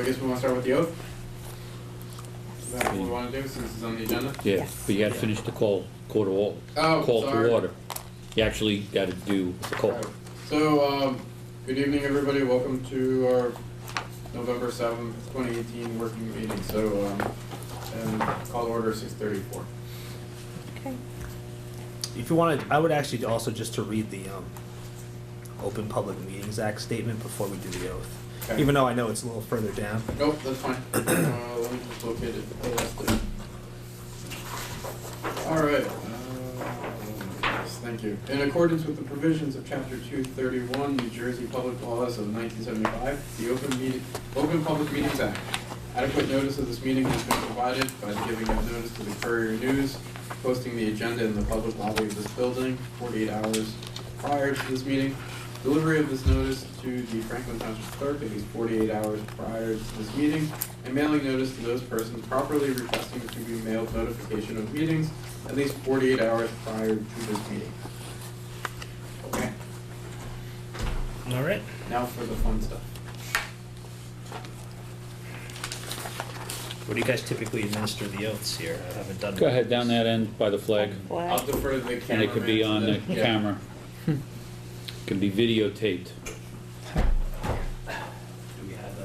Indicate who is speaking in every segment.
Speaker 1: guess we want to start with the oath. Is that what we want to do since it's on the agenda?
Speaker 2: Yeah,
Speaker 3: Yes.
Speaker 2: but you gotta finish the call to
Speaker 1: sorry.
Speaker 2: order. You actually gotta do the call.
Speaker 1: Right. So, good evening, everybody. Welcome to our November 7th, 2018 working meeting. So, and call to order 6:34.
Speaker 3: Okay.
Speaker 4: If you wanted, I would actually also just to read the Open Public Meetings Act statement before we do the oath.
Speaker 1: Okay.
Speaker 4: Even though I know it's a little further down.
Speaker 1: Nope, that's fine. Let me just locate it. All right. Yes, thank you. In accordance with the provisions of Chapter 231, New Jersey Public Laws of 1975, the Open Public Meetings Act. Adequate notice of this meeting has been provided by giving out notice to the Courier News, posting the agenda in the public lobby of this building 48 hours prior to this meeting. Delivery of this notice to the Franklin Township Clerk at least 48 hours prior to this meeting, and mailing notice to those persons properly requesting to be mailed notification of meetings at least 48 hours prior to this meeting. Okay,
Speaker 4: All right.
Speaker 1: now for the fun stuff.
Speaker 4: What do you guys typically administer the oaths here? I haven't done.
Speaker 2: Go ahead, down that end by the flag,
Speaker 1: I'll defer to the camera.
Speaker 2: and it could be on the camera. Can be videotaped.
Speaker 4: Do we have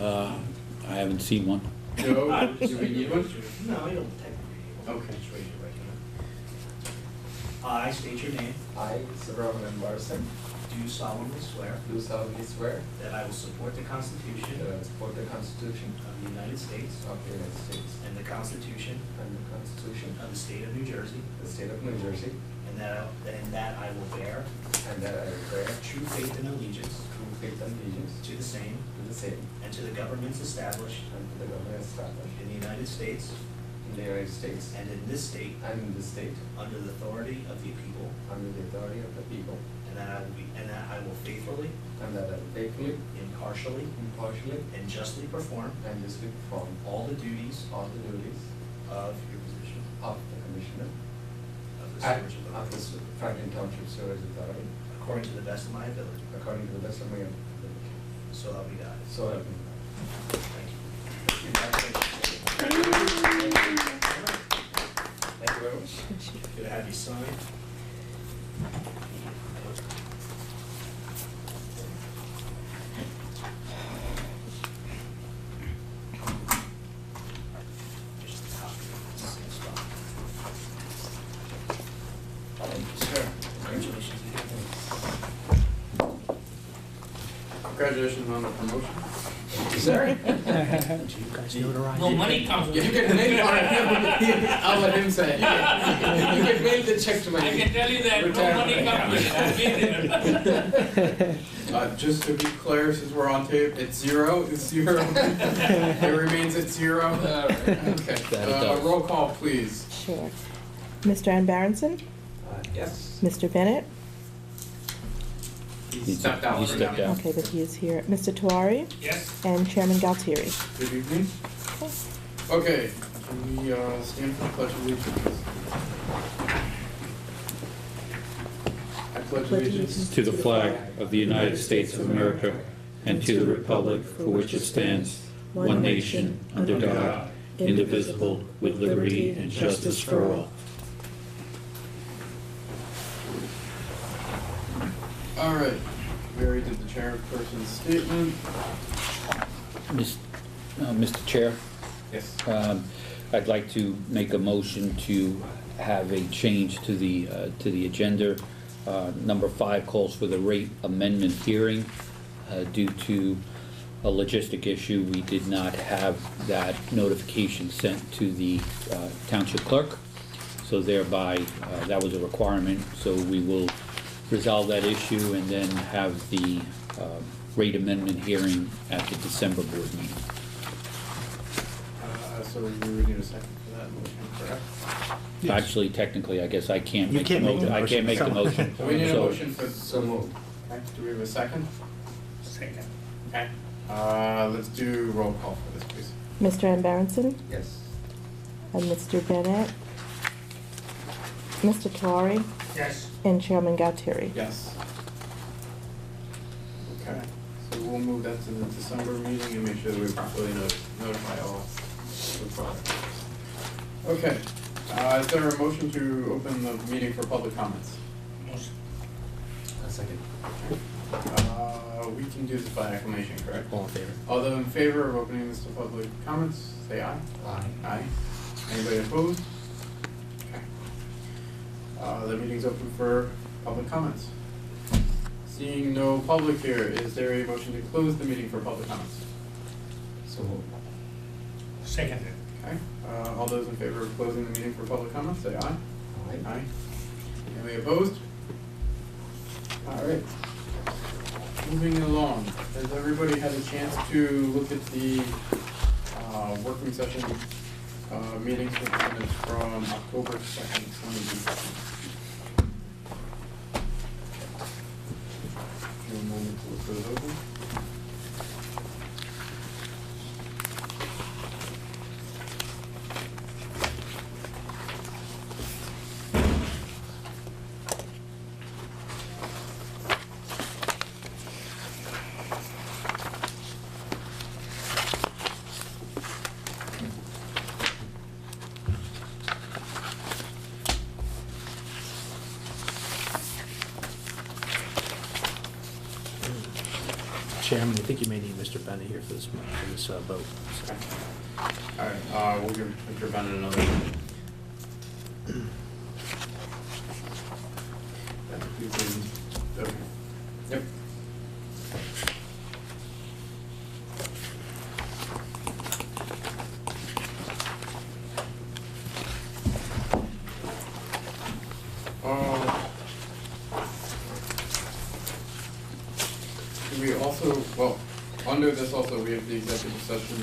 Speaker 4: a
Speaker 2: I haven't seen one.
Speaker 1: No, do we need one?
Speaker 4: No, you don't technically.
Speaker 1: Okay.
Speaker 4: Just raise your right hand. I state your name.
Speaker 5: I, Subramanian Marci,
Speaker 4: Do solemnly swear
Speaker 5: do solemnly swear
Speaker 4: that I will support the Constitution
Speaker 5: that I will support the Constitution
Speaker 4: of the United States
Speaker 5: of the United States
Speaker 4: and the Constitution
Speaker 5: and the Constitution
Speaker 4: of the State of New Jersey,
Speaker 5: of the State of New Jersey,
Speaker 4: and that I will bear
Speaker 5: and that I will bear
Speaker 4: true faith and allegiance
Speaker 5: true faith and allegiance
Speaker 4: to the same
Speaker 5: to the same
Speaker 4: and to the governments established
Speaker 5: and to the government established
Speaker 4: in the United States
Speaker 5: in the United States
Speaker 4: and in this state
Speaker 5: and in this state
Speaker 4: under the authority of the people,
Speaker 5: under the authority of the people,
Speaker 4: and that I will faithfully,
Speaker 5: and that I will faithfully,
Speaker 4: impartially,
Speaker 5: impartially,
Speaker 4: and justly perform
Speaker 5: and justly perform
Speaker 4: all the duties
Speaker 5: all the duties
Speaker 4: of your position
Speaker 5: of the Commissioner
Speaker 4: of the
Speaker 5: at
Speaker 4: Sewerage
Speaker 5: of the
Speaker 4: Authority,
Speaker 5: Franklin Township Sewerage Authority
Speaker 4: according to the best of my ability.
Speaker 5: according to the best of my ability.
Speaker 4: So help me God.
Speaker 5: So help me God.
Speaker 4: Thank you.
Speaker 5: Thank you very much.
Speaker 4: Good to have you sign. Just a copy of this spot.
Speaker 5: Thank you, sir.
Speaker 4: Congratulations again.
Speaker 1: Congratulations on the promotion.
Speaker 5: Sir?
Speaker 4: Do you guys notarize?
Speaker 6: No money comes with
Speaker 1: You
Speaker 6: it.
Speaker 1: can mail I'll let him say.
Speaker 5: You can mail the check to my.
Speaker 6: I can tell you that no money comes with it. I've been there.
Speaker 1: Just to be clear, since we're on tape, it's zero. It's zero. It remains at zero. Okay.
Speaker 2: That it does.
Speaker 1: Roll call, please.
Speaker 3: Sure. Mr. Ann Berenson?
Speaker 5: Yes.
Speaker 3: Mr. Bennett?
Speaker 1: He stepped out.
Speaker 2: He
Speaker 1: for
Speaker 2: stepped
Speaker 1: now.
Speaker 2: out.
Speaker 3: Okay, but he is here. Mr. Tuari?
Speaker 6: Yes.
Speaker 3: And Chairman Galtieri?
Speaker 1: Good evening. Okay, can we stand for the pledge of allegiance? I pledge allegiance
Speaker 2: To the flag of the United States of America and to the republic for which it stands, one nation, under God, indivisible, with liberty and justice for all.
Speaker 1: All right, we already did the chairperson's statement.
Speaker 2: Mr. Chair,
Speaker 1: Yes.
Speaker 2: I'd like to make a motion to have a change to the agenda. Number 5 calls for the rate amendment hearing. Due to a logistic issue, we did not have that notification sent to the township clerk. So thereby, that was a requirement. So we will resolve that issue and then have the rate amendment hearing at the December board meeting.
Speaker 1: So we would need a second for that motion, correct?
Speaker 4: Yes.
Speaker 2: Actually, technically, I guess I can't
Speaker 4: You
Speaker 2: make
Speaker 4: can't
Speaker 2: the
Speaker 4: make the
Speaker 2: motion. I can't make the
Speaker 4: motion.
Speaker 2: motion.
Speaker 1: So we need a
Speaker 2: So-
Speaker 1: motion for.
Speaker 5: So moved.
Speaker 1: Okay, do we have a second?
Speaker 6: Second.
Speaker 1: Okay. Let's do roll call for this, please.
Speaker 3: Mr. Ann Berenson?
Speaker 5: Yes.
Speaker 3: And Mr. Bennett? Mr. Tuari?
Speaker 6: Yes.
Speaker 3: And Chairman Galtieri?
Speaker 1: Yes. Okay. we'll move that to the December meeting and make sure that we properly notify all the products. Okay, is there a motion to open the meeting for public comments?
Speaker 5: A second.
Speaker 1: We can do this by acclamation, correct?
Speaker 4: All in favor?
Speaker 1: All those in favor of opening this to public comments, say aye.
Speaker 5: Aye.
Speaker 1: Aye. Anybody opposed? Okay. The meeting's open for public comments. Seeing no public here, is there a motion to close the meeting for public comments?
Speaker 5: So moved.
Speaker 6: Seconded.
Speaker 1: Okay, all those in favor of closing the meeting for public comments, say aye.
Speaker 5: Aye.
Speaker 1: Aye. Anybody opposed? All right. Moving along, has everybody had a chance to look at the working session meetings with minutes from October 2nd, 2018? Give a moment to look those over.
Speaker 4: Chairman, I think you may need Mr. Bennett here for this vote. So.
Speaker 1: All right, we'll give Mr. Bennett another minute. Okay. Yep. We also, well, under this also, we have the executive session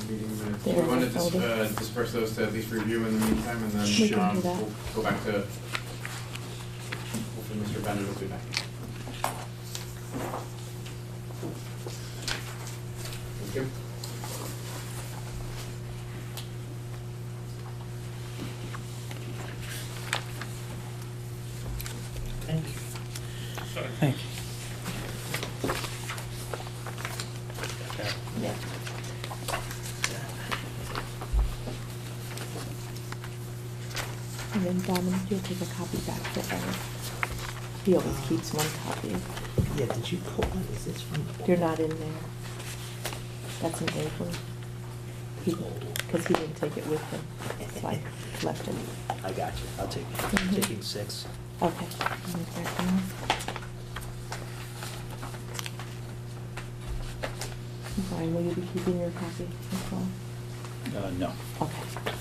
Speaker 1: meeting minutes. Do we want to disperse those to at least review in the meantime, and then
Speaker 3: We can do that.
Speaker 1: we'll go back to, hopefully Mr. Bennett will be back. Thank you.
Speaker 6: Thank you. Sorry.
Speaker 4: Thank you.
Speaker 3: Yeah. And then Dominic, you'll take a copy back for Eric. He always keeps one copy.
Speaker 4: Yeah, did you pull one? Is this from?
Speaker 3: You're not in there. That's an old one. Because he didn't take it with him, so I left it.
Speaker 4: I got you. I'll take it.
Speaker 3: Mhm.
Speaker 4: Taking 6.
Speaker 3: Okay. I'll make that one. Brian, will you be keeping your copy as well?
Speaker 2: No.
Speaker 3: Okay.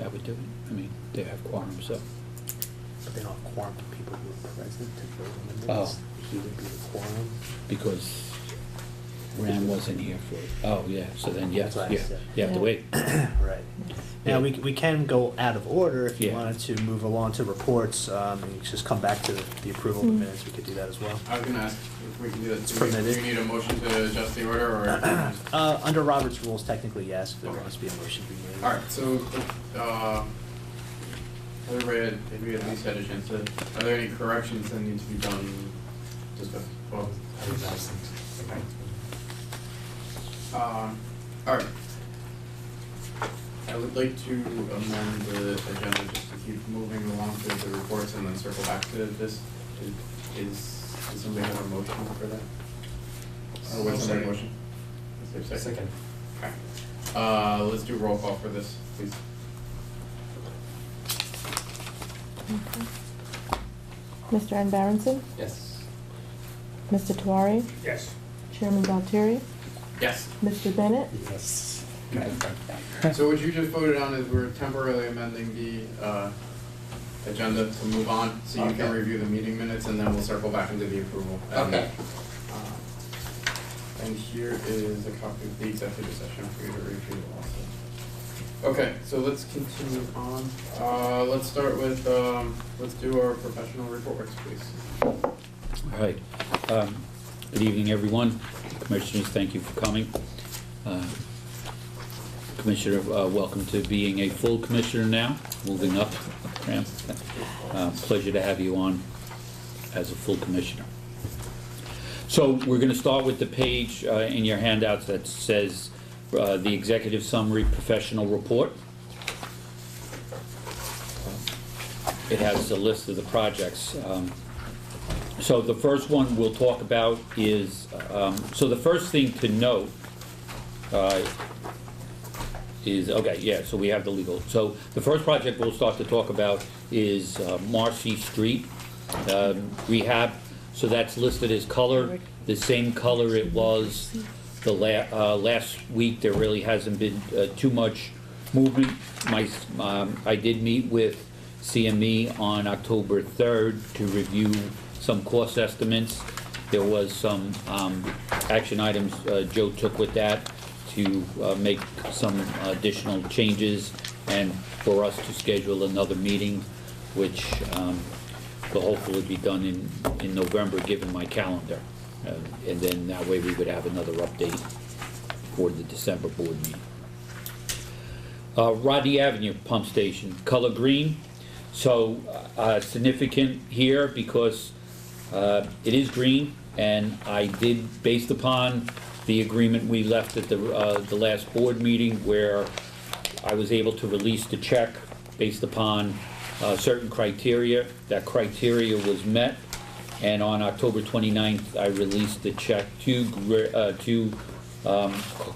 Speaker 2: I would do it. I mean, they have quorum, so.
Speaker 4: But they don't have quorum for people who are present to vote on the
Speaker 2: Oh.
Speaker 4: minutes. He would be the quorum.
Speaker 2: Because Ram wasn't here for it. Oh, yeah, so then, yes,
Speaker 4: That's what I
Speaker 2: yeah,
Speaker 4: said.
Speaker 2: you have to
Speaker 3: Yeah.
Speaker 2: wait.
Speaker 4: Right. Now, we can go out of order if you
Speaker 2: Yeah.
Speaker 4: wanted to move along to reports, and just come back to the approval of the minutes, we could do that as well.
Speaker 1: I was gonna ask if we can do that.
Speaker 4: It's
Speaker 1: Do we
Speaker 4: permitted.
Speaker 1: need a motion to adjust the order, or?
Speaker 4: Under Robert's rules, technically, yes, if there wants to be a motion to be made.
Speaker 1: All right, so, everybody, maybe at least had a chance to, are there any corrections that need to be done? Discuss, well,
Speaker 5: I was absent.
Speaker 1: okay. All right. I would like to amend the agenda just to keep moving along through the reports and then circle back to this. Does somebody have a motion for that? Or what's somebody's motion? Is there a second? Okay. Let's do roll call for this, please.
Speaker 3: Okay. Mr. N. Berenson?
Speaker 5: Yes.
Speaker 3: Mr. Tuari?
Speaker 6: Yes.
Speaker 3: Chairman Galtieri?
Speaker 1: Yes.
Speaker 3: Mr. Bennett?
Speaker 5: Yes.
Speaker 1: So what you just voted on is we're temporarily amending the agenda to move on, so you can
Speaker 5: Okay.
Speaker 1: review the meeting minutes, and then we'll circle back into the approval.
Speaker 5: Okay.
Speaker 1: And here is a copy of the executive session for you to review also. Okay, so let's continue on. Let's start with, let's do our professional reports, please.
Speaker 2: All right. Good evening, everyone. Commissioners, thank you for coming. Commissioner, welcome to being a full commissioner now, moving up. Pleasure to have you on as a full commissioner. So we're going to start with the page in your handouts that says the Executive Summary Professional Report. It has a list of the projects. So the first one we'll talk about is, so the first thing to note is, okay, yeah, so we have the legal. So the first project we'll start to talk about is Marci Street, Rehab. So that's listed as color, the same color it was the last week. There really hasn't been too much movement. I did meet with CME on October 3rd to review some cost estimates. There was some action items Joe took with that to make some additional changes and for us to schedule another meeting, which will hopefully be done in November, given my calendar. And then that way we would have another update for the December board meeting. Rodney Avenue Pump Station, color green. So significant here because it is green, and I did, based upon the agreement we left at the last board meeting, where I was able to release the check based upon certain criteria. That criteria was met, and on October 29th, I released the check to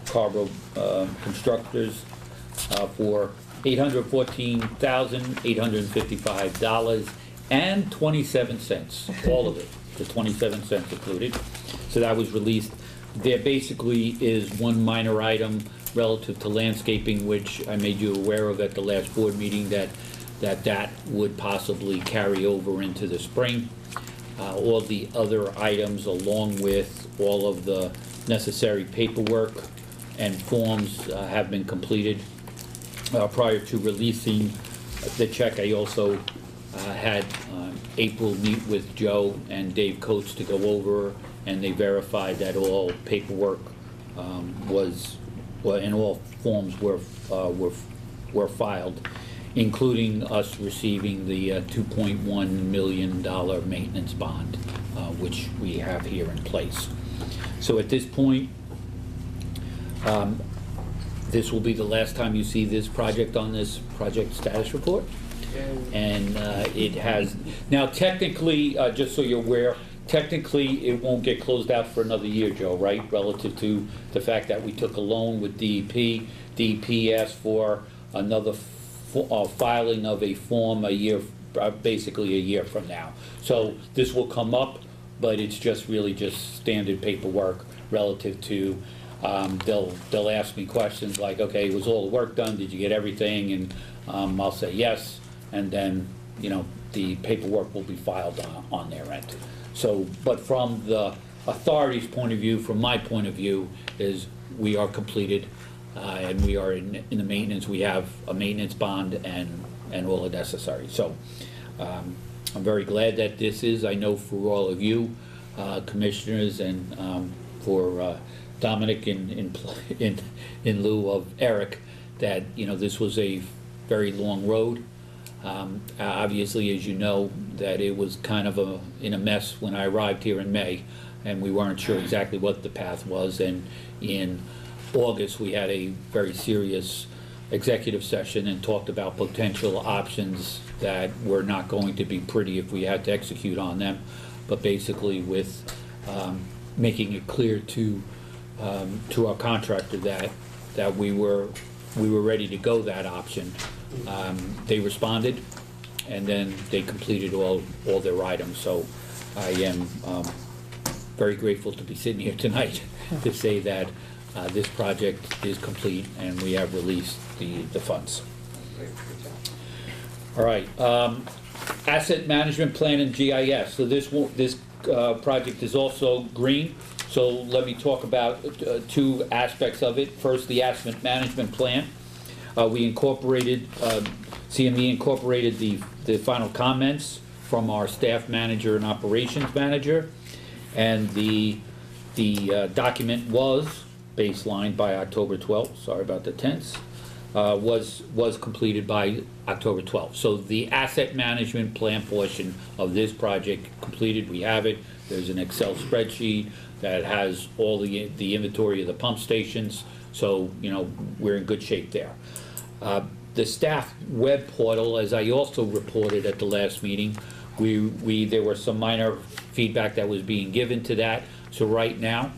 Speaker 2: Carbo Constructors for $814,855.27, all of it, the 27 cents included. So that was released. There basically is one minor item relative to landscaping, which I made you aware of at the last board meeting, that would possibly carry over into the spring. All the other items, along with all of the necessary paperwork and forms, have been completed. Prior to releasing the check, I also had April meet with Joe and Dave Coates to go over, and they verified that all paperwork and all forms were filed, including us receiving the $2.1 million maintenance bond, which we have here in place. So at this point, this will be the last time you see this project on this project status report. And it has, now technically, just so you're aware, technically it won't get closed out for another year, Joe, right? Relative to the fact that we took a loan with DEP. DEP asked for another filing of a form a year, basically a year from now. So this will come up, but it's just really just standard paperwork relative to, they'll ask me questions like, okay, was all the work done? Did you get everything? And I'll say yes, and then, you know, the paperwork will be filed on their end. So, but from the authority's point of view, from my point of view, is we are completed, and we are in the maintenance. We have a maintenance bond and all the necessary. So I'm very glad that this is, I know for all of you, commissioners, and for Dominic in lieu of Eric, that, you know, this was a very long road. Obviously, as you know, that it was kind of in a mess when I arrived here in May, and we weren't sure exactly what the path was. And in August, we had a very serious executive session and talked about potential options that were not going to be pretty if we had to execute on them. But basically, with making it clear to our contractor that we were ready to go that option. They responded, and then they completed all their items. So I am very grateful to be sitting here tonight to say that this project is complete and we have released the funds. All right, asset management plan and GIS. So this project is also green. So let me talk about two aspects of it. First, the asset management plan. We incorporated, CME incorporated the final comments from our staff manager and operations manager, and the document was baselined by October 12th, sorry about the tense, was completed by October 12th. So the asset management plan portion of this project completed, we have it. There's an Excel spreadsheet that has all the inventory of the pump stations, so, you know, we're in good shape there. The staff web portal, as I also reported at the last meeting, there was some minor feedback that was being given to that. So right now,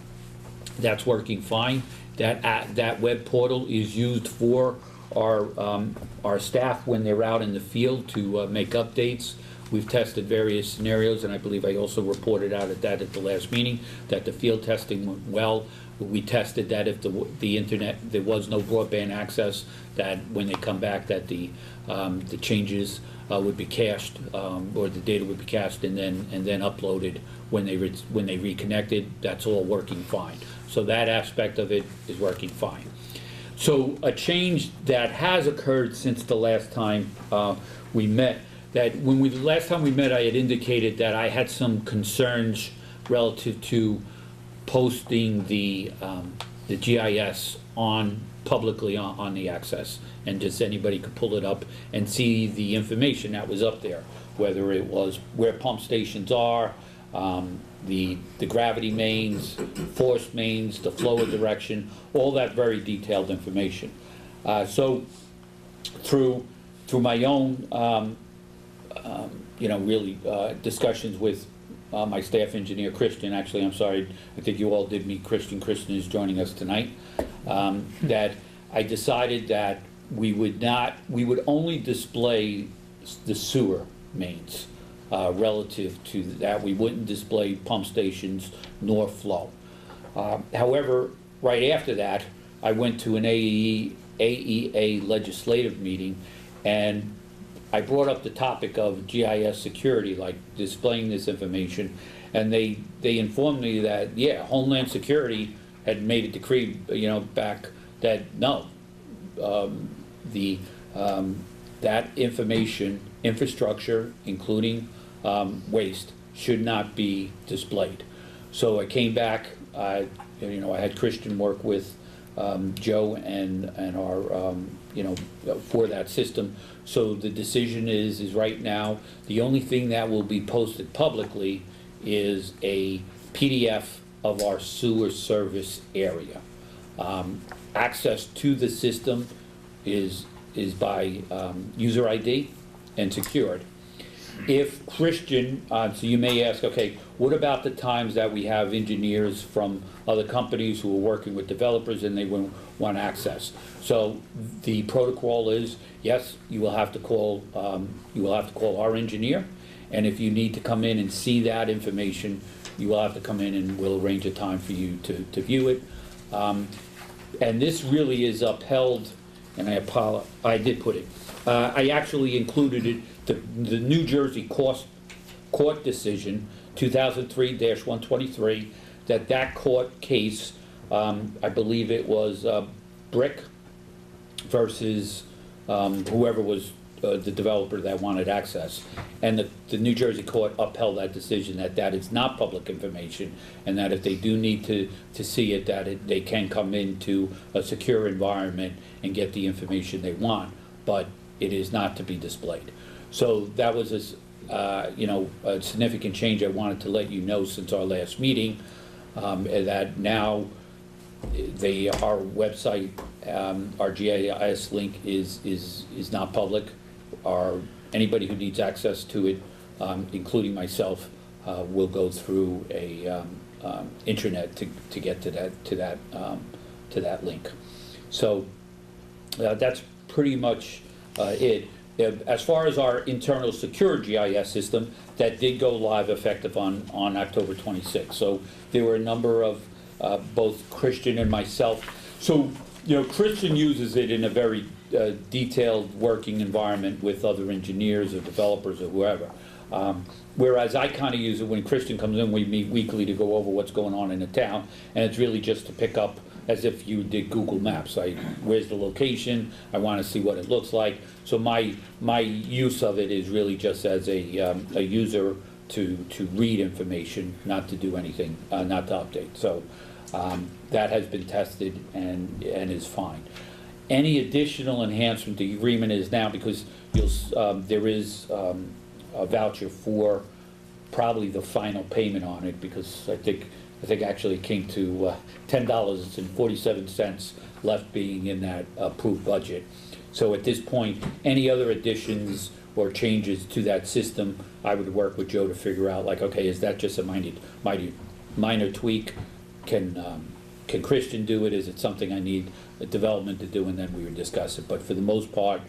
Speaker 2: that's working fine. That web portal is used for our staff when they're out in the field to make updates. We've tested various scenarios, and I believe I also reported out at the last meeting, that the field testing went well. We tested that if the internet, there was no broadband access, that when they come back, that the changes would be cached, or the data would be cached and then uploaded when they reconnected. That's all working fine. So that aspect of it is working fine. So a change that has occurred since the last time we met, that when the last time we met, I had indicated that I had some concerns relative to posting the GIS publicly on the access, and just anybody could pull it up and see the information that was up there, whether it was where pump stations are, the gravity mains, force mains, the flow of direction, all that very detailed information. So through my own really discussions with my staff engineer, Christian, actually, I'm sorry, I think you all did meet Christian. Christian is joining us tonight. That I decided that we would only display the sewer mains relative to that. We wouldn't display pump stations nor flow. However, right after that, I went to an AEA legislative meeting, and I brought up the topic of GIS security, like displaying this information, and they informed me that, yeah, Homeland Security had made a decree, back that no, that information, infrastructure, including waste, should not be displayed. So I came back, I had Christian work with Joe and our, for that system. So the decision is right now, the only thing that will be posted publicly is a PDF of our sewer service area. Access to the system is by user ID and secured. If Christian, so you may ask, okay, what about the times that we have engineers from other companies who are working with developers and they want access? So the protocol is, yes, you will have to call our engineer, and if you need to come in and see that information, you will have to come in and we'll arrange a time for you to view it. And this really is upheld, and I did put it. I actually included it, the New Jersey court decision, 2003-123, that court case, I believe it was Brick versus whoever was the developer that wanted access. And the New Jersey court upheld that decision, that is not public information, and that if they do need to see it, they can come into a secure environment and get the information they want, but it is not to be displayed. So that was a significant change I wanted to let you know since our last meeting, that now our website, our GIS link is not public. Anybody who needs access to it, including myself, will go through a intranet to get to that link. So that's pretty much it. As far as our internal secure GIS system, that did go live effective on October 26th. So there were a number of both Christian and myself. So, Christian uses it in a very detailed working environment with other engineers or developers or whoever. Whereas I kind of use it when Christian comes in, we meet weekly to go over what's going on in the town, and it's really just to pick up as if you did Google Maps. Where's the location? I want to see what it looks like. So my use of it is really just as a user to read information, not to do anything, not to update. So that has been tested and is fine. Any additional enhancement, the agreement is now, because there is a voucher for probably the final payment on it, because I think actually it came to $10.47 left being in that approved budget. So at this point, any other additions or changes to that system, I would work with Joe to figure out, like, okay, is that just a minor tweak? Can Christian do it? Is it something I need a development to do? And then we would discuss it. But for the most part,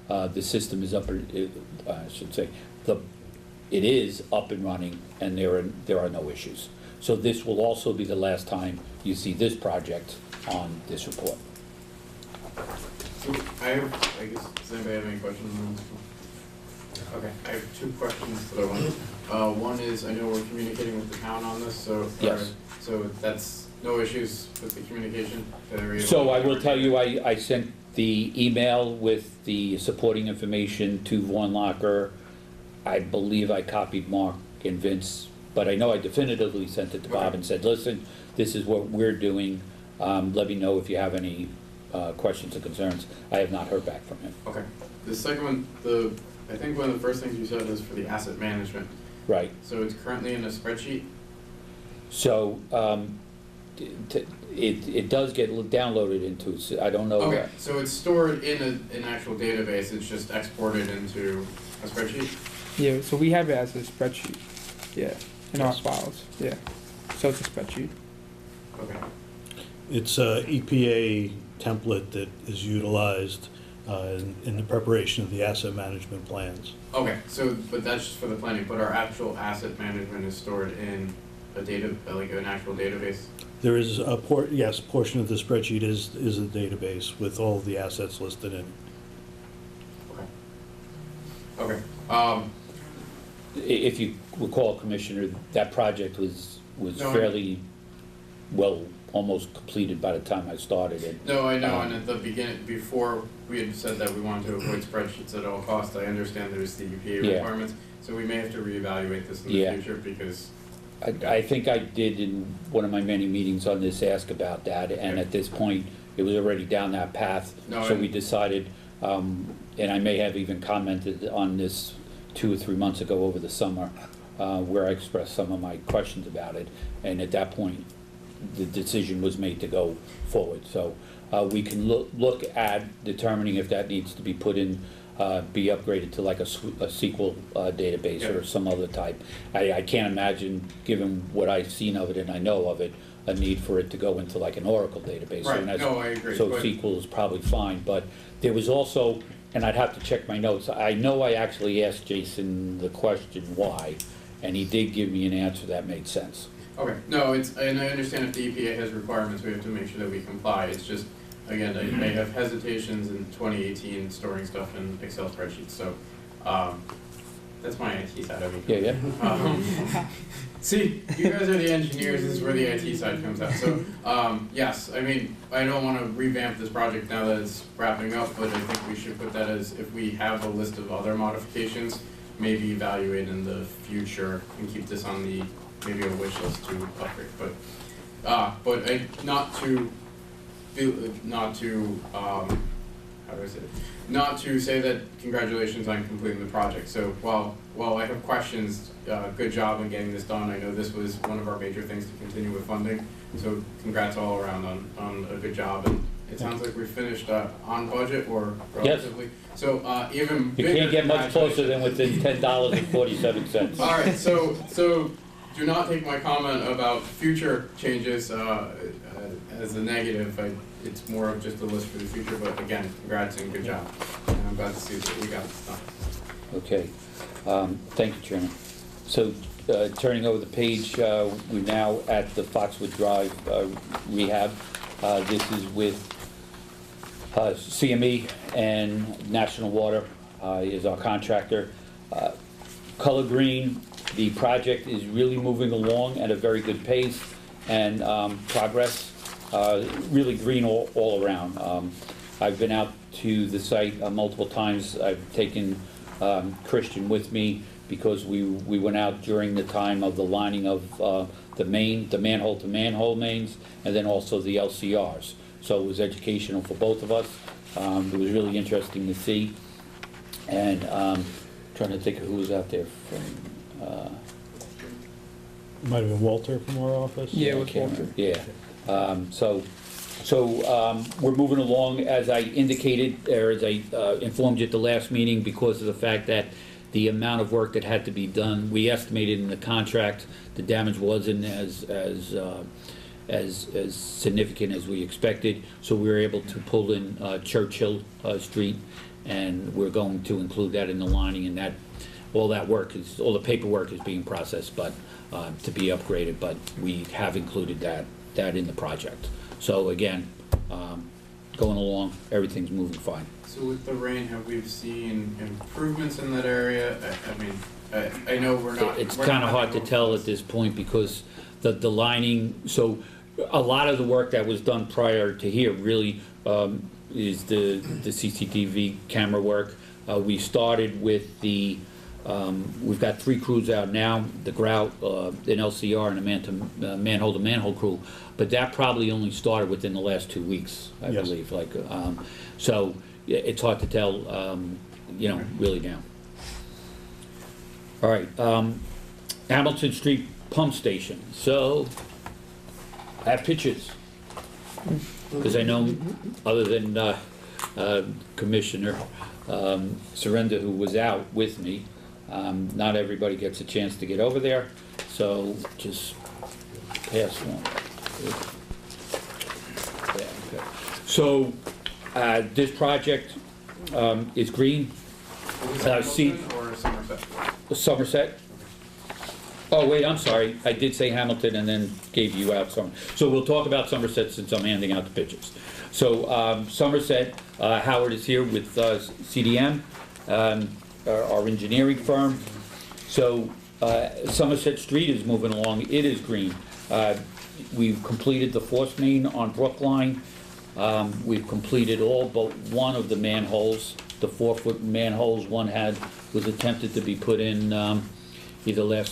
Speaker 2: the system is up, I should say, it is up and running, and there are no issues. So this will also be the last time you see this project on this report.
Speaker 1: So I guess, does anybody have any questions on this one? Okay, I have 2 questions that I want. One is, I know we're communicating with the town on this, so.
Speaker 2: Yes.
Speaker 1: So that's no issues with the communication?
Speaker 2: So I will tell you, I sent the email with the supporting information to Vaughn Locker. I believe I copied Mark and Vince, but I know I definitively sent it to Bob and said, listen, this is what we're doing. Let me know if you have any questions or concerns. I have not heard back from him.
Speaker 1: Okay. The second one, I think one of the first things you said is for the asset management.
Speaker 2: Right.
Speaker 1: So it's currently in a spreadsheet?
Speaker 2: So it does get downloaded into, I don't know.
Speaker 1: Okay, so it's stored in an actual database, it's just exported into a spreadsheet?
Speaker 7: Yeah, so we have it as a spreadsheet, yeah, in our
Speaker 2: Yes.
Speaker 7: files, yeah. So it's a spreadsheet.
Speaker 1: Okay.
Speaker 8: It's a EPA template that is utilized in the preparation of the asset management plans.
Speaker 1: Okay, so, but that's just for the planning, but our actual asset management is stored in a like an actual database?
Speaker 8: There is a portion of the spreadsheet is a database with all of the assets listed in it.
Speaker 1: Okay. Okay,
Speaker 2: If you recall, Commissioner, that project was
Speaker 1: No,
Speaker 2: fairly well, almost completed by the time I started it.
Speaker 1: no, I know, and at the beginning, before we had said that we wanted to avoid spreadsheets at all costs, I understand there's the EPA
Speaker 2: Yeah.
Speaker 1: requirements, so we may have to reevaluate this in the
Speaker 2: Yeah.
Speaker 1: future, because,
Speaker 2: I think I did in one of my many meetings on this ask about that, and at this point, it was already down that path.
Speaker 1: No,
Speaker 2: So
Speaker 1: I-
Speaker 2: we decided, and I may have even commented on this 2 or 3 months ago over the summer, where I expressed some of my questions about it, and at that point, the decision was made to go forward. So we can look at determining if that needs to be put in, be upgraded to like a SQL database or
Speaker 1: Yeah.
Speaker 2: some other type. I can't imagine, given what I've seen of it and I know of it, a need for it to go into like an Oracle database.
Speaker 1: right,
Speaker 2: And that's-
Speaker 1: no, I agree,
Speaker 2: So
Speaker 1: but,
Speaker 2: SQL is probably fine, but there was also, and I'd have to check my notes, I know I actually asked Jason the question why, and he did give me an answer that made sense.
Speaker 1: okay, no, and I understand if the EPA has requirements, we have to make sure that we comply, it's just, again, I may have hesitations in 2018 storing stuff in Excel spreadsheets, so, that's my IT side of it.
Speaker 2: Yeah.
Speaker 1: See, you guys are the engineers, this is where the IT side comes out, so, yes, I mean, I don't wanna revamp this project now that it's wrapping up, but I think we should put that as, if we have a list of other modifications, maybe evaluate in the future and keep this on the, maybe a wish list to upgrade, but not to, how do I say it? Not to say that congratulations on completing the project, so while I have questions, good job in getting this done, I know this was one of our major things to continue with funding, so congrats all around on a good job, and it sounds like we finished on budget or relatively, so even
Speaker 2: You
Speaker 1: bigger
Speaker 2: can't get much closer than within $10.47.
Speaker 1: All right, so do not take my comment about future changes as a negative. It's more of just a list for the future, but again, congrats and good job. And I'm glad to see that we got this done.
Speaker 2: Okay, thank you, Chairman. So, turning over the page, we're now at the Foxwood Drive Rehab. This is with CME and National Water is our contractor. Color green, the project is really moving along at a very good pace and progress. really green all around. I've been out to the site multiple times. I've taken Christian with me because we went out during the time of the lining of the manhole to manhole mains, and then also the LCRs. So it was educational for both of us. It was really interesting to see. And trying to think of who was out there from.
Speaker 8: Might have been Walter from our office.
Speaker 7: Yeah, it
Speaker 2: I
Speaker 7: was
Speaker 2: can't
Speaker 7: Walter.
Speaker 2: remember. Yeah. So we're moving along as I indicated, or as I informed you at the last meeting, because of the fact that the amount of work that had to be done, we estimated in the contract, the damage wasn't as significant as we expected. So we were able to pull in Churchill Street, and we're going to include that in the lining, and that all the paperwork is being processed, but to be upgraded. But we have included that in the project. So again, going along, everything's moving fine.
Speaker 1: So with the rain, have we seen improvements in that area? I mean, I know we're not.
Speaker 2: It's
Speaker 1: we're
Speaker 2: kind of
Speaker 1: not
Speaker 2: hard to
Speaker 1: having
Speaker 2: tell
Speaker 1: overflows.
Speaker 2: at this point because the lining, so a lot of the work that was done prior to here really is the CCTV camera work. We started with we've got 3 crews out now, the grout, an LCR, and a manhole to manhole crew, but that probably only started within the last 2 weeks, I
Speaker 8: Yes.
Speaker 2: believe. So it's hard to tell, really now. All right, Hamilton Street Pump Station. So I have pictures, because I know, other than Commissioner Surrender, who was out with me, not everybody gets a chance to get over there, so just pass one. Yeah, okay. So this project is green.
Speaker 1: Is this
Speaker 2: See-
Speaker 1: Hamilton or Somerset?
Speaker 2: Somerset. Oh, wait, I'm sorry. I did say Hamilton and then gave you out some. So we'll talk about Somerset since I'm handing out the pictures. So Somerset, Howard is here with CDM, our engineering firm. So Somerset Street is moving along. It is green. We've completed the force main on Brookline. We've completed all but one of the manholes, the 4-foot manholes. One was attempted to be put in either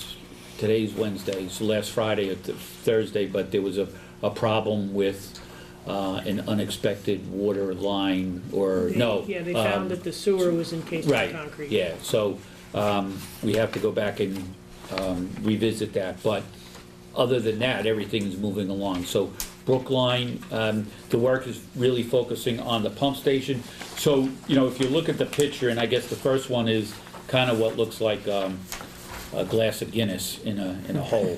Speaker 2: today's Wednesday, so last Friday or Thursday, but there was a problem with an unexpected water line, or no.
Speaker 9: Yeah, they found that the sewer was encased in
Speaker 2: Right,
Speaker 9: concrete.
Speaker 2: yeah, so we have to go back and revisit that, but other than that, everything's moving along. So Brookline, the work is really focusing on the pump station. So, if you look at the picture, and I guess the first one is kind of what looks like a glass of Guinness in a hole.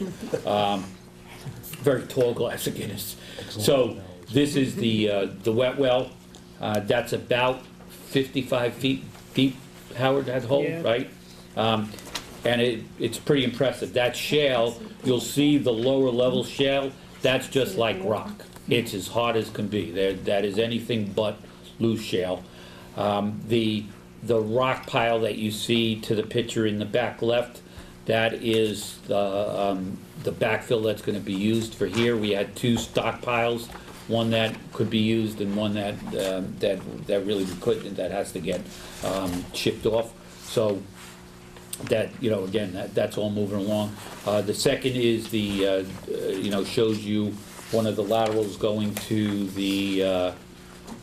Speaker 2: Very tall glass of Guinness. So this is the wet well. That's about 55 feet deep, Howard, that hole,
Speaker 9: Yeah.
Speaker 2: right? And it's pretty impressive. That shale, you'll see the lower level shale, that's just like rock. It's as hard as can be. That is anything but loose shale. The rock pile that you see to the picture in the back left, that is the backfill that's gonna be used for here. We had 2 stockpiles, one that could be used and one that really we couldn't, that has to get shipped off. So that, again, that's all moving along. The second is shows you one of the laterals going to the,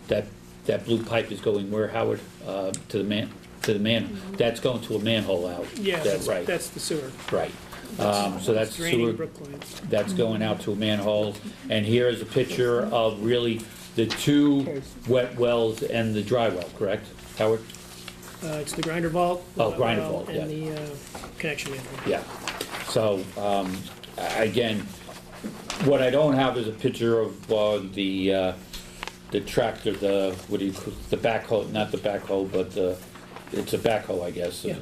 Speaker 2: that blue pipe is going where, Howard? To the man, that's going to a manhole out.
Speaker 9: Yeah,
Speaker 2: That's right,
Speaker 9: that's the sewer.
Speaker 2: right. So that's
Speaker 9: Draining
Speaker 2: sewer,
Speaker 9: Brookline.
Speaker 2: that's going out to a manhole. And here is a picture of really the 2 wet wells and the dry well, correct, Howard?
Speaker 9: It's the grinder vault.
Speaker 2: Oh,
Speaker 9: the
Speaker 2: grinder
Speaker 9: well,
Speaker 2: vault, yeah.
Speaker 9: And the connection manhole.
Speaker 2: Yeah. So, again, what I don't have is a picture of the tractor, the backhoe, not the backhoe, but it's a backhoe, I guess,
Speaker 9: Yeah.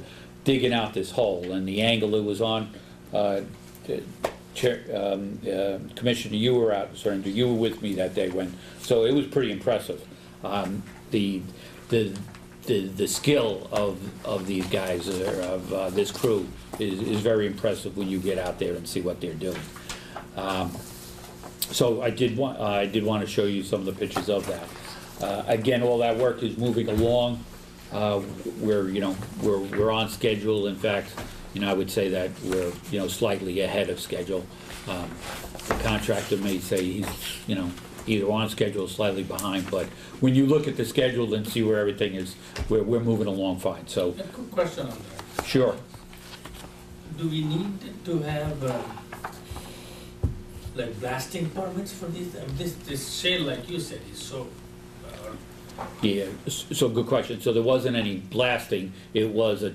Speaker 2: digging out this hole, and the angle it was on. Commissioner, you were out, Surrender, you were with me that day so it was pretty impressive. The skill of these guys, of this crew, is very impressive when you get out there and see what they're doing. So I did want to show you some of the pictures of that. Again, all that work is moving along. We're on schedule. In fact, I would say that we're, slightly ahead of schedule. The contractor may say he's, either on schedule or slightly behind, but when you look at the schedule and see where everything is, we're moving along fine, so.
Speaker 6: A quick question on that.
Speaker 2: Sure.
Speaker 6: Do we need to have, like blasting permits for these? This shale, like you said, is so,
Speaker 2: Yeah, so good question. So there wasn't any blasting. It was a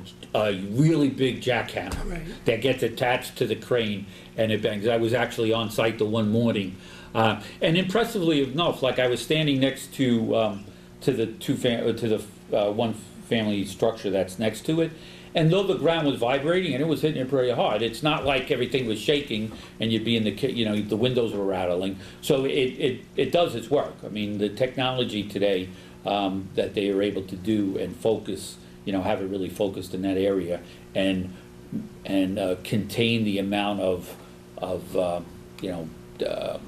Speaker 2: really big jackhammer
Speaker 9: Right.
Speaker 2: that gets attached to the crane and it bangs. I was actually on site the one morning. And impressively enough, like I was standing next to the one family structure that's next to it. And though the ground was vibrating and it was hitting it very hard, it's not like everything was shaking and you'd be in the windows were rattling. So it does its work. I mean, the technology today that they are able to do and focus, have it really focused in that area and contain the amount of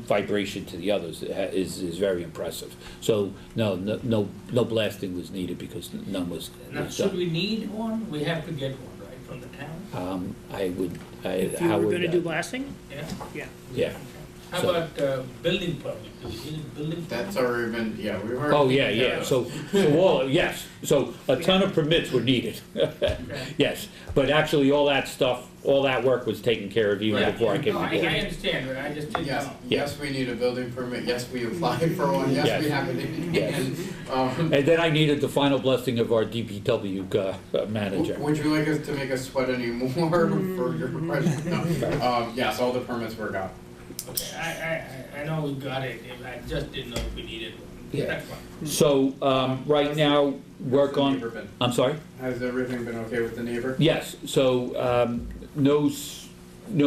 Speaker 2: vibration to the others is very impressive. So no blasting was needed because none was
Speaker 6: now,
Speaker 2: was
Speaker 6: should
Speaker 2: done.
Speaker 6: we need one? We have to get one, right, from the town?
Speaker 9: If you were gonna do blasting?
Speaker 6: Yeah?
Speaker 9: Yeah.
Speaker 2: Yeah.
Speaker 6: How
Speaker 2: So-
Speaker 6: about building permit? Do we need a building permit?
Speaker 1: That's already been, we've already.
Speaker 2: Oh, yeah, so yes, so a ton of permits were needed. Yes, but actually all that stuff, all that work was taken care of even
Speaker 6: Right.
Speaker 2: before I came
Speaker 6: No,
Speaker 2: on board.
Speaker 6: I understand, but I just didn't
Speaker 1: Yes,
Speaker 6: know.
Speaker 1: yes, we need a building permit, yes, we applied for one, yes, we
Speaker 2: Yes.
Speaker 1: have it in
Speaker 2: Yes.
Speaker 1: hand.
Speaker 2: And then I needed the final blessing of our DPW manager.
Speaker 1: Would you like us to make us sweat any more for your question? No. Yes, all the permits were got.
Speaker 6: Okay, I know we got it, I just didn't know if we needed one.
Speaker 2: Yeah.
Speaker 6: That's fine.
Speaker 2: So, right now, work
Speaker 1: How's the
Speaker 2: on,
Speaker 1: neighbor been?
Speaker 2: I'm sorry?
Speaker 1: Has everything been okay with the neighbor?
Speaker 2: Yes, so, no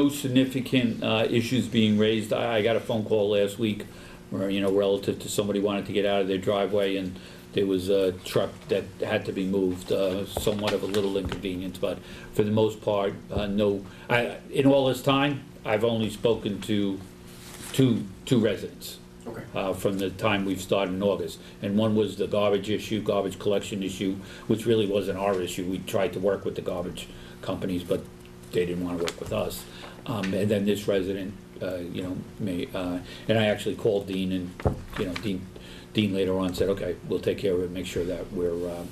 Speaker 2: significant issues being raised. I got a phone call last week where, relative to somebody wanted to get out of their driveway and there was a truck that had to be moved, somewhat of a little inconvenience, but for the most part, no. In all this time, I've only spoken to two residents.
Speaker 1: Okay.
Speaker 2: From the time we've started in August. And one was the garbage collection issue, which really wasn't our issue. We tried to work with the garbage companies, but they didn't want to work with us. And then this resident, and I actually called Dean and, Dean later on said, okay, we'll take care of it, make sure that we're a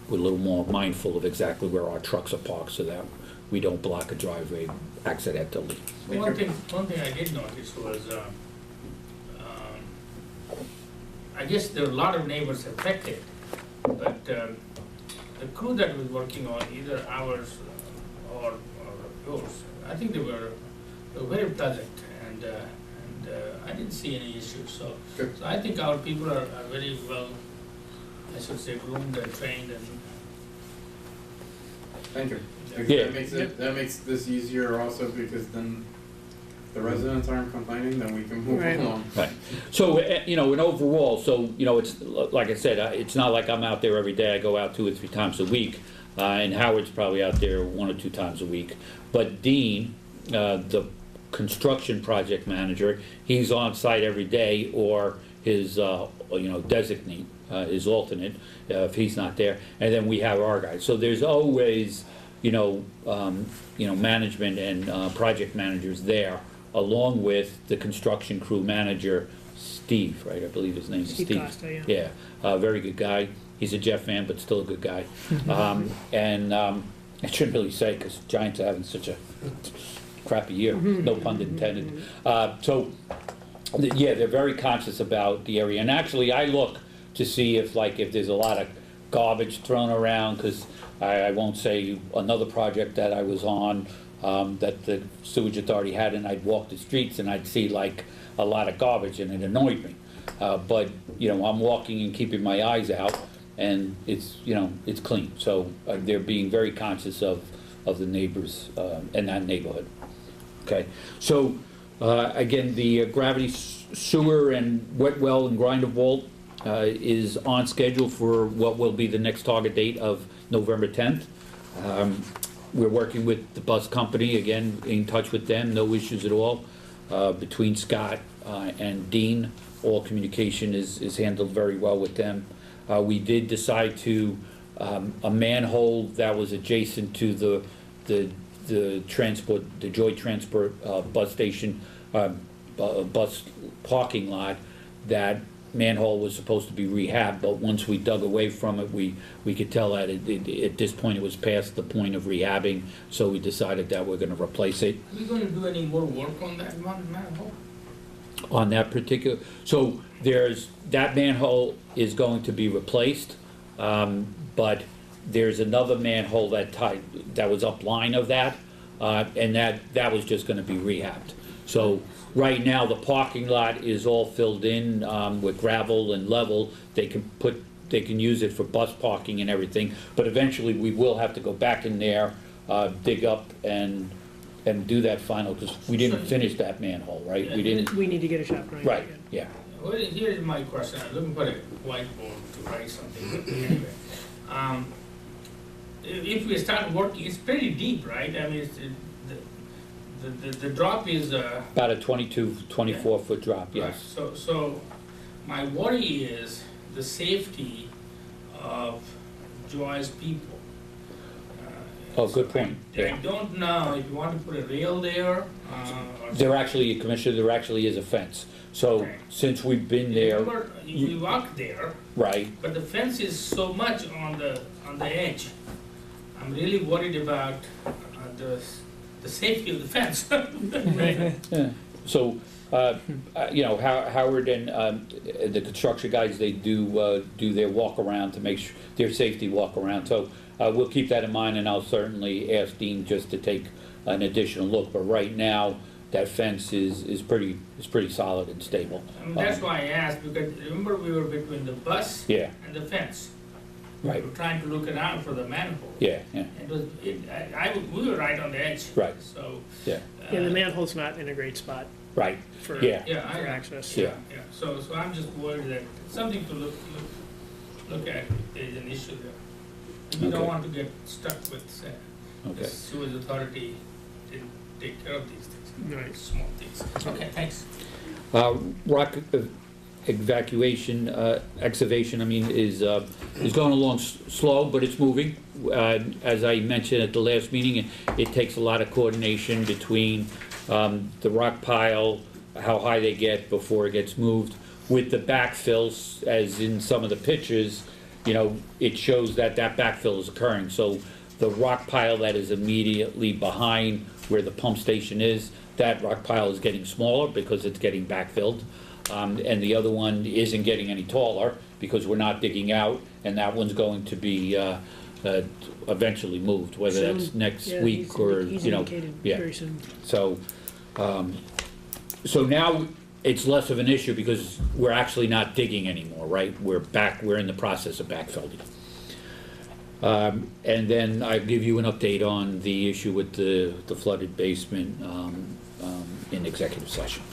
Speaker 2: little more mindful of exactly where our trucks are parked so that we don't block a driveway accidentally.
Speaker 6: One thing I did notice was, I guess there are a lot of neighbors affected, but the crew that was working on either ours or yours, I think they were very pleasant and I didn't see any issues, so
Speaker 1: Good.
Speaker 6: I think our people are very well, I should say, groomed and trained and.
Speaker 1: Thank you.
Speaker 2: Yeah.
Speaker 1: That makes this easier also because then the residents aren't complaining, then we can move
Speaker 9: Right.
Speaker 1: along.
Speaker 2: Right. So, and overall, so, it's, like I said, it's not like I'm out there every day. I go out 2 or 3 times a week. And Howard's probably out there 1 or 2 times a week. But Dean, the construction project manager, he's on site every day or his, designate, his alternate, if he's not there. And then we have our guys. So there's always, management and project managers there, along with the construction crew manager, Steve, right? I believe his name is Steve.
Speaker 9: Steve Costa, yeah.
Speaker 2: Yeah, very good guy. He's a Jet fan, but still a good guy. And I shouldn't really say because Giants are having such a crappy year, no pun intended. They're very conscious about the area. And actually, I look to see if there's a lot of garbage thrown around, because I won't say another project that I was on that the sewage authority had, and I'd walk the streets and I'd see a lot of garbage, and it annoyed me. But I'm walking and keeping my eyes out, and it's clean. So they're being very conscious of the neighbors in that neighborhood. Okay, so again, the gravity sewer and wet well and grinder vault is on schedule for what will be the next target date of November 10th. We're working with the bus company, again, in touch with them, no issues at all, between Scott and Dean. All communication is handled very well with them. We did decide to, a manhole that was adjacent to the transport, the Joy Transport bus station, bus parking lot, that manhole was supposed to be rehabbed, but once we dug away from it, we could tell that at this point it was past the point of rehabbing, so we decided that we're gonna replace it.
Speaker 6: Are we going to do any more work on that one manhole?
Speaker 2: On that particular, so that manhole is going to be replaced, but there's another manhole that was upline of that, and that was just gonna be rehabbed. So right now, the parking lot is all filled in with gravel and level. They can use it for bus parking and everything, but eventually we will have to go back in there, dig up and do that final, because we didn't finish that manhole, right? We didn't,
Speaker 9: We need to get a shot going.
Speaker 2: right, yeah.
Speaker 6: Well, here's my question. I'm looking for a whiteboard to write something. Anyway, if we start working, it's pretty deep, right? I mean, the drop is
Speaker 2: About a 24 foot drop,
Speaker 6: right.
Speaker 2: yes.
Speaker 6: So my worry is the safety of Joy's people.
Speaker 2: Oh, good point.
Speaker 6: I
Speaker 2: Yeah.
Speaker 6: don't know if you want to put a rail there.
Speaker 2: There actually, Commissioner, there actually is a fence. So
Speaker 6: Okay.
Speaker 2: since we've been there,
Speaker 6: Remember, we walked there,
Speaker 2: right,
Speaker 6: but the fence is so much on the edge. I'm really worried about the safety of the fence.
Speaker 2: yeah. So, you know, Howard and the construction guys, they do their walk around to make sure, their safety walk around. So we'll keep that in mind, and I'll certainly ask Dean just to take an additional look. But right now, that fence is pretty solid and stable.
Speaker 6: And that's why I asked, because remember we were between the bus
Speaker 2: Yeah,
Speaker 6: and the fence.
Speaker 2: right,
Speaker 6: We were trying to look around for the manhole.
Speaker 2: yeah, yeah,
Speaker 6: We were right on the edge.
Speaker 2: Right.
Speaker 6: So.
Speaker 2: yeah,
Speaker 9: Yeah, the manhole's not in a great spot
Speaker 2: right,
Speaker 9: for,
Speaker 2: yeah.
Speaker 6: Yeah,
Speaker 9: for
Speaker 6: I,
Speaker 9: access.
Speaker 2: Yeah.
Speaker 6: yeah, so I'm just worried that something to look at if there's an issue there. We don't
Speaker 2: Okay.
Speaker 6: want to get stuck with, the
Speaker 2: Okay.
Speaker 6: sewage authority didn't take care of these things.
Speaker 9: Right.
Speaker 6: Small things. Okay, thanks.
Speaker 2: Rock excavation, I mean, is going along slow, but it's moving. As I mentioned at the last meeting, it takes a lot of coordination between the rock pile, how high they get before it gets moved, with the backfills, as in some of the pictures, you know, it shows that backfill is occurring. So the rock pile that is immediately behind where the pump station is, that rock pile is getting smaller because it's getting backfilled. And the other one isn't getting any taller because we're not digging out, and that one's going to be eventually moved, whether that's
Speaker 9: Soon.
Speaker 2: next
Speaker 9: Yeah,
Speaker 2: week or,
Speaker 9: he's
Speaker 2: you know.
Speaker 9: indicated
Speaker 2: Yeah.
Speaker 9: very soon.
Speaker 2: So, so now it's less of an issue because we're actually not digging anymore, right? We're in the process of backfilling. And then I give you an update on the issue with the flooded basement in executive session.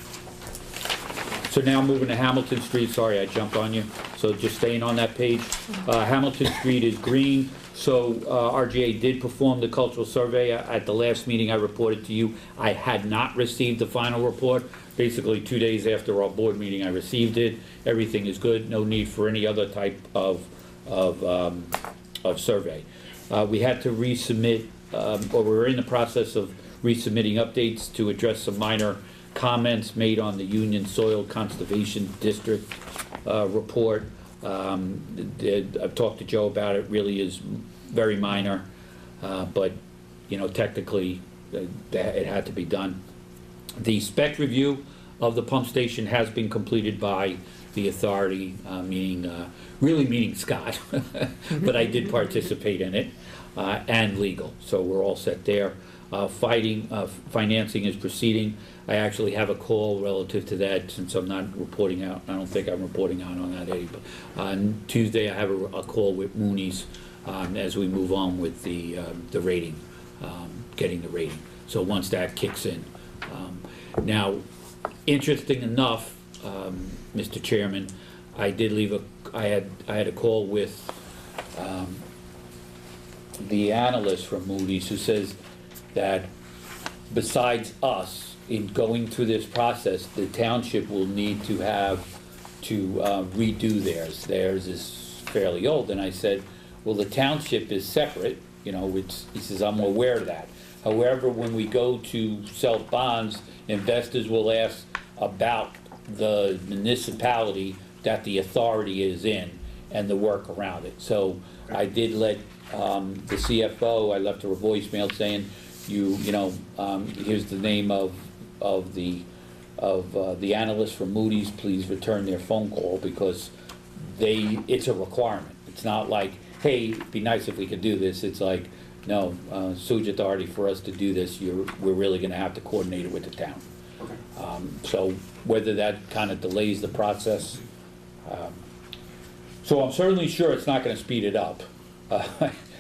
Speaker 2: So now moving to Hamilton Street, sorry I jumped on you, so just staying on that page. Hamilton Street is green, so RGA did perform the cultural survey. At the last meeting I reported to you, I had not received the final report. Basically 2 days after our board meeting I received it. Everything is good, no need for any other type of survey. We had to resubmit, or we're in the process of resubmitting updates to address some minor comments made on the Union Soil Conservation District report. I've talked to Joe about it, really is very minor, but, you know, technically it had to be done. The spec review of the pump station has been completed by the authority, meaning Scott, but I did participate in it, and legal, so we're all set there. Financing is proceeding. I actually have a call relative to that, since I'm not reporting out. I don't think I'm reporting out on that, Eddie, but on Tuesday I have a call with Mooney's as we move on with the rating, getting the rating. So once that kicks in. Now, interesting enough, Mr. Chairman, I did leave I had a call with the analyst from Moody's, who says that besides us, in going through this process, the township will need to redo theirs. Theirs is fairly old, and I said, well, the township is separate, you know, he says, I'm aware of that. However, when we go to sell bonds, investors will ask about the municipality that the authority is in and the work around it. So I did let the CFO, I left her a voicemail saying, here's the name of the analyst from Moody's, please return their phone call, because it's a requirement. It's not like, hey, it'd be nice if we could do this. It's like, no, sewage authority, for us to do this, we're really gonna have to coordinate it with the town.
Speaker 1: Okay.
Speaker 2: So whether that kind of delays the process, so I'm certainly sure it's not gonna speed it up.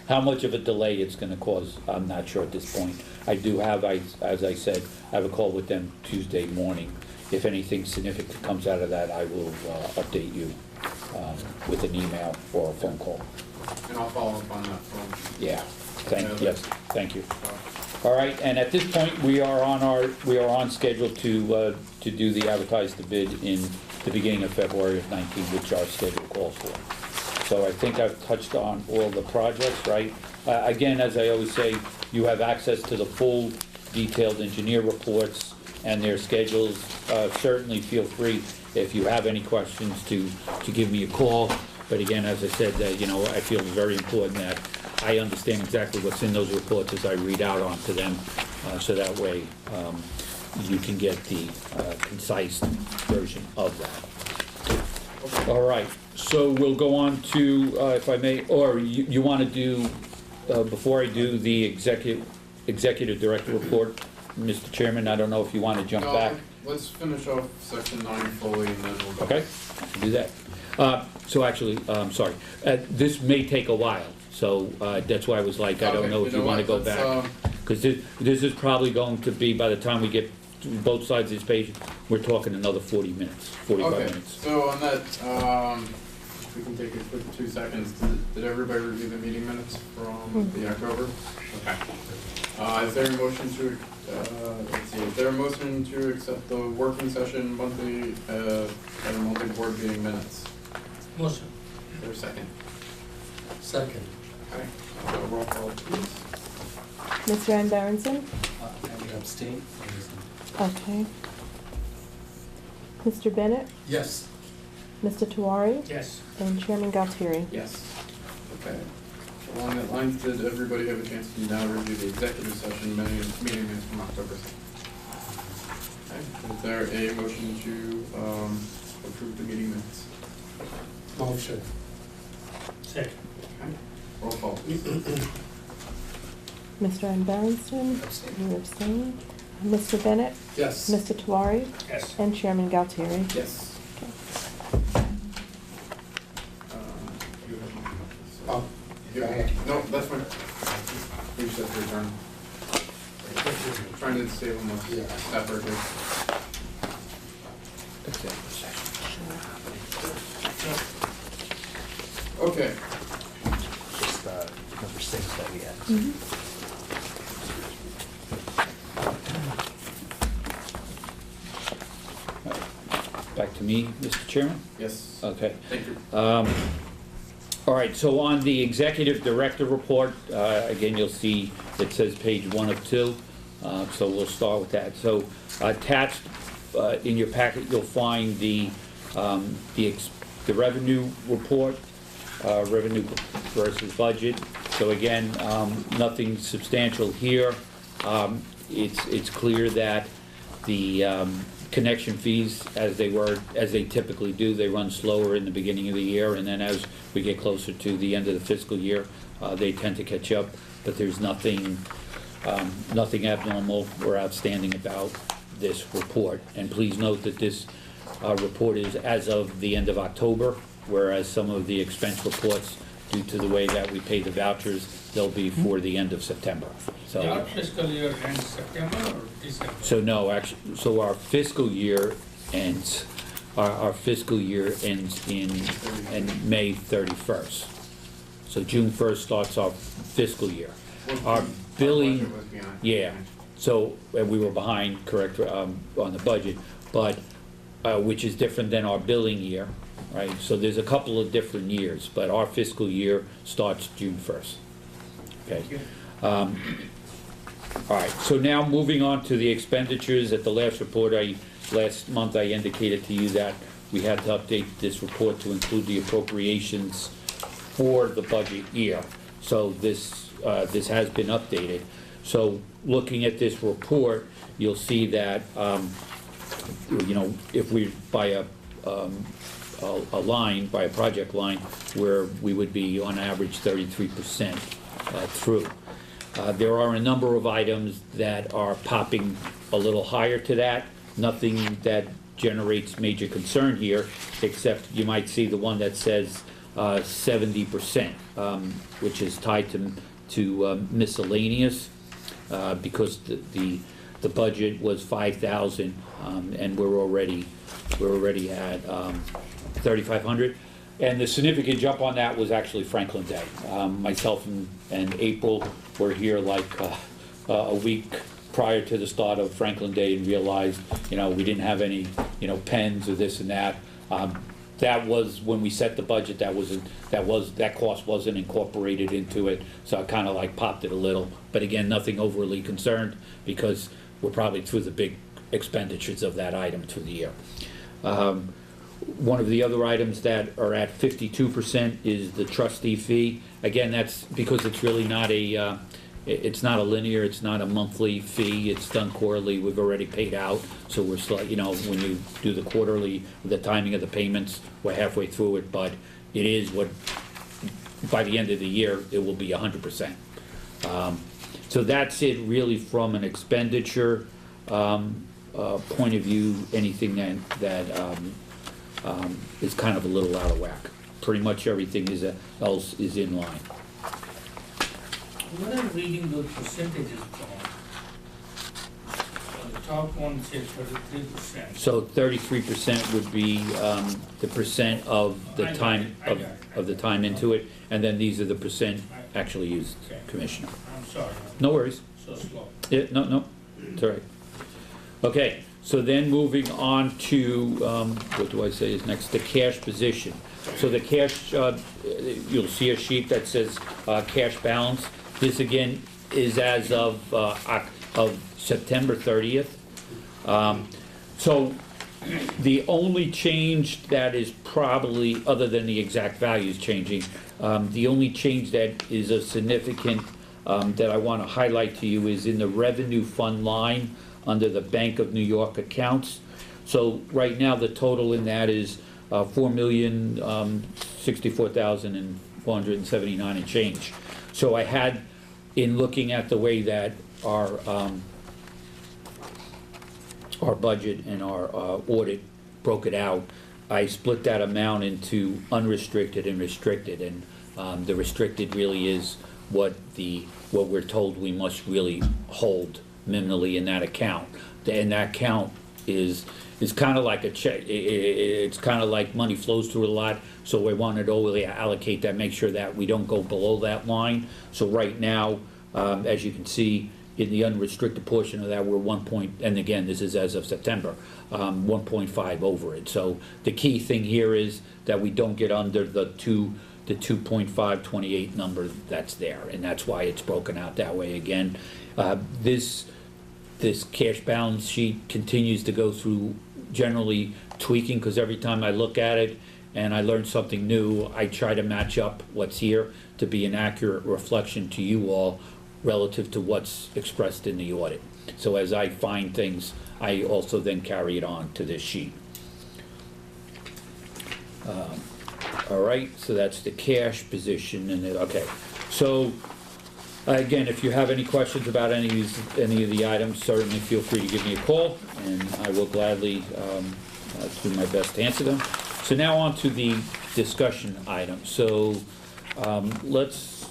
Speaker 2: How much of a delay it's gonna cause, I'm not sure at this point. I do have, as I said, I have a call with them Tuesday morning. If anything significant comes out of that, I will update you with an email or a phone call.
Speaker 1: And I'll follow up on that phone.
Speaker 2: Yeah, thank you. All right, and at this point, we are on schedule to do the advertise the bid in the beginning of February of 19, which our schedule calls for. So I think I've touched on all the projects, right? Again, as I always say, you have access to the full detailed engineer reports and their schedules. Certainly feel free, if you have any questions, to give me a call. But again, as I said, I feel it's very important that I understand exactly what's in those reports as I read out onto them, so that way you can get the concise version of that. All right, so we'll go on to, if I may, or you want to do, before I do the executive director report, Mr. Chairman, I don't know if you want to jump back.
Speaker 1: Let's finish off section 9 fully, and then we'll go.
Speaker 2: Okay, I can do that. So actually, I'm sorry, this may take a while, so that's why I was like, I don't know if you want to go back. Because this is probably going to be, by the time we get to both sides of this page, we're talking another 40 minutes, 45 minutes.
Speaker 1: So on that, we can take a quick 2 seconds. Did everybody review the meeting minutes from the October? Okay. Is there a motion to, let's see, is there a motion to accept the working session monthly board meeting minutes?
Speaker 6: Motion.
Speaker 1: Is there a second?
Speaker 5: Second.
Speaker 1: Okay. Roll call, please.
Speaker 3: Mr. Ann Berenson?
Speaker 5: I would abstain.
Speaker 3: Okay. Mr. Bennett?
Speaker 5: Yes.
Speaker 3: Mr. Tewari?
Speaker 6: Yes.
Speaker 3: And Chairman Galtieri?
Speaker 1: Yes. Okay. Along that lines, did everybody have a chance to now review the executive session meeting minutes from October 2nd? Okay. Is there a motion to approve the meeting minutes?
Speaker 5: Motion.
Speaker 6: Second.
Speaker 1: Okay. Roll call, please.
Speaker 3: Mr. Ann Berenson?
Speaker 5: Abstain.
Speaker 3: You abstain. Mr. Bennett?
Speaker 5: Yes.
Speaker 3: Mr. Tewari?
Speaker 6: Yes.
Speaker 3: And Chairman Galtieri?
Speaker 1: Yes.
Speaker 3: Okay.
Speaker 1: You have one.
Speaker 5: Oh,
Speaker 1: Yeah. No, that's fine. We just have to return. Trying to save them with
Speaker 5: Yeah.
Speaker 1: staff right here. Okay.
Speaker 4: Just number 6 that we had.
Speaker 3: Mhm.
Speaker 2: Back to me, Mr. Chairman?
Speaker 1: Yes.
Speaker 2: Okay.
Speaker 1: Thank you.
Speaker 2: All right, so on the executive director report, again, you'll see it says page 1 of 2, so we'll start with that. So attached in your packet, you'll find the revenue report, revenue versus budget. So again, nothing substantial here. It's clear that the connection fees, as they typically do, they run slower in the beginning of the year, and then as we get closer to the end of the fiscal year, they tend to catch up. But there's nothing abnormal or outstanding about this report. And please note that this report is as of the end of October, whereas some of the expense reports, due to the way that we pay the vouchers, they'll be for the end of September. So.
Speaker 6: Your fiscal year ends September or December?
Speaker 2: So no, actually, so our fiscal year ends, our fiscal year ends in May 31st. So June 1st starts our fiscal year. Our billing,
Speaker 1: Budget was behind.
Speaker 2: yeah, So, and we were behind, correct, on the budget, but, which is different than our billing year, right? So there's a couple of different years, but our fiscal year starts June 1st. Okay. All right, so now moving on to the expenditures. At the last report, last month I indicated to you that we had to update this report to include the appropriations for the budget year. So this has been updated. So looking at this report, you'll see that, you know, if we, by a line, by a project line, where we would be on average 33% through. There are a number of items that are popping a little higher to that. Nothing that generates major concern here, except you might see the one that says 70%, which is tied to miscellaneous, because the budget was 5,000, and we're already at 3,500. And the significant jump on that was actually Franklin Day. Myself and April were here like a week prior to the start of Franklin Day and realized, you know, we didn't have any, you know, pens or this and that. That was when we set the budget. That cost wasn't incorporated into it, so I kind of like popped it a little. But again, nothing overly concerned because we're probably through the big expenditures of that item through the year. One of the other items that are at 52% is the trustee fee. Again, that's because it's really not it's not a linear, it's not a monthly fee, it's done quarterly. We've already paid out, so we're still, you know, when you do the quarterly, the timing of the payments, we're halfway through it, but it is what, by the end of the year, it will be 100%. So that's it really from an expenditure point of view. Anything that is kind of a little out of whack. Pretty much everything else is in line.
Speaker 6: When I'm reading those percentages, John, the top one says 33%.
Speaker 2: So 33% would be the percent of the time of the time into it, and then these are the percent actually used,
Speaker 6: Okay.
Speaker 2: Commissioner.
Speaker 6: I'm sorry,
Speaker 2: No worries.
Speaker 6: I'm so slow.
Speaker 2: Yeah, no, it's all right. Okay, so then moving on to, what do I say is next? The cash position. So the cash, you'll see a sheet that says cash balance. This again is as of September 30th. So the only change that is probably, other than the exact values changing, the only change that is of significant that I want to highlight to you is in the revenue fund line under the Bank of New York accounts. So right now the total in that is $4,064,479 and change. So I had, in looking at the way that our budget and our audit broke it out, I split that amount into unrestricted and restricted, and the restricted really is what we're told we must really hold minimally in that account. And that account is kind of like a check. It's kind of like money flows through a lot, so we wanted to only allocate that, make sure that we don't go below that line. So right now, as you can see, in the unrestricted portion of that, we're and again, this is as of September, 1.5 over it. So the key thing here is that we don't get under the 2.528 number that's there, and that's why it's broken out that way again. This cash balance sheet continues to go through generally tweaking, because every time I look at it and I learn something new, I try to match up what's here to be an accurate reflection to you all relative to what's expressed in the audit. So as I find things, I also then carry it on to this sheet. All right, so that's the cash position, and okay. So again, if you have any questions about any of the items, certainly feel free to give me a call, and I will gladly do my best to answer them. So now on to the discussion items. So let's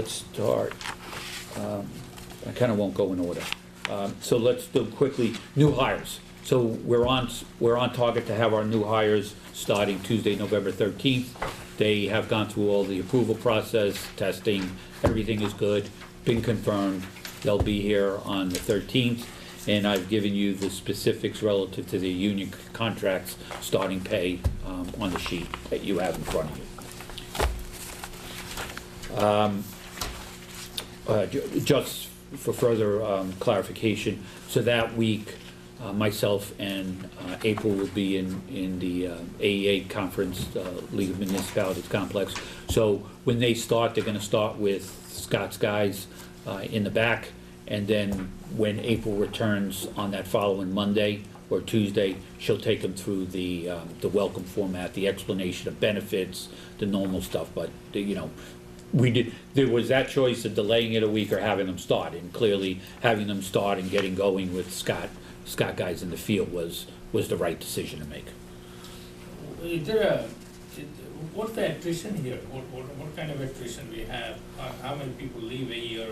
Speaker 2: start. I kind of won't go in order. So let's do quickly new hires. So we're on target to have our new hires starting Tuesday, November 13th. They have gone through all the approval process, testing, everything is good, been confirmed. They'll be here on the 13th, and I've given you the specifics relative to the union contracts, starting pay on the sheet that you have in front of you. Just for further clarification, so that week, myself and April will be in the AEA conference, League of Municipalities Complex. So when they start, they're gonna start with Scott's guys in the back, and then when April returns on that following Monday or Tuesday, she'll take them through the welcome format, the explanation of benefits, the normal stuff, but, you know, there was that choice of delaying it a week or having them start, and clearly having them start and getting going with Scott guys in the field was the right decision to make.
Speaker 6: Is there what's the attrition here? What kind of attrition we have? How many people leave a year,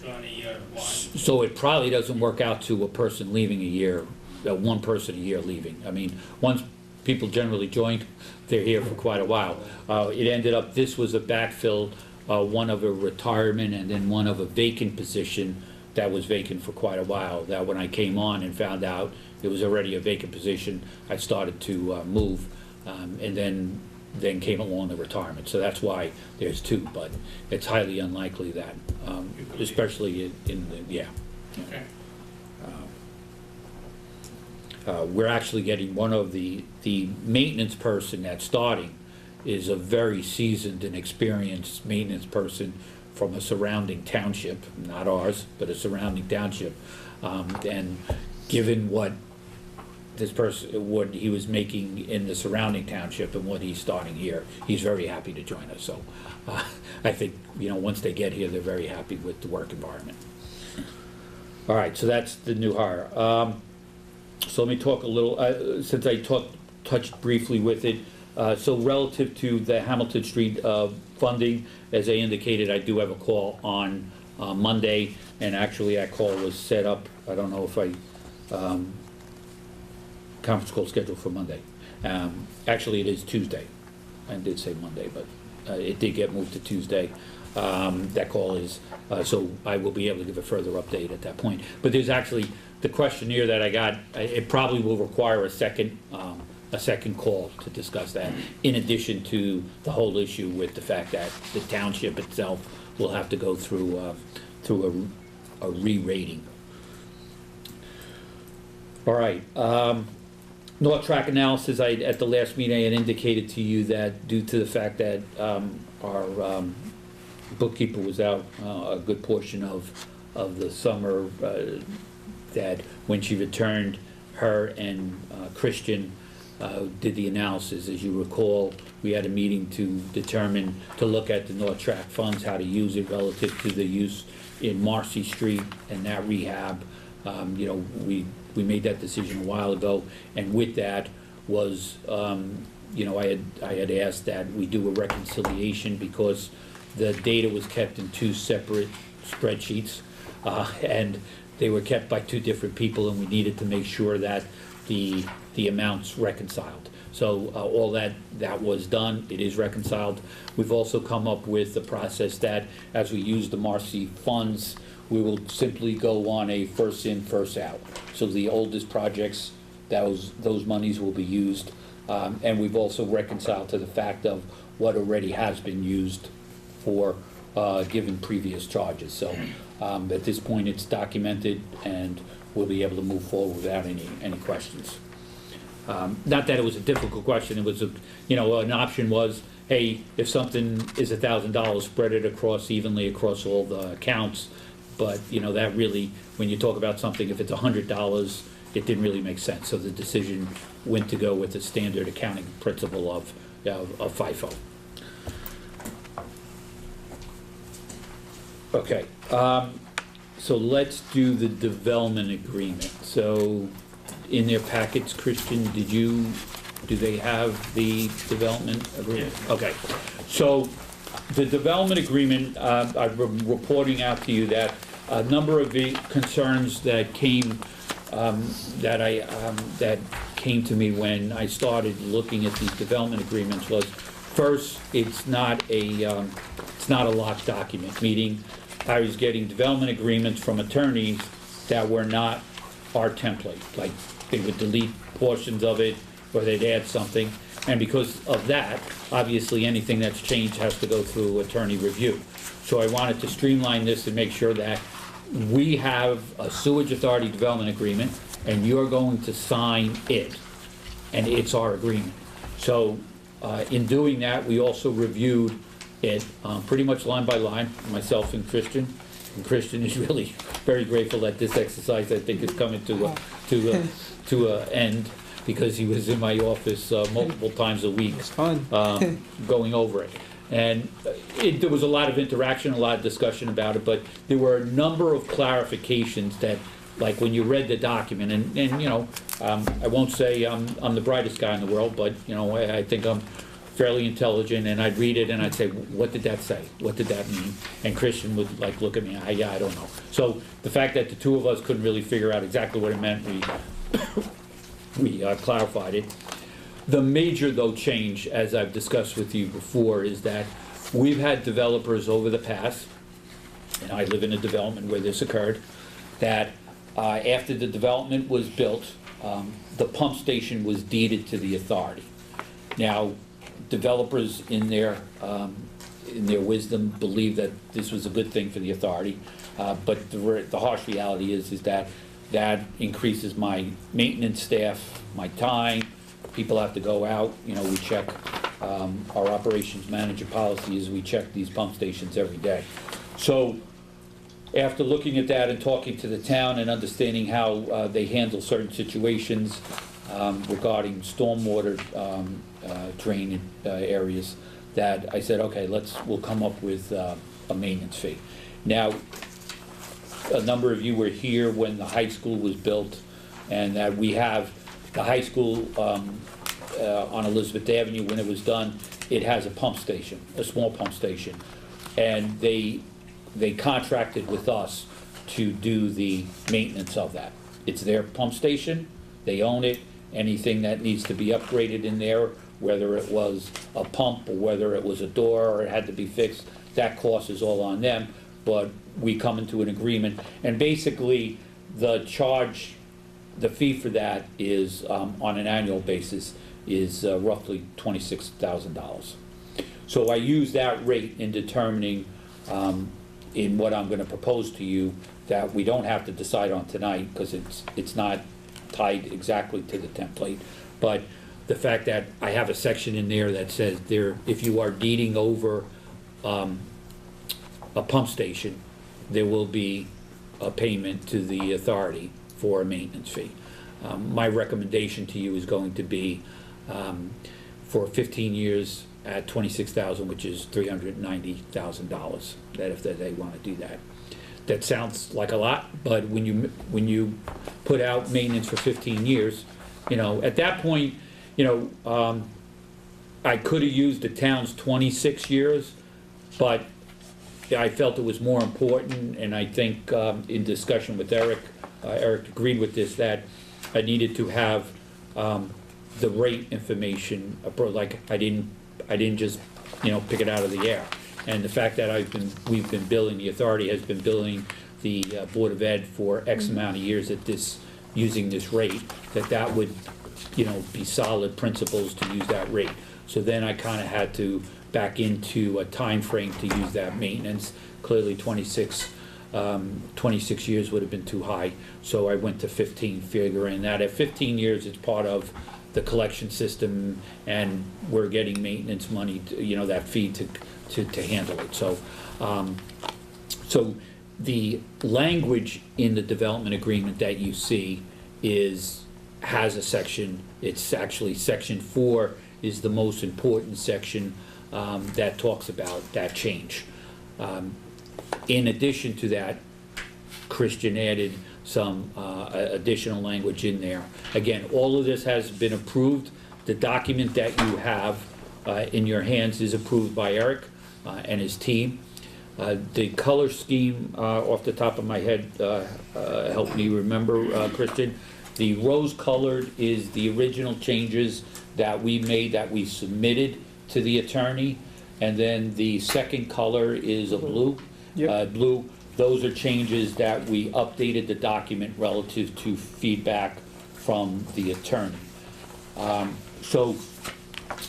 Speaker 6: join a year, why?
Speaker 2: So it probably doesn't work out to a person leaving a year, one person a year leaving. I mean, once people generally join, they're here for quite a while. It ended up, this was a backfill, one of a retirement and then one of a vacant position that was vacant for quite a while. That when I came on and found out it was already a vacant position, I started to move, and then came along the retirement. So that's why there's two, but it's highly unlikely that, especially in the, yeah.
Speaker 6: Okay.
Speaker 2: We're actually getting one of the maintenance person that's starting is a very seasoned and experienced maintenance person from a surrounding township, not ours, but a surrounding township. And given what this person, what he was making in the surrounding township and what he's starting here, he's very happy to join us. So I think, you know, once they get here, they're very happy with the work environment. All right, so that's the new hire. So let me talk a little, since I touched briefly with it. So relative to the Hamilton Street funding, as I indicated, I do have a call on Monday, and actually that call was set up, I don't know if conference call scheduled for Monday. Actually, it is Tuesday. I did say Monday, but it did get moved to Tuesday. That call is, so I will be able to give a further update at that point. But there's actually, the questionnaire that I got, it probably will require a second call to discuss that, in addition to the whole issue with the fact that the township itself will have to go through a re-rating. All right, North Track analysis, at the last meeting I had indicated to you that due to the fact that our bookkeeper was out a good portion of the summer, that when she returned, her and Christian did the analysis. As you recall, we had a meeting to determine, to look at the North Track funds, how to use it relative to the use in Marci Street and that rehab. You know, we made that decision a while ago, and with that was, you know, I had asked that we do a reconciliation because the data was kept in two separate spreadsheets, and they were kept by two different people, and we needed to make sure that the amounts reconciled. So all that was done. It is reconciled. We've also come up with the process that as we use the Marci funds, we will simply go on a first in, first out. So the oldest projects, those monies will be used. And we've also reconciled to the fact of what already has been used for given previous charges. So at this point, it's documented, and we'll be able to move forward without any questions. Not that it was a difficult question. It was you know, an option was, hey, if something is $1,000, spread it evenly across all the accounts. But you know, that really, when you talk about something, if it's $100, it didn't really make sense. So the decision went to go with the standard accounting principle of FIFO. Okay, so let's do the development agreement. So in their packets, Christian, do they have the development agreement?
Speaker 6: Yes.
Speaker 2: Okay, so the development agreement, I've been reporting out to you that a number of the concerns that came that came to me when I started looking at these development agreements was, first, it's not a locked document, meaning I was getting development agreements from attorneys that were not our template. Like, they would delete portions of it, or they'd add something. And because of that, obviously, anything that's changed has to go through attorney review. So I wanted to streamline this and make sure that we have a sewage authority development agreement, and you're going to sign it, and it's our agreement. So in doing that, we also reviewed it pretty much line by line, myself and Christian. And Christian is really very grateful that this exercise, I think, is coming to an end, because he was in my office multiple times a week.
Speaker 7: It's fun.
Speaker 2: Going over it. And there was a lot of interaction, a lot of discussion about it, but there were a number of clarifications that, like when you read the document, and you know, I won't say I'm the brightest guy in the world, but you know, I think I'm fairly intelligent, and I'd read it and I'd say, what did that say? What did that mean? And Christian would like look at me, yeah, I don't know. So the fact that the two of us couldn't really figure out exactly what it meant, we clarified it. The major, though, change, as I've discussed with you before, is that we've had developers over the past, and I live in a development where this occurred, that after the development was built, the pump station was deeded to the authority. Now, developers in their wisdom believe that this was a good thing for the authority, but the harsh reality is that increases my maintenance staff, my time. People have to go out, you know, we check, our operations manager policy is we check these pump stations every day. So after looking at that and talking to the town and understanding how they handle certain situations regarding stormwater drainage areas, that I said, okay, we'll come up with a maintenance fee. Now, a number of you were here when the high school was built, and that we have the high school on Elizabeth Avenue. When it was done, it has a pump station, a small pump station, and they contracted with us to do the maintenance of that. It's their pump station, they own it. Anything that needs to be upgraded in there, whether it was a pump or whether it was a door or it had to be fixed, that cost is all on them. But we come into an agreement, and basically the fee for that is, on an annual basis, is roughly $26,000. So I use that rate in determining, in what I'm gonna propose to you, that we don't have to decide on tonight, because it's not tied exactly to the template. But the fact that I have a section in there that says if you are deeding over a pump station, there will be a payment to the authority for a maintenance fee. My recommendation to you is going to be for 15 years at $26,000, which is $390,000. That if they want to do that. That sounds like a lot, but when you put out maintenance for 15 years, you know, at that point, you know, I could have used the town's 26 years, but I felt it was more important, and I think in discussion with Eric, Eric agreed with this, that I needed to have the rate information, like I didn't just, you know, pick it out of the air. And the fact that we've been billing, the authority has been billing the Board of Ed for X amount of years at this, using this rate, that would, you know, be solid principles to use that rate. So then I kind of had to back into a time frame to use that maintenance. Clearly 26 years would have been too high, so I went to 15, figuring that at 15 years it's part of the collection system, and we're getting maintenance money, to, you know, that fee to handle it. So, so the language in the development agreement that you see has a section. It's actually section 4 is the most important section that talks about that change. In addition to that, Christian added some additional language in there. Again, all of this has been approved. The document that you have in your hands is approved by Eric and his team. The color scheme, off the top of my head, help me remember, Christian. The rose-colored is the original changes that we made, that we submitted to the attorney, and then the second color is a blue.
Speaker 7: Yep.
Speaker 2: blue, those are changes that we updated the document relative to feedback from the attorney. So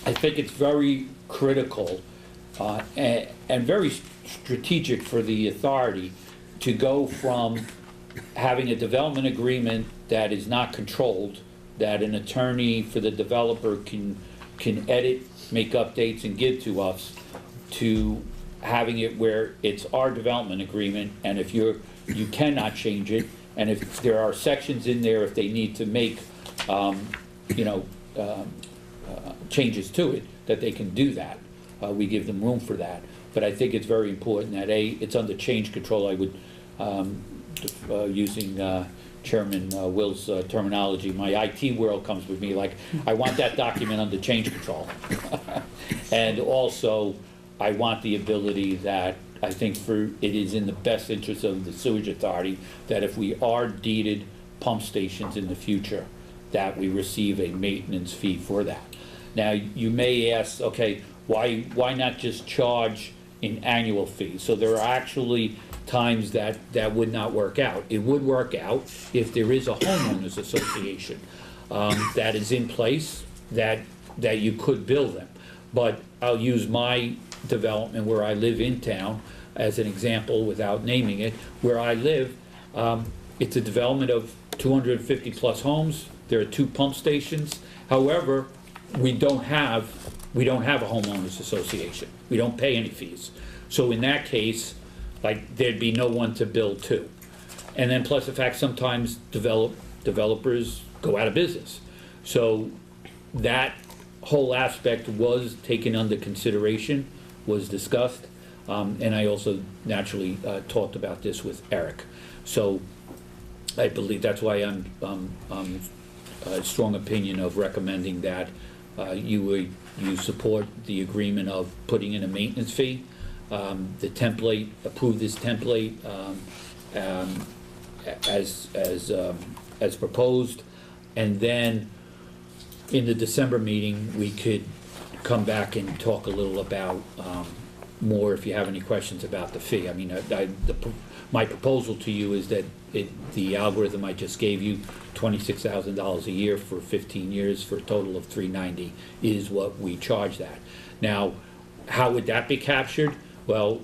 Speaker 2: I think it's very critical and very strategic for the authority to go from having a development agreement that is not controlled, that an attorney for the developer can edit, make updates, and give to us, to having it where it's our development agreement, and if you cannot change it, and if there are sections in there, if they need to make, changes to it, that they can do that. We give them room for that. But I think it's very important that, it's under change control. I would, using Chairman Will's terminology, my IT world comes with me like, I want that document under change control. And also, I want the ability that, I think it is in the best interest of the sewage authority, that if we are deeded pump stations in the future, that we receive a maintenance fee for that. Now, you may ask, okay, why not just charge an annual fee? So there are actually times that would not work out. It would work out if there is a homeowners association that is in place, that you could bill them. But I'll use my development where I live in town as an example without naming it. Where I live, it's a development of 250 plus homes. There are 2 pump stations. However, we don't have a homeowners association. We don't pay any fees. So in that case, like, there'd be no one to bill to. And then plus the fact sometimes developers go out of business. So that whole aspect was taken under consideration, was discussed, and I also naturally talked about this with Eric. So I believe that's why I'm a strong opinion of recommending that you support the agreement of putting in a maintenance fee. The template, approve this template as proposed, and then in the December meeting, we could come back and talk a little about more if you have any questions about the fee. I mean, my proposal to you is that the algorithm I just gave you, $26,000 a year for 15 years for a total of $390 is what we charge that. Now, how would that be captured? Well,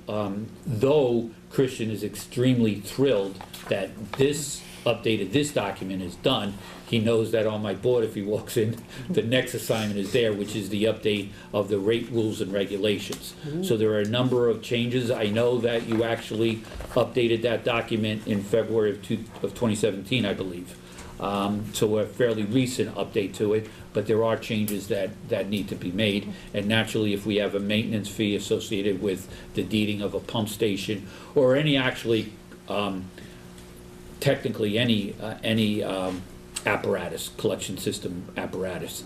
Speaker 2: though Christian is extremely thrilled that this document is done, he knows that on my board, if he walks in, the next assignment is there, which is the update of the rate rules and regulations. So there are a number of changes. I know that you actually updated that document in February of 2017, I believe. So a fairly recent update to it, but there are changes that need to be made. And naturally, if we have a maintenance fee associated with the deeding of a pump station, or any actually, technically any apparatus, collection system apparatus,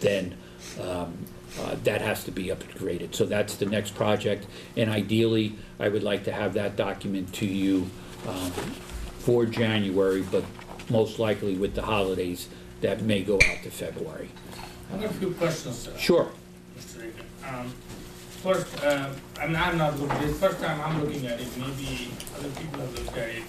Speaker 2: then that has to be upgraded. So that's the next project, and ideally, I would like to have that document to you for January, but most likely with the holidays, that may go out to February.
Speaker 6: I've got a few questions.
Speaker 2: Sure.
Speaker 6: Mr. Reagan. First, I mean, I'm not looking, this first time I'm looking at it, maybe other people have looked at it,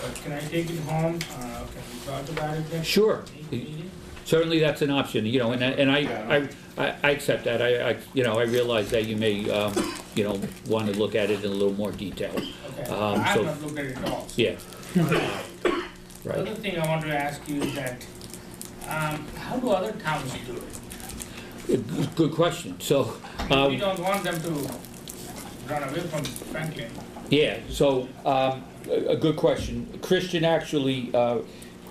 Speaker 6: but can I take it home? Can we talk about it next
Speaker 2: Sure.
Speaker 6: meeting?
Speaker 2: Certainly, that's an option, and I accept that. I realize that you may, want to look at it in a little more detail.
Speaker 6: Okay, I have not looked at it at all.
Speaker 2: Yeah.
Speaker 6: The other
Speaker 2: Right.
Speaker 6: thing I want to ask you is that, how do other towns do it?
Speaker 2: Good question. So,
Speaker 6: We don't want them to run away from Franklin.
Speaker 2: yeah, so, a good question. Christian actually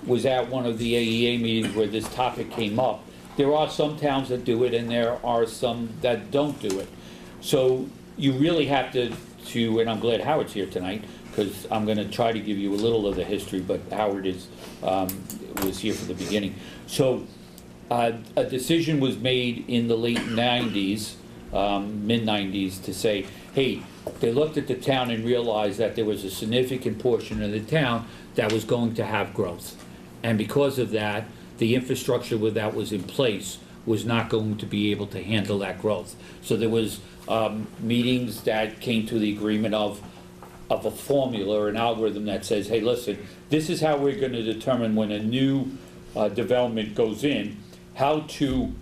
Speaker 2: was at one of the AEA meetings where this topic came up. There are some towns that do it, and there are some that don't do it. So you really have to, and I'm glad Howard's here tonight, because I'm going to try to give you a little of the history, but Howard was here from the beginning. So a decision was made in the late 90s, mid-90s, to say, hey, they looked at the town and realized that there was a significant portion of the town that was going to have growth. And because of that, the infrastructure that was in place was not going to be able to handle that growth. So there was meetings that came to the agreement of of a formula or an algorithm that says, hey, listen, this is how we're gonna determine when a new development goes in, how to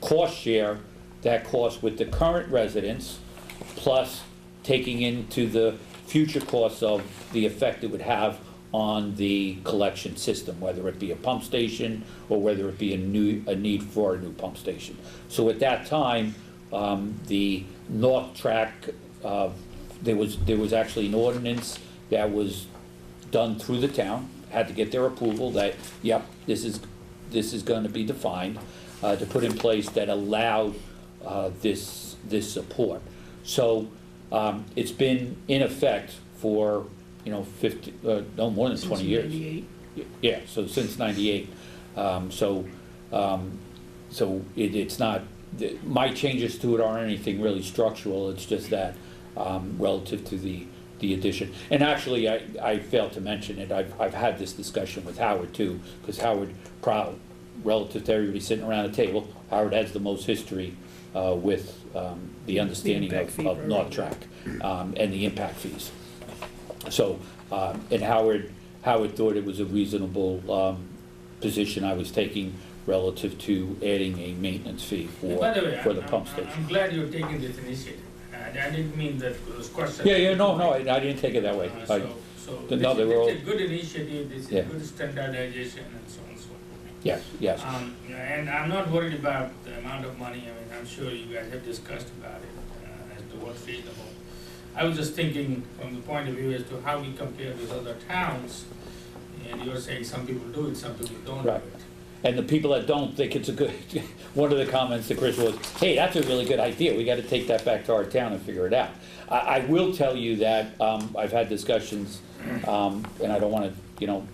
Speaker 2: cost share that cost with the current residents, plus taking into the future costs of the effect it would have on the collection system, whether it be a pump station or whether it be a need for a new pump station. So at that time, the North Track, there was actually an ordinance that was done through the town, had to get their approval that, yep, this is going to be defined, to put in place that allowed this support. So it's been in effect for, 50, no more than 20 years.
Speaker 9: 98.
Speaker 2: Yeah, so since '98. So it's not, my changes to it aren't anything really structural, it's just that relative to the addition. And actually, I failed to mention it, I've had this discussion with Howard too, because Howard, relative to everybody sitting around the table, Howard has the most history with the understanding
Speaker 9: impact fee
Speaker 2: of North
Speaker 9: program.
Speaker 2: Track and the impact fees. So, and Howard thought it was a reasonable position I was taking relative to adding a maintenance fee
Speaker 6: By the way,
Speaker 2: for the pump station.
Speaker 6: I'm glad you're taking this initiative. I didn't mean that it was questioned.
Speaker 2: No, I didn't take it that way.
Speaker 6: So
Speaker 2: No, they were all-
Speaker 6: it's a good initiative, this
Speaker 2: Yeah.
Speaker 6: is good standardization and so on and so forth.
Speaker 2: Yes.
Speaker 6: And I'm not worried about the amount of money, I mean, I'm sure you guys have discussed about it, as to what's reasonable. I was just thinking from the point of view as to how we compare with other towns, and you were saying some people do it, some people don't do
Speaker 2: Right.
Speaker 6: it.
Speaker 2: And the people that don't think it's a good, one of the comments to Chris was, hey, that's a really good idea, we gotta take that back to our town and figure it out. I will tell you that, I've had discussions, and I don't wanna,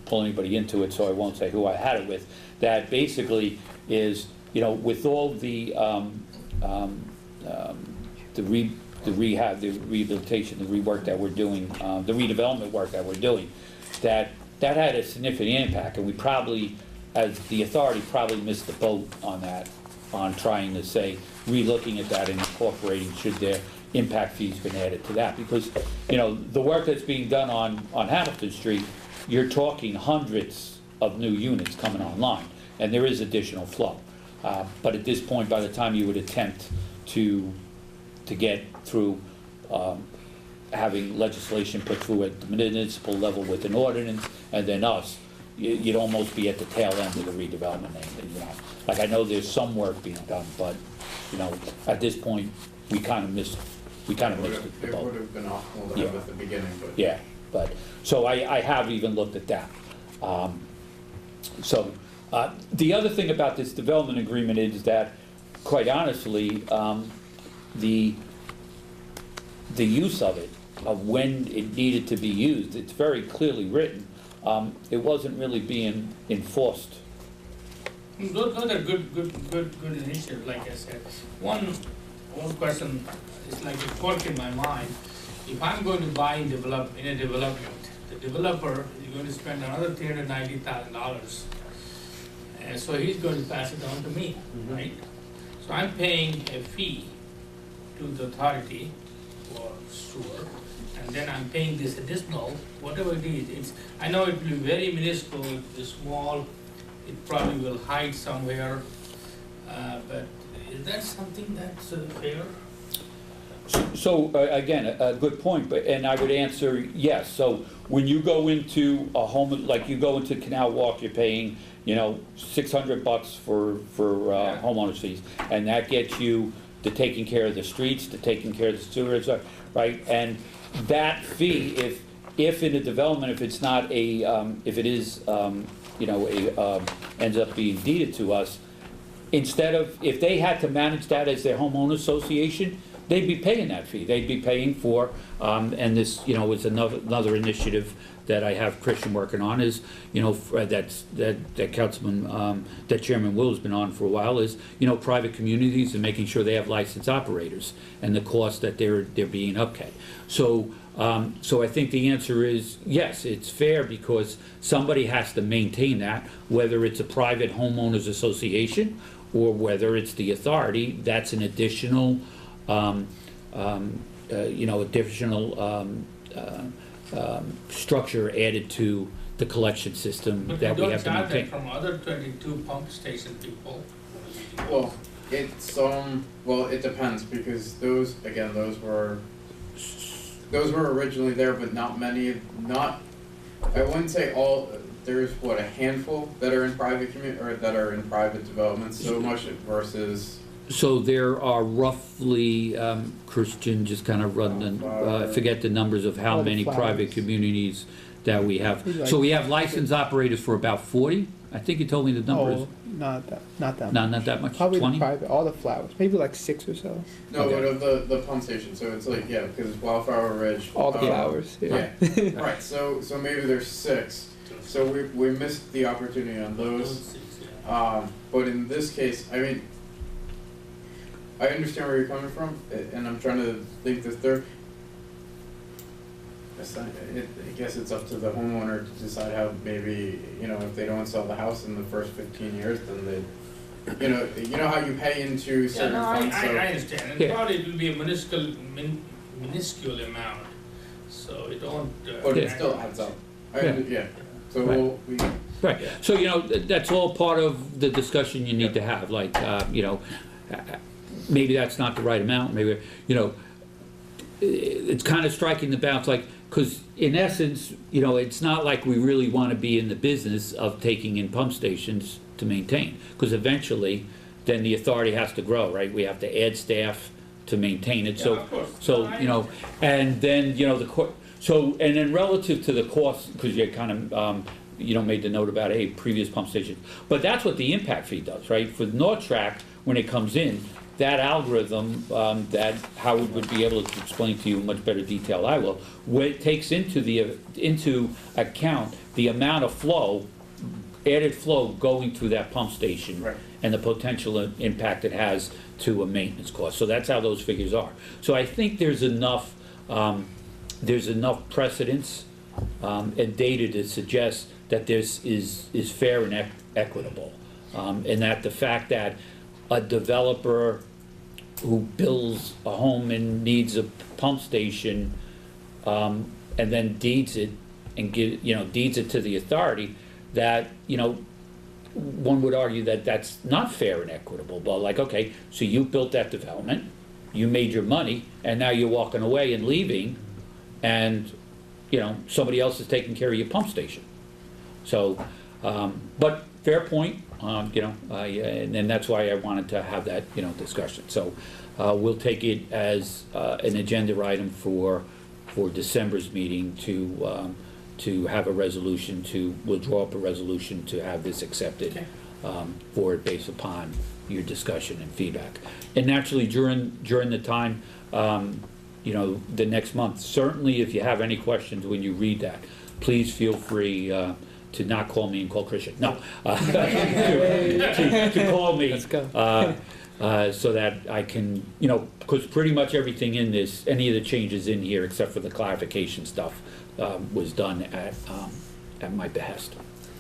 Speaker 2: pull anybody into it, so I won't say who I had it with, that basically is, with all the rehab, the rehabilitation, the rework that we're doing, the redevelopment work that we're doing, that had a significant impact, and we probably, as the authority, probably missed the boat on that, on trying to say, re-looking at that and incorporating, should their impact fees been added to that, because, the work that's being done on Hamilton Street, you're talking hundreds of new units coming online, and there is additional flow. But at this point, by the time you would attempt to get through having legislation put through at the municipal level with an ordinance, and then us, you'd almost be at the tail end of the redevelopment. Like, I know there's some work being done, but, at this point, we kind of missed the
Speaker 1: It
Speaker 2: boat.
Speaker 1: would have been optimal to
Speaker 2: Yeah.
Speaker 1: have at the beginning, but.
Speaker 2: Yeah, but, so I have even looked at that. The other thing about this development agreement is that, quite honestly, the use of it, of when it needed to be used, it's very clearly written. It wasn't really being enforced.
Speaker 6: Those are good initiatives, like I said. One question is like a quirk in my mind. If I'm going to buy and develop in a development, the developer is going to spend another $390,000. And so he's going to pass it on to me, right? So I'm paying a fee to the authority for sewer, and then I'm paying this additional, whatever it is. I know it will be very minuscule, it will be small, it probably will hide somewhere, but is that something that's fair?
Speaker 2: So, again, a good point, and I would answer yes. So when you go into a home, like you go into Canal Walk, you're paying, $600 for homeowners fees, and that gets you to taking care of the streets, to taking care of the sewers, right? And that fee, if in a development, if it's not if it is, ends up being deeded to us, instead of, if they had to manage that as their homeowner association, they'd be paying that fee. They'd be paying for, and this, is another initiative that I have Christian working on is, that Councilman, that Chairman Will has been on for a while is, private communities and making sure they have licensed operators and the cost that they're being upkept. So I think the answer is yes, it's fair because somebody has to maintain that, whether it's a private homeowners association or whether it's the authority. That's an additional, structure added to the collection system
Speaker 6: But
Speaker 2: that
Speaker 6: we
Speaker 2: we
Speaker 6: don't
Speaker 2: have to
Speaker 6: charge that
Speaker 2: maintain.
Speaker 6: from other 22 pump station people.
Speaker 1: Well, it's, well, it depends, because those were originally there, but not many, I wouldn't say all, there's what, a handful that are in private or that are in private developments, so much versus,
Speaker 2: So there are roughly, Christian just kind of run the, I forget the numbers of how
Speaker 7: All the
Speaker 2: many private
Speaker 7: flowers.
Speaker 2: communities that we have.
Speaker 7: Maybe
Speaker 2: So
Speaker 7: like-
Speaker 2: we have licensed operators for about 40? I think you told me the number is,
Speaker 7: Oh, not that
Speaker 2: no,
Speaker 7: much.
Speaker 2: not that much,
Speaker 7: Probably the
Speaker 2: 20?
Speaker 7: private, all the flowers, maybe like 6 or so.
Speaker 1: no,
Speaker 2: Okay.
Speaker 1: but of the pump station, so it's like, yeah, because it's Wildflower Ridge.
Speaker 7: All the flowers, yeah.
Speaker 1: Yeah, right, so maybe there's 6, so we missed the opportunity on those. But in this case, I mean, I understand where you're coming from, and I'm trying to think this through. I guess it's up to the homeowner to decide how, maybe, if they don't sell the house in the first 15 years, then they, you know how you pay into
Speaker 6: Yeah,
Speaker 1: certain
Speaker 6: no,
Speaker 1: funds, so.
Speaker 6: I understand, and
Speaker 2: Yeah.
Speaker 6: probably it will be a minuscule amount, so it don't.
Speaker 1: But it
Speaker 2: Yeah.
Speaker 1: still adds up.
Speaker 2: Yeah.
Speaker 1: Yeah, so
Speaker 2: Right.
Speaker 1: we,
Speaker 2: Right, so, that's all part of the discussion you need to have, like, maybe that's not the right amount, maybe, it's kind of striking the balance, like, because in essence, it's not like we really want to be in the business of taking in pump stations to maintain, because eventually, then the authority has to grow, right? We have to add staff to maintain it,
Speaker 6: Yeah,
Speaker 2: so,
Speaker 6: of course.
Speaker 2: so,
Speaker 6: No, I
Speaker 2: and then, and then relative to the cost, because you kind of, made the note about, hey, previous pump stations, but that's what the impact fee does, right? For North Track, when it comes in, that algorithm, that Howard would be able to explain to you in much better detail I will, where it takes into account the amount of flow, added flow going through that pump station.
Speaker 1: Right.
Speaker 2: And the potential impact it has to a maintenance cost, so that's how those figures are. So I think there's enough precedence, and data to suggest that this is fair and equitable. And that the fact that a developer who builds a home and needs a pump station, and then deeds it and deeds it to the authority, that, one would argue that that's not fair and equitable, but like, okay, so you built that development, you made your money, and now you're walking away and leaving, and, somebody else is taking care of your pump station. So, but fair point, and that's why I wanted to have that, discussion. So, we'll take it as, an agenda item for December's meeting to have a resolution we'll draw up a resolution to have this accepted, for it based upon your discussion and feedback. And naturally, during the time, the next month, certainly if you have any questions when you read that, please feel free, to not call me and call Christian, no. To call me.
Speaker 7: Let's go.
Speaker 2: So that I can, because pretty much everything in this, any of the changes in here, except for the clarification stuff, was done at my behest.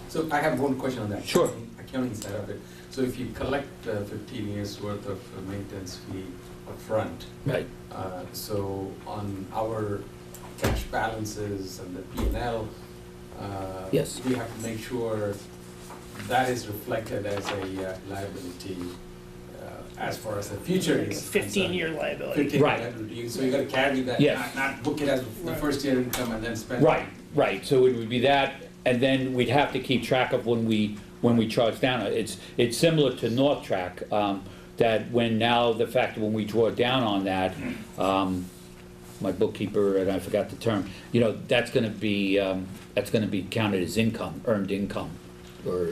Speaker 10: So I have one question on that.
Speaker 2: Sure.
Speaker 10: Accounting side of it. So if you collect 15 years worth of maintenance fee upfront,
Speaker 2: Right.
Speaker 10: So on our cash balances and the P&L,
Speaker 2: Yes.
Speaker 10: we have to make sure that is reflected as a liability as far as the future
Speaker 9: Like a
Speaker 10: is
Speaker 9: 15-year liability.
Speaker 10: 15
Speaker 2: Right.
Speaker 10: liability. So you got to carry that,
Speaker 2: Yes.
Speaker 10: not book it as the
Speaker 9: Right.
Speaker 10: first year income and then spend.
Speaker 2: Right, so it would be that, and then we'd have to keep track of when we charge down. It's similar to North Track, that when we draw down on that, my bookkeeper, and I forgot the term, that's gonna be counted as income, earned income, or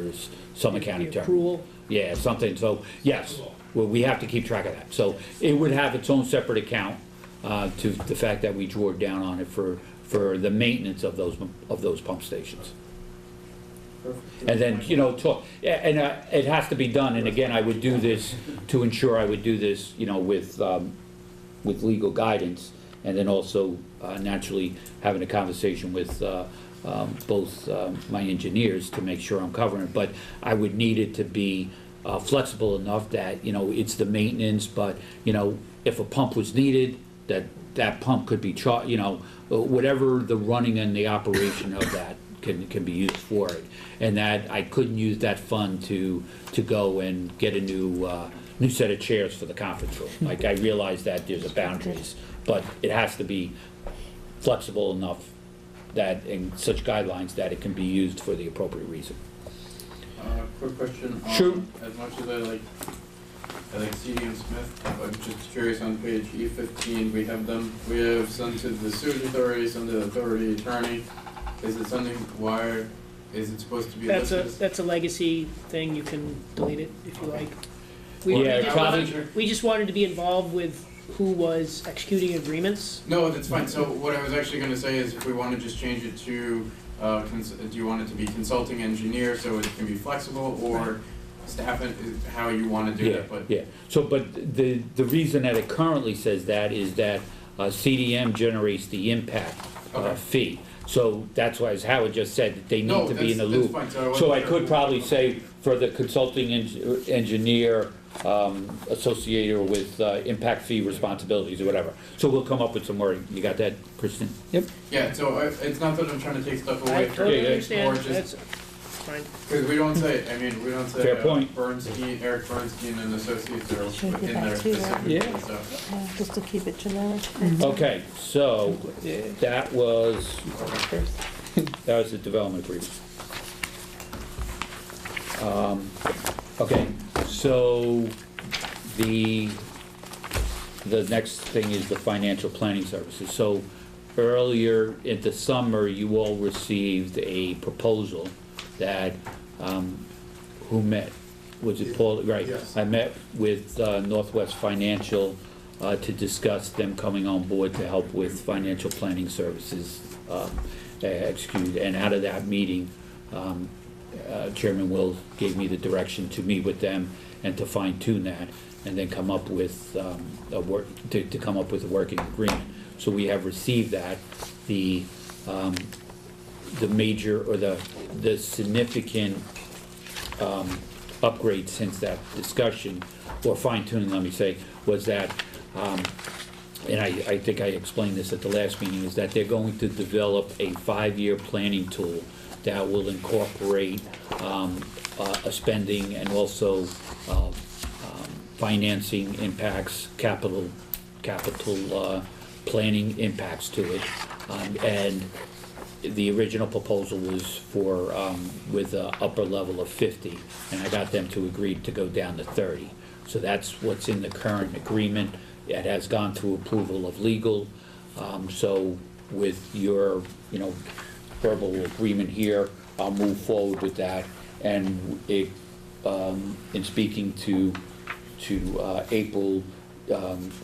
Speaker 2: some accounting term.
Speaker 9: Accrual.
Speaker 2: Yeah, something, so, yes, well, we have to keep track of that. So it would have its own separate account, to the fact that we draw down on it for the maintenance of those pump stations. And then, it has to be done, and again, I would do this to ensure I would do this, with legal guidance, and then also, naturally, having a conversation with, both, my engineers to make sure I'm covering it, but I would need it to be, flexible enough that, it's the maintenance, but, if a pump was needed, that that pump could be whatever the running and the operation of that can be used for it. And that I couldn't use that fund to go and get a new set of chairs for the conference room. Like, I realize that there's a boundaries, but it has to be flexible enough that, in such guidelines, that it can be used for the appropriate reason.
Speaker 1: Quick question.
Speaker 2: Sure.
Speaker 1: As much as I like CDM Smith, I'm just curious, on page E15, we have some to the sewage authority, some to the authority attorney. Is it something, why is it supposed to be listed?
Speaker 9: That's a legacy thing, you can delete it if you like. We just wanted to be involved with who was executing agreements.
Speaker 1: No, that's fine. So what I was actually gonna say is, if we wanna just change it to, do you want it to be consulting engineer so it can be flexible, or staff, how you wanna do that, but.
Speaker 2: Yeah, so, but the reason that it currently says that is that CDM generates the impact fee. So that's why, as Howard just said, that they need to be in the loop.
Speaker 1: That's fine.
Speaker 2: So I could probably say for the consulting engineer associated with impact fee responsibilities or whatever. So we'll come up with some wording. You got that, Kristen?
Speaker 7: Yep.
Speaker 1: Yeah, so it's not that I'm trying to take stuff away
Speaker 9: I
Speaker 1: from
Speaker 9: totally
Speaker 1: it,
Speaker 9: understand,
Speaker 1: or
Speaker 9: that's
Speaker 1: just,
Speaker 9: fine.
Speaker 1: because we don't say
Speaker 2: Fair point.
Speaker 1: Eric Bernstein and Associates are
Speaker 3: Should be
Speaker 1: in
Speaker 3: back
Speaker 1: there
Speaker 3: to that.
Speaker 1: specifically,
Speaker 7: Yeah.
Speaker 1: so.
Speaker 3: Just to keep it generic.
Speaker 2: Okay, so
Speaker 7: Yeah.
Speaker 2: that was the development agreement. Okay, so the next thing is the financial planning services. So earlier in the summer, you all received a proposal that, who met? Was it Paul? Right.
Speaker 5: Yes.
Speaker 2: I met with Northwest Financial to discuss them coming on board to help with financial planning services executed. And out of that meeting, Chairman Wills gave me the direction to meet with them and to fine tune that, and then come up with to come up with a working agreement. So we have received that. The major, or the significant upgrade since that discussion, or fine tuning, let me say, was that, and I think I explained this at the last meeting, is that they're going to develop a 5-year planning tool that will incorporate a spending and also financing impacts, capital planning impacts to it. And the original proposal was for, with an upper level of 50, and I got them to agree to go down to 30. So that's what's in the current agreement. It has gone through approval of legal. So with your, verbal agreement here, I'll move forward with that. And it, in speaking to April,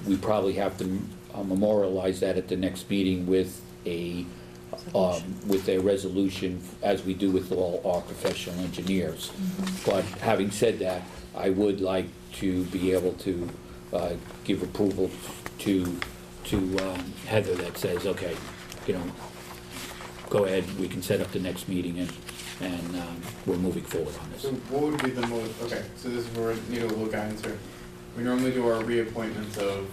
Speaker 2: we probably have to memorialize that at the next meeting with a resolution, as we do with all our professional engineers. But having said that, I would like to be able to give approval to Heather that says, okay, go ahead, we can set up the next meeting, and we're moving forward on this.
Speaker 1: So what would be the most, okay, so this is where we need a little guidance here. We normally do our reappointments of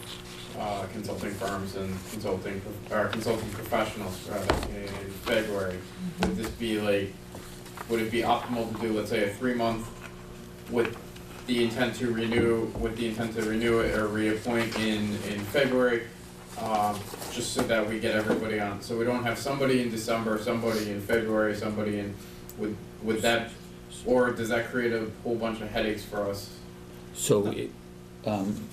Speaker 1: consulting firms and consulting professionals rather in February. Would this be would it be optimal to do, let's say, a 3-month with the intent to renew it or reappoint in February, just so that we get everybody on, so we don't have somebody in December, somebody in February, somebody in, with that, or does that create a whole bunch of headaches for us?
Speaker 2: So,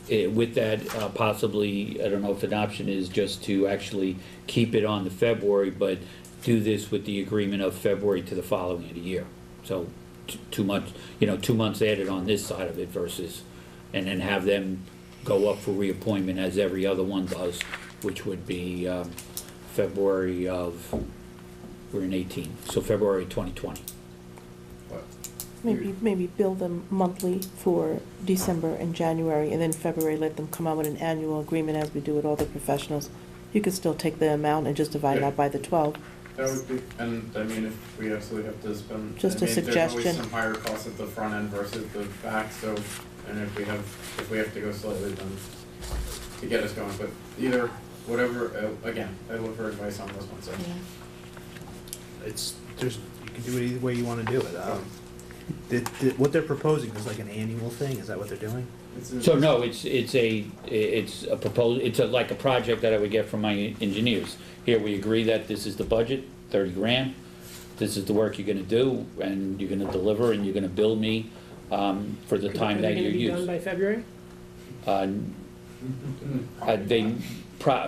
Speaker 2: with that, possibly, I don't know if an option is just to actually keep it on to February, but do this with the agreement of February to the following of the year. So, 2 months, 2 months added on this side of it versus, and then have them go up for reappointment as every other one does, which would be February of, we're in 18, so February 2020.
Speaker 3: Maybe bill them monthly for December and January, and then February let them come out with an annual agreement as we do with all the professionals. You could still take the amount and just divide it out by the 12.
Speaker 1: That would be, and I mean, if we absolutely have to spend,
Speaker 3: Just a
Speaker 1: there's
Speaker 3: suggestion.
Speaker 1: always some higher costs at the front end versus the back, so, and if we have to go slightly, then to get us going, but either whatever, again, I look for advice on this one, so.
Speaker 3: Yeah.
Speaker 4: You can do it either way you wanna do it. What they're proposing is like an annual thing, is that what they're doing?
Speaker 2: So no, it's a proposal, like a project that I would get from my engineers. Here, we agree that this is the budget, 30 grand, this is the work you're gonna do, and you're gonna deliver, and you're gonna bill me, for the time that you
Speaker 9: Are they gonna be done
Speaker 2: use.
Speaker 9: by February?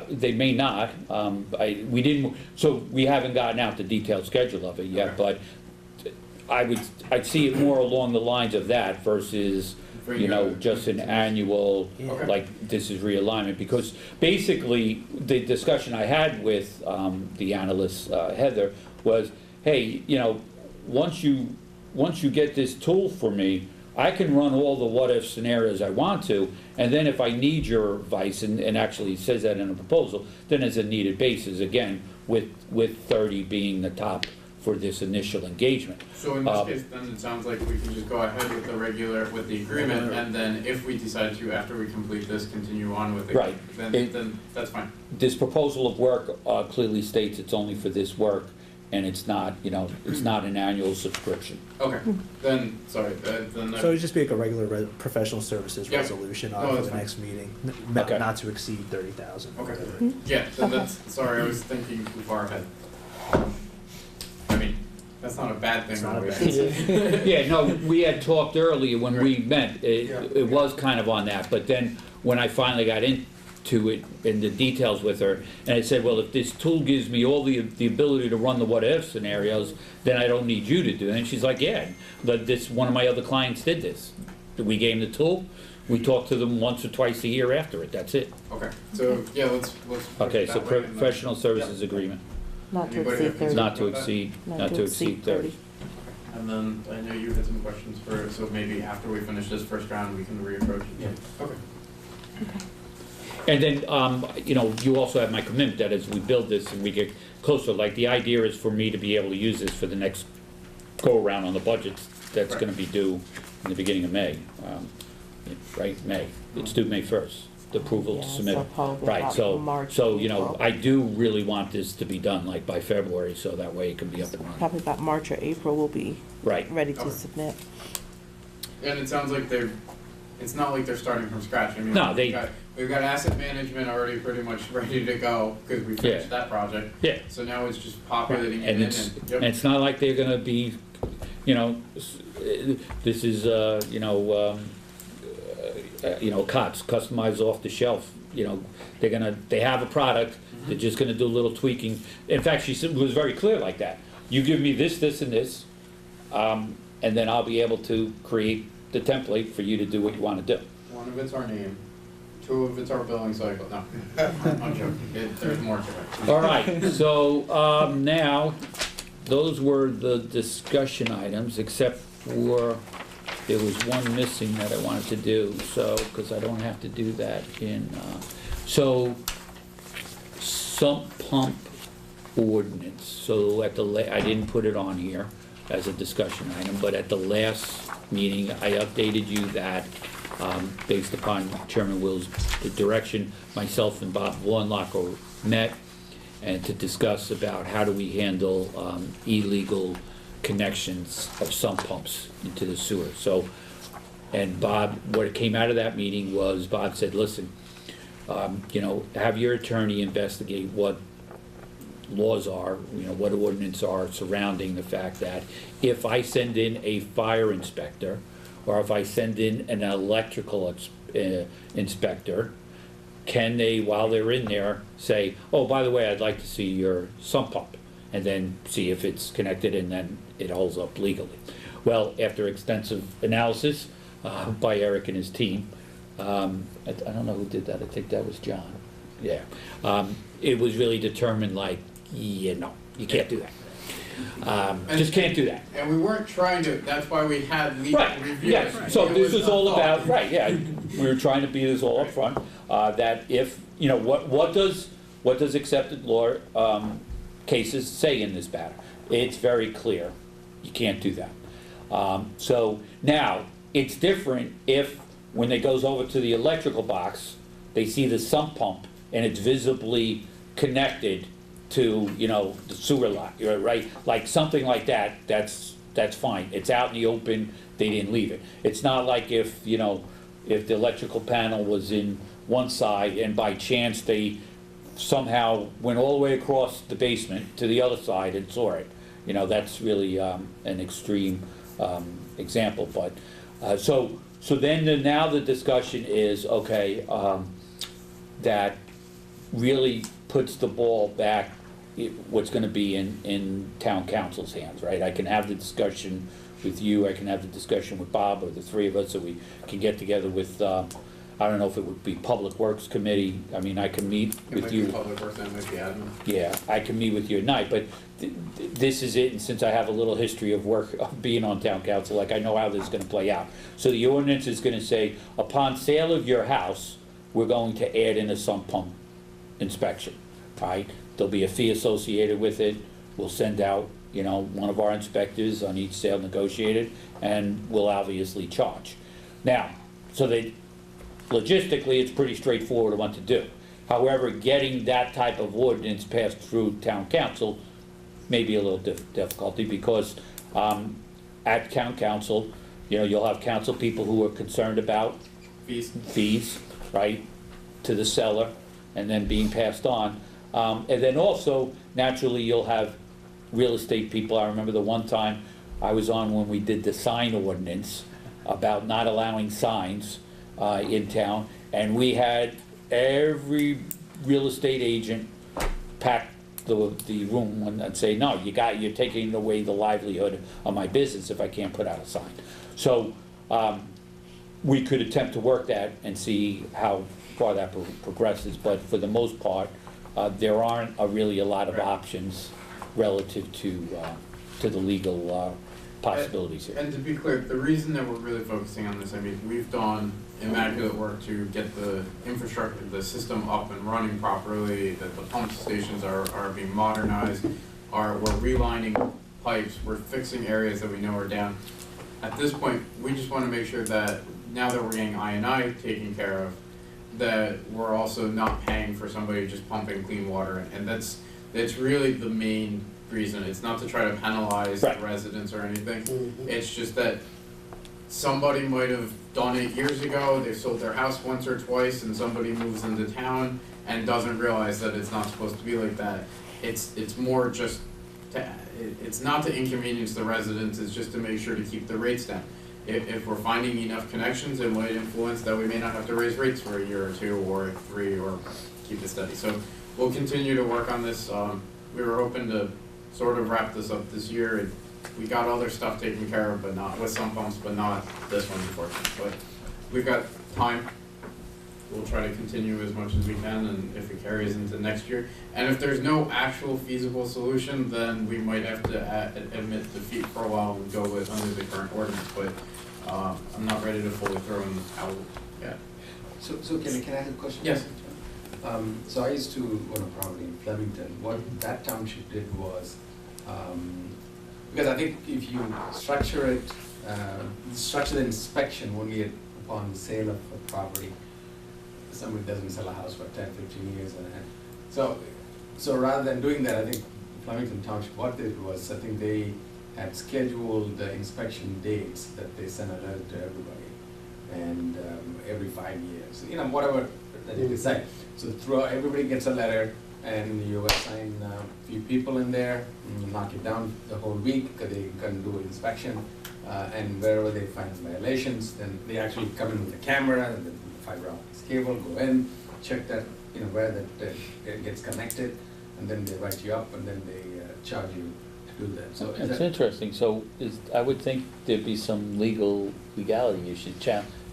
Speaker 2: They may not, we haven't gotten out the detailed schedule of it yet, but I'd see it more along the lines of that versus, just an annual,
Speaker 1: Okay.
Speaker 2: like, this is realignment, because basically, the discussion I had with, the analyst, Heather, was, hey, once you get this tool for me, I can run all the what-if scenarios I want to, and then if I need your advice, and actually it says that in a proposal, then it's a needed basis, again, with 30 being the top for this initial engagement.
Speaker 1: So in this case, then it sounds like we can just go ahead with the agreement, and then if we decide to, after we complete this, continue on with it.
Speaker 2: Right.
Speaker 1: Then that's fine.
Speaker 2: This proposal of work clearly states it's only for this work, and it's not, it's not an annual subscription.
Speaker 1: Okay, then, sorry, then.
Speaker 4: So it'd just be like a regular professional services
Speaker 1: Yeah.
Speaker 4: resolution
Speaker 1: No,
Speaker 4: for
Speaker 1: that's
Speaker 4: the
Speaker 1: fine.
Speaker 4: next meeting,
Speaker 2: Okay.
Speaker 4: not to exceed 30,000.
Speaker 1: Okay,
Speaker 3: Mm-hmm.
Speaker 1: yeah, then
Speaker 3: Okay.
Speaker 1: that's, sorry, I was thinking too far ahead. I mean, that's not a bad thing.
Speaker 4: It's not a
Speaker 1: always.
Speaker 4: bad thing.
Speaker 2: Yeah, no, we had talked earlier when we met,
Speaker 1: Yeah.
Speaker 2: it was kind of on that, but then when I finally got into it, in the details with her, and I said, well, if this tool gives me all the ability to run the what-if scenarios, then I don't need you to do it, and she's like, yeah, but one of my other clients did this. We gave them the tool, we talked to them once or twice a year after it, that's it.
Speaker 1: Okay, so, yeah, let's. push
Speaker 2: Okay,
Speaker 1: it
Speaker 2: so
Speaker 1: that way, and then-
Speaker 2: professional services agreement,
Speaker 3: Not to
Speaker 1: Anybody
Speaker 3: exceed
Speaker 1: have
Speaker 3: 30.
Speaker 2: not to exceed, not to exceed 30.
Speaker 1: And then, I know you had some questions so maybe after we finish this first round, we can reapproach it.
Speaker 10: Yeah.
Speaker 1: Okay.
Speaker 2: And then, you also have my commitment that as we build this and we get closer, like, the idea is for me to be able to use this for the next go-around on the budgets that's gonna be due in the beginning of May, right, May, it's due May 1st, the approval
Speaker 3: Yeah,
Speaker 2: to
Speaker 3: so
Speaker 2: submit.
Speaker 3: probably
Speaker 2: Right,
Speaker 3: about
Speaker 2: so,
Speaker 3: March,
Speaker 2: I
Speaker 3: April.
Speaker 2: do really want this to be done, like, by February, so that way it can be up and running.
Speaker 3: Probably about March or April we'll be
Speaker 2: Right,
Speaker 3: ready to
Speaker 1: Okay.
Speaker 3: submit.
Speaker 1: And it sounds like it's not like they're starting from scratch. I mean,
Speaker 2: No,
Speaker 1: we've got asset management already pretty much ready to go, because we finished
Speaker 2: Yeah.
Speaker 1: that project.
Speaker 2: yeah.
Speaker 1: So now it's just populating it
Speaker 2: And
Speaker 1: in
Speaker 2: it's,
Speaker 1: and,
Speaker 2: and
Speaker 1: yep,
Speaker 2: it's not like they're gonna be, this is, COTS, customized off the shelf, they have a product, they're just gonna do a little tweaking. In fact, she was very clear like that. You give me this, this, and this, and then I'll be able to create the template for you to do what you wanna do.
Speaker 1: one of it's our name, two of it's our billing cycle, no, I'm joking, there's more to it.
Speaker 2: All right, so, now, those were the discussion items, except for, there was one missing that I wanted to do, so, because I don't have to do that so, sump pump ordinance, so I didn't put it on here as a discussion item, but at the last meeting, I updated you that, based upon Chairman Will's direction, myself and Bob Warnlocker met, and to discuss about how do we handle illegal connections of sump pumps into the sewer. So, and Bob, what came out of that meeting was, Bob said, listen, have your attorney investigate what laws are, what ordinance are surrounding the fact that if I send in a fire inspector, or if I send in an electrical inspector, can they, while they're in there, say, oh, by the way, I'd like to see your sump pump, and then see if it's connected and then it holds up legally. Well, after extensive analysis by Eric and his team, I don't know who did that, I think that was John, yeah. It was really determined like, no, you can't do that. Just can't do that.
Speaker 1: And we weren't trying to, that's why we had legal
Speaker 2: Right,
Speaker 1: reviews.
Speaker 2: yes, so
Speaker 1: It
Speaker 2: this was all
Speaker 1: a thought.
Speaker 2: about, right, yeah, we were trying to be this all up front. That if, what does accepted law, cases say in this matter? It's very clear, you can't do that. So now, it's different if, when it goes over to the electrical box, they see the sump pump and it's visibly connected to, you know, the sewer line, right? Like something like that, that's fine. It's out in the open, they didn't leave it. It's not like if, you know, if the electrical panel was in one side and by chance they somehow went all the way across the basement to the other side and saw it. You know, that's really an extreme example, but, so then now the discussion is, okay, that really puts the ball back, what's gonna be in town council's hands, right? I can have the discussion with you, I can have the discussion with Bob, or the three of us, so we can get together with, I don't know if it would be Public Works Committee, I mean, I can meet
Speaker 1: It
Speaker 2: with
Speaker 1: might
Speaker 2: you.
Speaker 1: be Public Works, and it might be admin.
Speaker 2: Yeah, I can meet with you at night, but this is it, and since I have a little history of work, of being on town council, like I know how this is gonna play out. So the ordinance is gonna say, upon sale of your house, we're going to add in a sump pump inspection, right? There'll be a fee associated with it, we'll send out, you know, one of our inspectors on each sale negotiated, and we'll obviously charge. Now, so logistically, it's pretty straightforward on what to do. However, getting that type of ordinance passed through town council may be a little difficulty, because at town council, you know, you'll have council people who are concerned about fees, right, to the seller, and then being passed on. And then also, naturally, you'll have real estate people. I remember the one time I was on when we did the sign ordinance about not allowing signs in town, and we had every real estate agent pack the room and say, no, you're taking away the livelihood of my business if I can't put out a sign. So we could attempt to work that and see how far that progresses, but for the most part, there aren't really a lot of options relative to the legal possibilities here.
Speaker 1: And to be clear, the reason that we're really focusing on this, I mean, we've done immaculate work to get the infrastructure, the system up and running properly, that the pump stations are being modernized, we're relining pipes, we're fixing areas that we know are down. At this point, we just want to make sure that now that we're getting I&I taken care of, that we're also not paying for somebody just pumping clean water, and that's really the main reason. It's not to try to penalize the residents or anything. It's just that somebody might have done it years ago, they sold their house once or twice, and somebody moves into town and doesn't realize that it's not supposed to be like that. It's more just it's not to inconvenience the residents, it's just to make sure to keep the rates down. If we're finding enough connections, it might influence that we may not have to raise rates for a year or two or three, or keep it steady. So we'll continue to work on this. We were hoping to sort of wrap this up this year. We got other stuff taken care of, but not with some pumps, but not this one, unfortunately. But we've got time. We'll try to continue as much as we can, and if it carries into next year. And if there's no actual feasible solution, then we might have to admit defeat for a while and go with under the current ordinance. But I'm not ready to fully throw in out yet.
Speaker 11: So can I ask a question?
Speaker 1: Yes.
Speaker 11: So I used to own a property in Flemington. What that township did was, because I think if you structure the inspection only upon sale of a property, somebody doesn't sell a house for 10, 15 years, so rather than doing that, I think Flemington Township, what they did was, I think they had scheduled the inspection dates that they sent a letter to everybody, and every 5 years, you know, whatever that they decide. So everybody gets a letter, and you assign a few people in there, and you knock it down the whole week, because they can do an inspection, and wherever they find violations, then they actually come in with a camera, and the fiber optic cable, go in, check that, you know, where that it gets connected, and then they write you up, and then they charge you to do that. So
Speaker 2: That's interesting. So I would think there'd be some legality issues,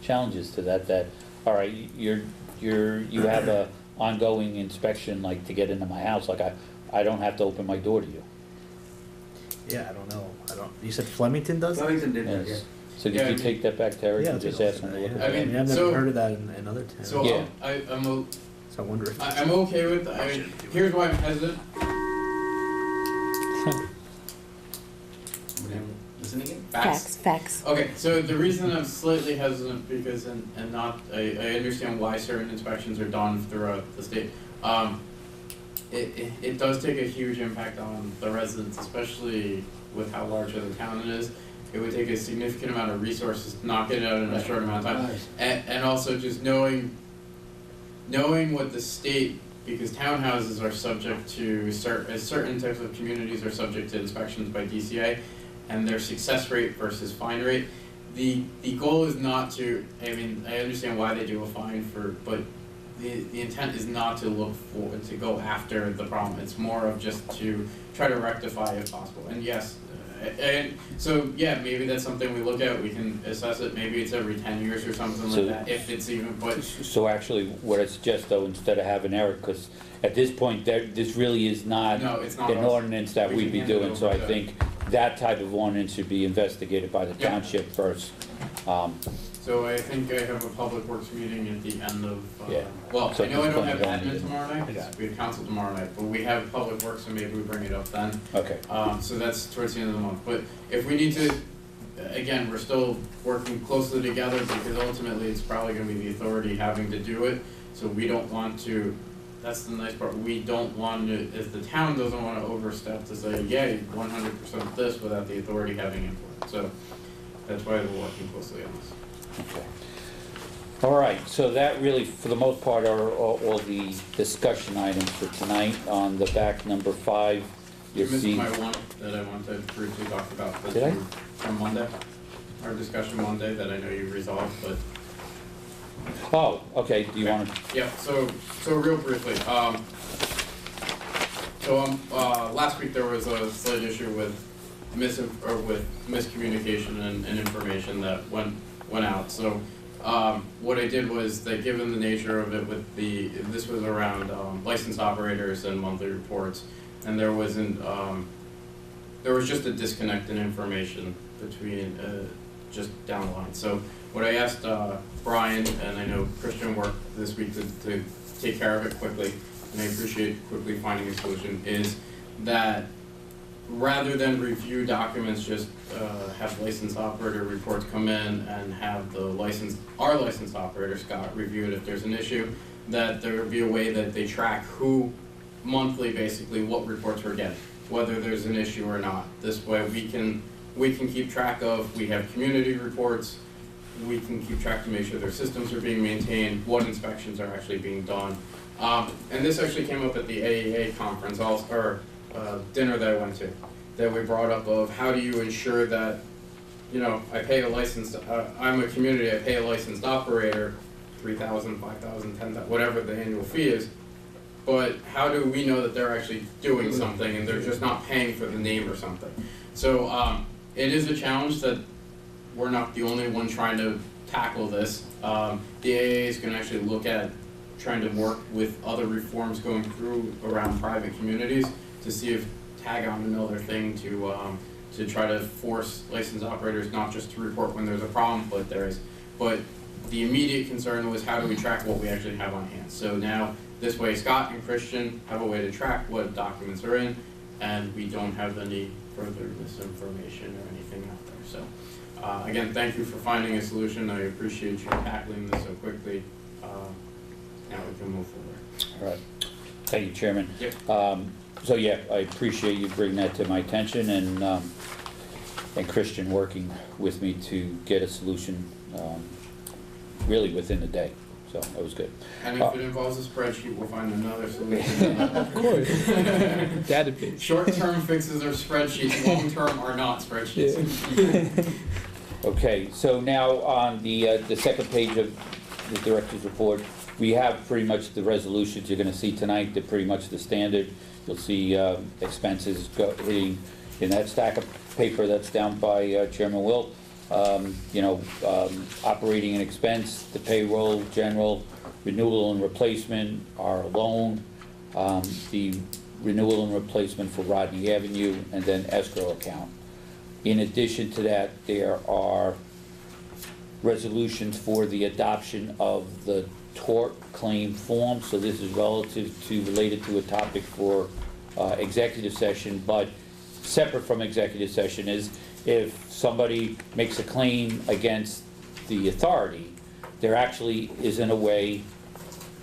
Speaker 2: challenges to that, all right, you have a ongoing inspection, like to get into my house, like I don't have to open my door to you.
Speaker 4: Yeah, I don't know. You said Flemington does that?
Speaker 11: Flemington did that,
Speaker 2: Yes.
Speaker 11: yeah.
Speaker 2: So did you take that back to Eric
Speaker 4: Yeah,
Speaker 2: and just ask him to look at
Speaker 1: I
Speaker 2: it?
Speaker 1: mean,
Speaker 4: I've
Speaker 1: so-
Speaker 4: never heard of that in other towns.
Speaker 1: So
Speaker 2: Yeah.
Speaker 4: So I wonder if.
Speaker 1: I'm okay with. Here's why I'm hesitant.
Speaker 11: Listen again?
Speaker 3: Facts.
Speaker 1: Okay, so the reason I'm slightly hesitant because, I understand why certain inspections are done throughout the state. It does take a huge impact on the residents, especially with how large of the town it is. It would take a significant amount of resources to knock it out in a short amount of time. And also just knowing what the state, because townhouses are subject to certain types of communities are subject to inspections by DCA, and their success rate versus fine rate. The goal is not to, I mean, I understand why they do a fine but the intent is not to to go after the problem. It's more of just to try to rectify if possible. And yes, and so yeah, maybe that's something we look at. We can assess it. Maybe it's every 10 years or something like that, if it's even. But
Speaker 2: so actually, what I suggest though, instead of having Eric, because at this point, this really is not,
Speaker 1: it's not
Speaker 2: an ordinance that we'd be doing. So I
Speaker 1: to
Speaker 2: think that type of ordinance should be investigated by the township first.
Speaker 1: So I think I have a public works meeting at the end of, well,
Speaker 2: So
Speaker 1: I know I don't have
Speaker 2: just
Speaker 1: admin tomorrow night,
Speaker 2: Yeah.
Speaker 1: we have council tomorrow night, but we have public works, so maybe we bring it up then.
Speaker 2: Okay.
Speaker 1: So that's towards the end of the month, but if we need to, again, we're still working closely together, because ultimately it's probably gonna be the authority having to do it, so we don't want to, that's the nice part, we don't want to, if the town doesn't wanna overstep to say, yay, 100% this without the authority having input, so that's why we're working closely on this.
Speaker 2: Okay. All right, so that really, for the most part, are all the discussion items for tonight. On the back, number 5,
Speaker 1: You
Speaker 2: you'll
Speaker 1: missed
Speaker 2: see.
Speaker 1: my one that I wanted to briefly talk about.
Speaker 2: Did I?
Speaker 1: From Monday, our discussion Monday that I know you resolved, but.
Speaker 2: Oh, okay, do you want to?
Speaker 1: Yeah, so real briefly, last week there was a slight issue with miscommunication and information that went out. So what I did was that, given the nature of it this was around licensed operators and monthly reports, and there was just a disconnect in information between just down the line. So what I asked Brian, and I know Christian worked this week to take care of it quickly, and I appreciate quickly finding a solution, is that rather than review documents, just have licensed operator reports come in and have our licensed operator, Scott, review it if there's an issue, that there would be a way that they track who monthly, basically, what reports we're getting, whether there's an issue or not. This way we can keep track of, we have community reports, we can keep track to make sure their systems are being maintained, what inspections are actually being done. And this actually came up at the AAA conference, dinner that I went to, that we brought up of how do you ensure that, I pay a licensed, I'm a community, I pay a licensed operator, $3,000, $5,000, $10,000, whatever the annual fee is, but how do we know that they're actually doing something and they're just not paying for the name or something? So it is a challenge that we're not the only one trying to tackle this. The AAA is going to actually look at trying to work with other reforms going through around private communities to see if tag on another thing to try to force licensed operators not just to report when there's a problem, but the immediate concern was how do we track what we actually have on hand. So now this way Scott and Christian have a way to track what documents are in, and we don't have any further misinformation or anything out there. So again, thank you for finding a solution. I appreciate you tackling this so quickly. Now we can move forward.
Speaker 2: All right. Thank you, Chairman.
Speaker 1: Yep.
Speaker 2: So yeah, I appreciate you bringing that to my attention, and Christian working with me to get a solution really within the day. So that was good.
Speaker 1: And if it involves a spreadsheet, we'll find another solution.
Speaker 7: Of course. Database.
Speaker 1: Short-term fixes are spreadsheets, long-term are not spreadsheets.
Speaker 7: Yeah.
Speaker 2: Okay, so now on the second page of the director's report, we have pretty much the resolutions you're going to see tonight. They're pretty much the standard. You'll see expenses hitting in that stack of paper that's down by Chairman Will. Operating and expense, the payroll, general, renewal and replacement, our loan, the renewal and replacement for Rodney Avenue, and then escrow account. In addition to that, there are resolutions for the adoption of the tort claim form. So this is related to a topic for executive session, but separate from executive session is if somebody makes a claim against the authority, there actually isn't a way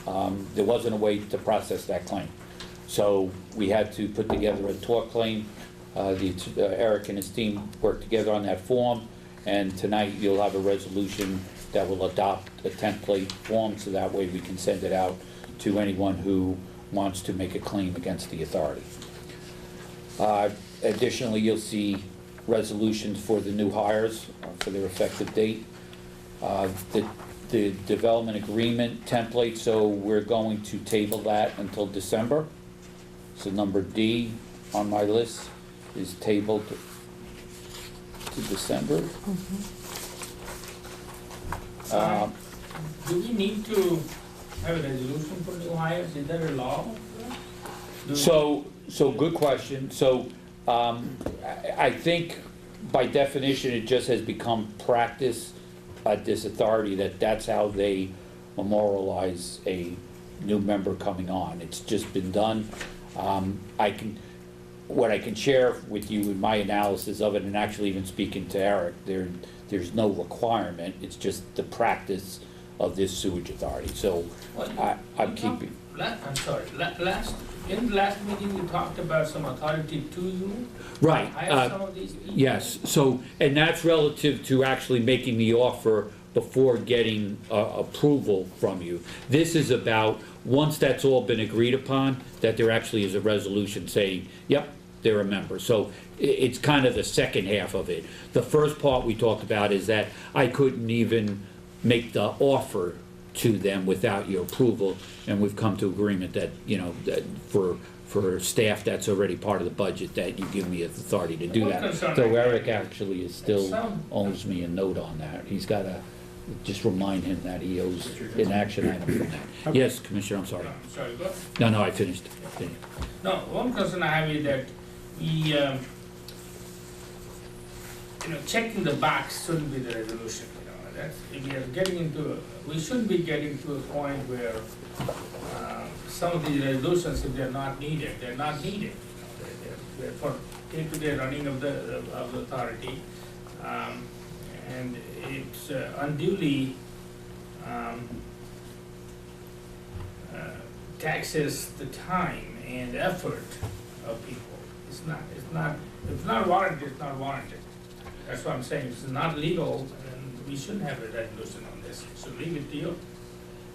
Speaker 2: there wasn't a way to process that claim. So we had to put together a tort claim. Eric and his team worked together on that form, and tonight you'll have a resolution that will adopt a template form, so that way we can send it out to anyone who wants to make a claim against the authority. Additionally, you'll see resolutions for the new hires for their effective date. The development agreement template, so we're going to table that until December. So number D on my list is tabled to December.
Speaker 6: Do we need to have a resolution for new hires? Is there a law?
Speaker 2: So good question. So, I think by definition, it just has become practice at this authority that that's how they memorialize a new member coming on. It's just been done. What I can share with you in my analysis of it, and actually even speaking to Eric, there's no requirement. It's just the practice of this sewage authority. So I'm keeping.
Speaker 6: I'm sorry, in the last meeting, we talked about some authority to you.
Speaker 2: Right.
Speaker 6: Hire some of these people.
Speaker 2: Yes, so, and that's relative to actually making the offer before getting approval from you. This is about, once that's all been agreed upon, that there actually is a resolution saying, yep, they're a member. So it's kind of the second half of it. The first part we talked about is that I couldn't even make the offer to them without your approval, and we've come to agreement that, you know, that for staff that's already part of the budget, that you give me authority to do that. So Eric actually still owes me a note on that. He's got to just remind him that he owes an action item from that. Yes, Commissioner, I'm sorry.
Speaker 6: Sorry, go.
Speaker 2: No, I finished.
Speaker 6: No, one concern I have is that we, checking the box shouldn't be the resolution. That's, we are getting into, we shouldn't be getting to a point where some of these resolutions, if they're not needed, they're not needed. They're for day-to-day running of the authority, and it's unduly taxes the time and effort of people. It's not warranted. It's not warranted. That's what I'm saying. It's not legal. We shouldn't have a resolution on this, so leave it to you.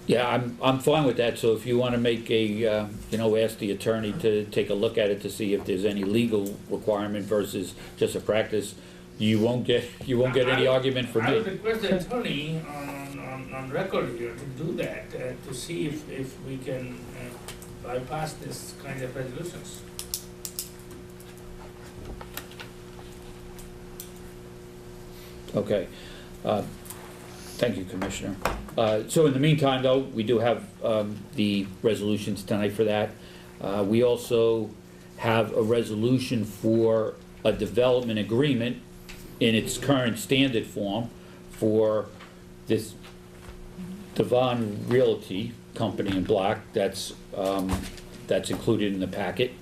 Speaker 2: Yeah, I'm fine with that, so if you want to make a, ask the attorney to take a look at it to see if there's any legal requirement versus just a practice, you won't get any argument from me.
Speaker 6: I would request the attorney on record here to do that, to see if we can bypass this kind of resolutions.
Speaker 2: Okay. Thank you, Commissioner. So in the meantime, though, we do have the resolutions tonight for that. We also have a resolution for a development agreement in its current standard form for this Devon Realty Company in black. That's included in the packet.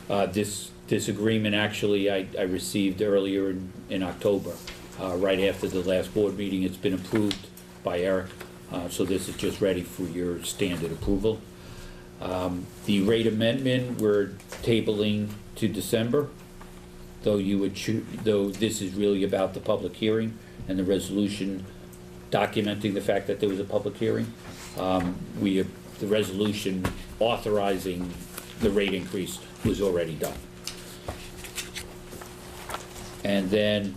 Speaker 2: This agreement actually I received earlier in October. Right after the last board meeting. It's been approved by Eric, so this is just ready for your standard approval. The rate amendment, we're tabling to December, though this is really about the public hearing and the resolution documenting the fact that there was a public hearing. The resolution authorizing the rate increase was already done. And then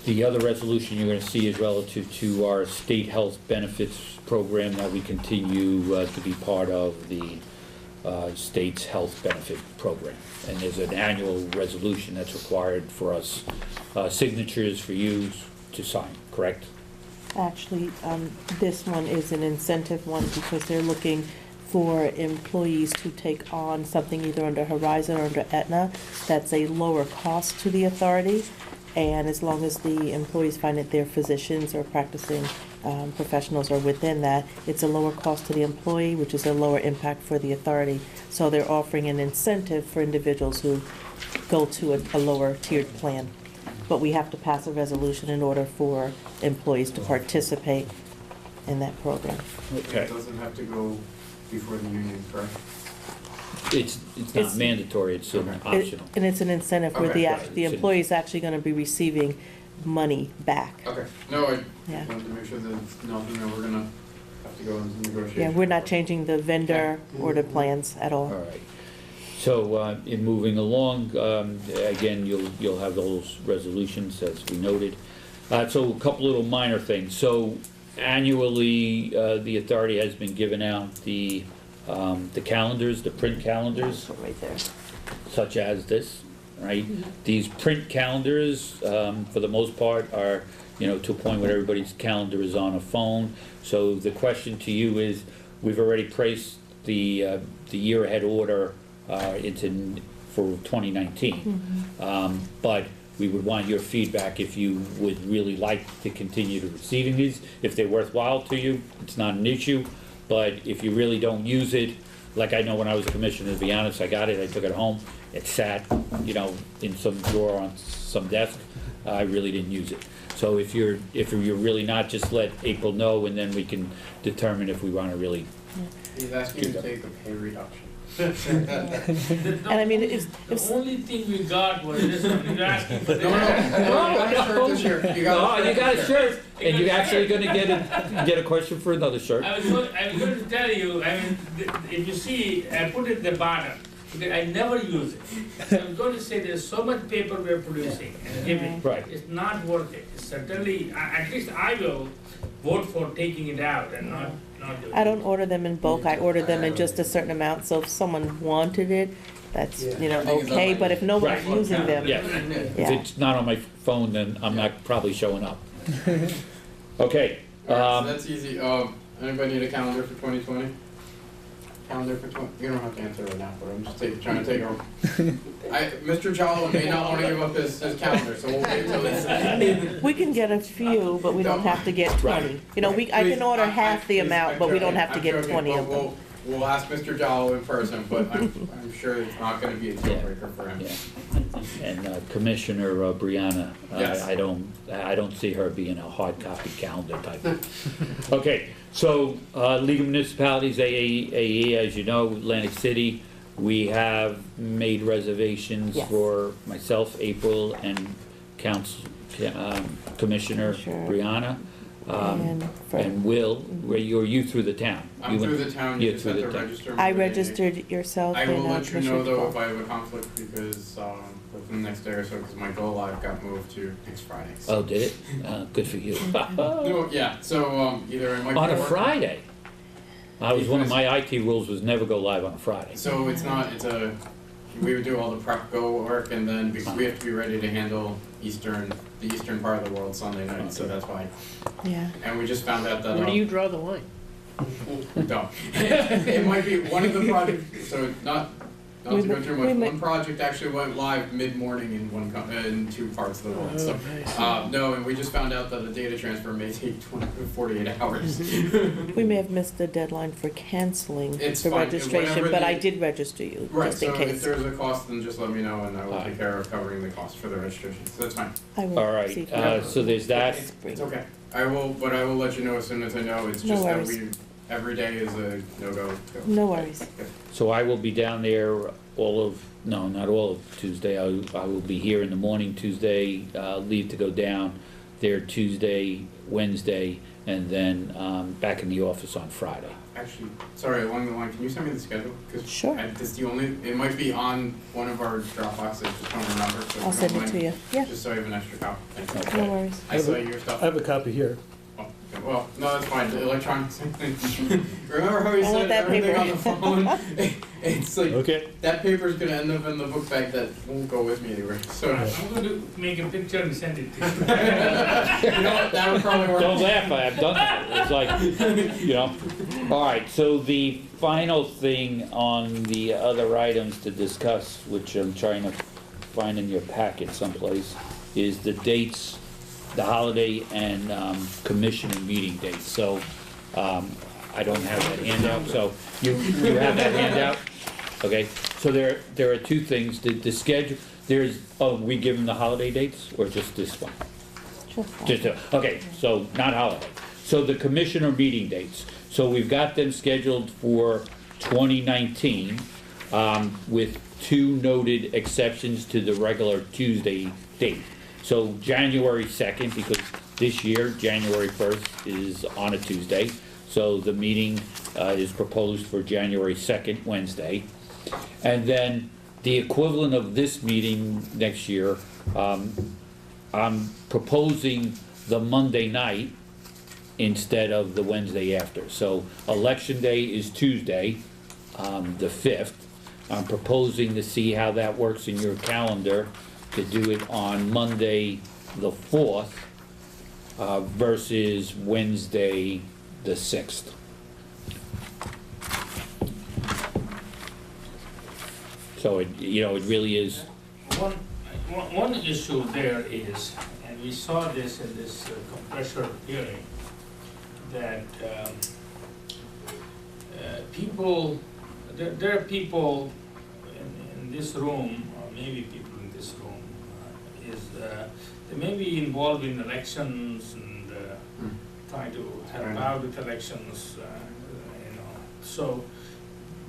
Speaker 2: the other resolution you're going to see is relative to our state health benefits program that we continue to be part of the state's health benefit program. And there's an annual resolution that's required for us, signatures for you to sign, correct?
Speaker 3: Actually, this one is an incentive one because they're looking for employees to take on something either under Horizon or under Aetna that's a lower cost to the authority. And as long as the employees find that their physicians or practicing professionals are within that, it's a lower cost to the employee, which is a lower impact for the authority. So they're offering an incentive for individuals who go to a lower tiered plan. But we have to pass a resolution in order for employees to participate in that program.
Speaker 2: Okay.
Speaker 1: It doesn't have to go before the union, correct?
Speaker 2: It's not
Speaker 3: It's-
Speaker 2: mandatory, it's
Speaker 1: Okay.
Speaker 2: optional.
Speaker 3: And it's an incentive where
Speaker 1: Okay.
Speaker 3: the employee is actually gonna be receiving money back.
Speaker 1: Okay, no, I
Speaker 3: Yeah.
Speaker 1: wanted to make sure that it's nothing that we're gonna have to go into negotiation.
Speaker 3: Yeah, we're not changing the vendor or the plans at all.
Speaker 2: All right. So, in moving along, again, you'll have those resolutions as we noted. So a couple little minor things. So annually, the authority has been giving out the calendars, the print calendars,
Speaker 3: Right there.
Speaker 2: such as this, right? These print calendars, for the most part, are, to a point where everybody's calendar is on a phone. So the question to you is, we've already placed the year ahead order for 2019. But we would want your feedback if you would really like to continue to receiving these. If they're worthwhile to you, it's not an issue. But if you really don't use it, like I know when I was a commissioner, to be honest, I got it, I took it home, it sat, in some drawer on some desk, I really didn't use it. So if you're really not, just let April know, and then we can determine if we wanna really.
Speaker 1: He's asking you to take a pay reduction.
Speaker 3: And I mean, if
Speaker 6: The only thing we got was this one, you're asking for
Speaker 1: No,
Speaker 6: that.
Speaker 1: you got a shirt this year. You got a shirt.
Speaker 2: And you're actually gonna get a question for another shirt.
Speaker 6: I was going to tell you, if you see, I put it at the bottom, because I never use it. So I'm going to say there's so much paper we're producing and giving.
Speaker 2: Right.
Speaker 6: It's not worth it. Certainly, at least I will vote for taking it out and not doing it.
Speaker 3: I don't order them in bulk, I order them in just a certain amount, so if someone wanted it, that's, okay, but if no one's
Speaker 2: Right.
Speaker 3: using them,
Speaker 2: Yeah, if
Speaker 3: yeah.
Speaker 2: it's not on my phone, then I'm not probably showing up. Okay,
Speaker 1: Alright, so that's easy. Anybody need a calendar for 2020? Calendar for 20, you don't have to answer right now, but I'm just trying to take over. Mr. Jollo may not wanna give up his calendar, so we'll wait until it's.
Speaker 3: We can get a few, but we don't have to get 20. I can order half the amount, but we don't have to get 20 of them.
Speaker 1: We'll ask Mr. Jollo in person, but I'm sure it's not gonna be a deal breaker for him.
Speaker 2: yeah. And Commissioner Brianna,
Speaker 1: Yes.
Speaker 2: I don't see her being a hard copy calendar type. Okay, so League of Municipalities, AE, as you know, Atlantic City, we have made reservations
Speaker 3: Yes.
Speaker 2: for myself, April, and Commissioner
Speaker 3: Sure.
Speaker 2: Brianna.
Speaker 3: And for-
Speaker 2: And Will, were you through the town?
Speaker 1: I'm
Speaker 2: You went-
Speaker 1: through the town,
Speaker 2: you're
Speaker 1: you just
Speaker 2: through
Speaker 1: have
Speaker 2: the
Speaker 1: to
Speaker 2: town.
Speaker 1: register.
Speaker 3: I
Speaker 1: with the-
Speaker 3: registered yourself
Speaker 1: I
Speaker 3: and
Speaker 1: will let you
Speaker 3: Commissioner
Speaker 1: know though
Speaker 3: DePaul.
Speaker 1: if I have a conflict because within the next day or so, because my go live got moved to next Friday.
Speaker 2: Oh, did it? Good for you.
Speaker 1: No, yeah, so either I might be
Speaker 2: On a
Speaker 1: working-
Speaker 2: Friday? One of my IT rules was never go live on a Friday.
Speaker 1: So we would do all the prep go work and then because we have to be ready to handle the eastern part of the world Sunday night, so that's why.
Speaker 3: Yeah.
Speaker 1: And we just found out that.
Speaker 9: Where do you draw the line?
Speaker 1: Don't. It might be one of the projects, so not to go through much, one project actually went live mid-morning in two parts of the world, so. No, and we just found out that a data transfer may take 48 hours.
Speaker 3: We may have missed the deadline for canceling
Speaker 1: It's
Speaker 3: the
Speaker 1: fine.
Speaker 3: registration,
Speaker 1: Whatever
Speaker 3: but I
Speaker 1: the-
Speaker 3: did register you,
Speaker 1: Right,
Speaker 3: just in
Speaker 1: so if
Speaker 3: case.
Speaker 1: there's a cost, then just let me know and I will
Speaker 2: Alright.
Speaker 1: take care of covering the cost for the registration, so that's fine.
Speaker 3: I will
Speaker 2: All right,
Speaker 3: see if
Speaker 2: so there's that.
Speaker 1: It's okay. I will let you know as soon as I know, it's
Speaker 3: No
Speaker 1: just that
Speaker 3: worries.
Speaker 1: every day is a no-go.
Speaker 3: No worries.
Speaker 2: So I will be down there not all of Tuesday. I will be here in the morning Tuesday, leave to go down there Tuesday, Wednesday, and then back in the office on Friday.
Speaker 1: Actually, sorry, along the line, can you send me the schedule? 'Cause
Speaker 3: Sure.
Speaker 1: it might be on one of our Dropboxes, just don't remember, so. if
Speaker 3: I'll
Speaker 1: you
Speaker 3: send
Speaker 1: don't
Speaker 3: it to
Speaker 1: mind,
Speaker 3: you. Yeah,
Speaker 1: Just so I have an extra copy. Thank you.
Speaker 3: no worries.
Speaker 1: I saw your stuff.
Speaker 8: I have a copy here.
Speaker 1: Oh, okay. Well, no, that's fine, the electronic, same thing. Remember how we
Speaker 3: I want
Speaker 1: said
Speaker 3: that
Speaker 1: everything on the
Speaker 3: paper.
Speaker 1: phone? It's like,
Speaker 8: Okay.
Speaker 1: that paper's gonna end up in the book bag that won't go with me anywhere, so.
Speaker 6: I'm going to make a picture and send it to you.
Speaker 1: You know what, that would probably work.
Speaker 2: Don't laugh, I've done that. It's like, All right, so the final thing on the other items to discuss, which I'm trying to find in your packet someplace, is the dates, the holiday and commission and meeting dates. So I don't have that handout, so you have that handout? Okay, so there are two things, the schedule, we give them the holiday dates or just this one?
Speaker 3: Just
Speaker 2: Okay, so not holiday. So the commissioner meeting dates, so we've got them scheduled for 2019, with 2 noted exceptions to the regular Tuesday date. So January 2nd, because this year, January 1st is on a Tuesday, so the meeting is proposed for January 2nd, Wednesday. And then the equivalent of this meeting next year, I'm proposing the Monday night instead of the Wednesday after. So Election Day is Tuesday, the 5th. I'm proposing to see how that works in your calendar to do it on Monday, the 4th, versus Wednesday, the 6th. So it, you know, it really is,
Speaker 6: One issue there is, and we saw this in this compressor hearing, that people, there are people in this room, or maybe people in this room, they may be involved in elections and trying to help out with elections, you know. So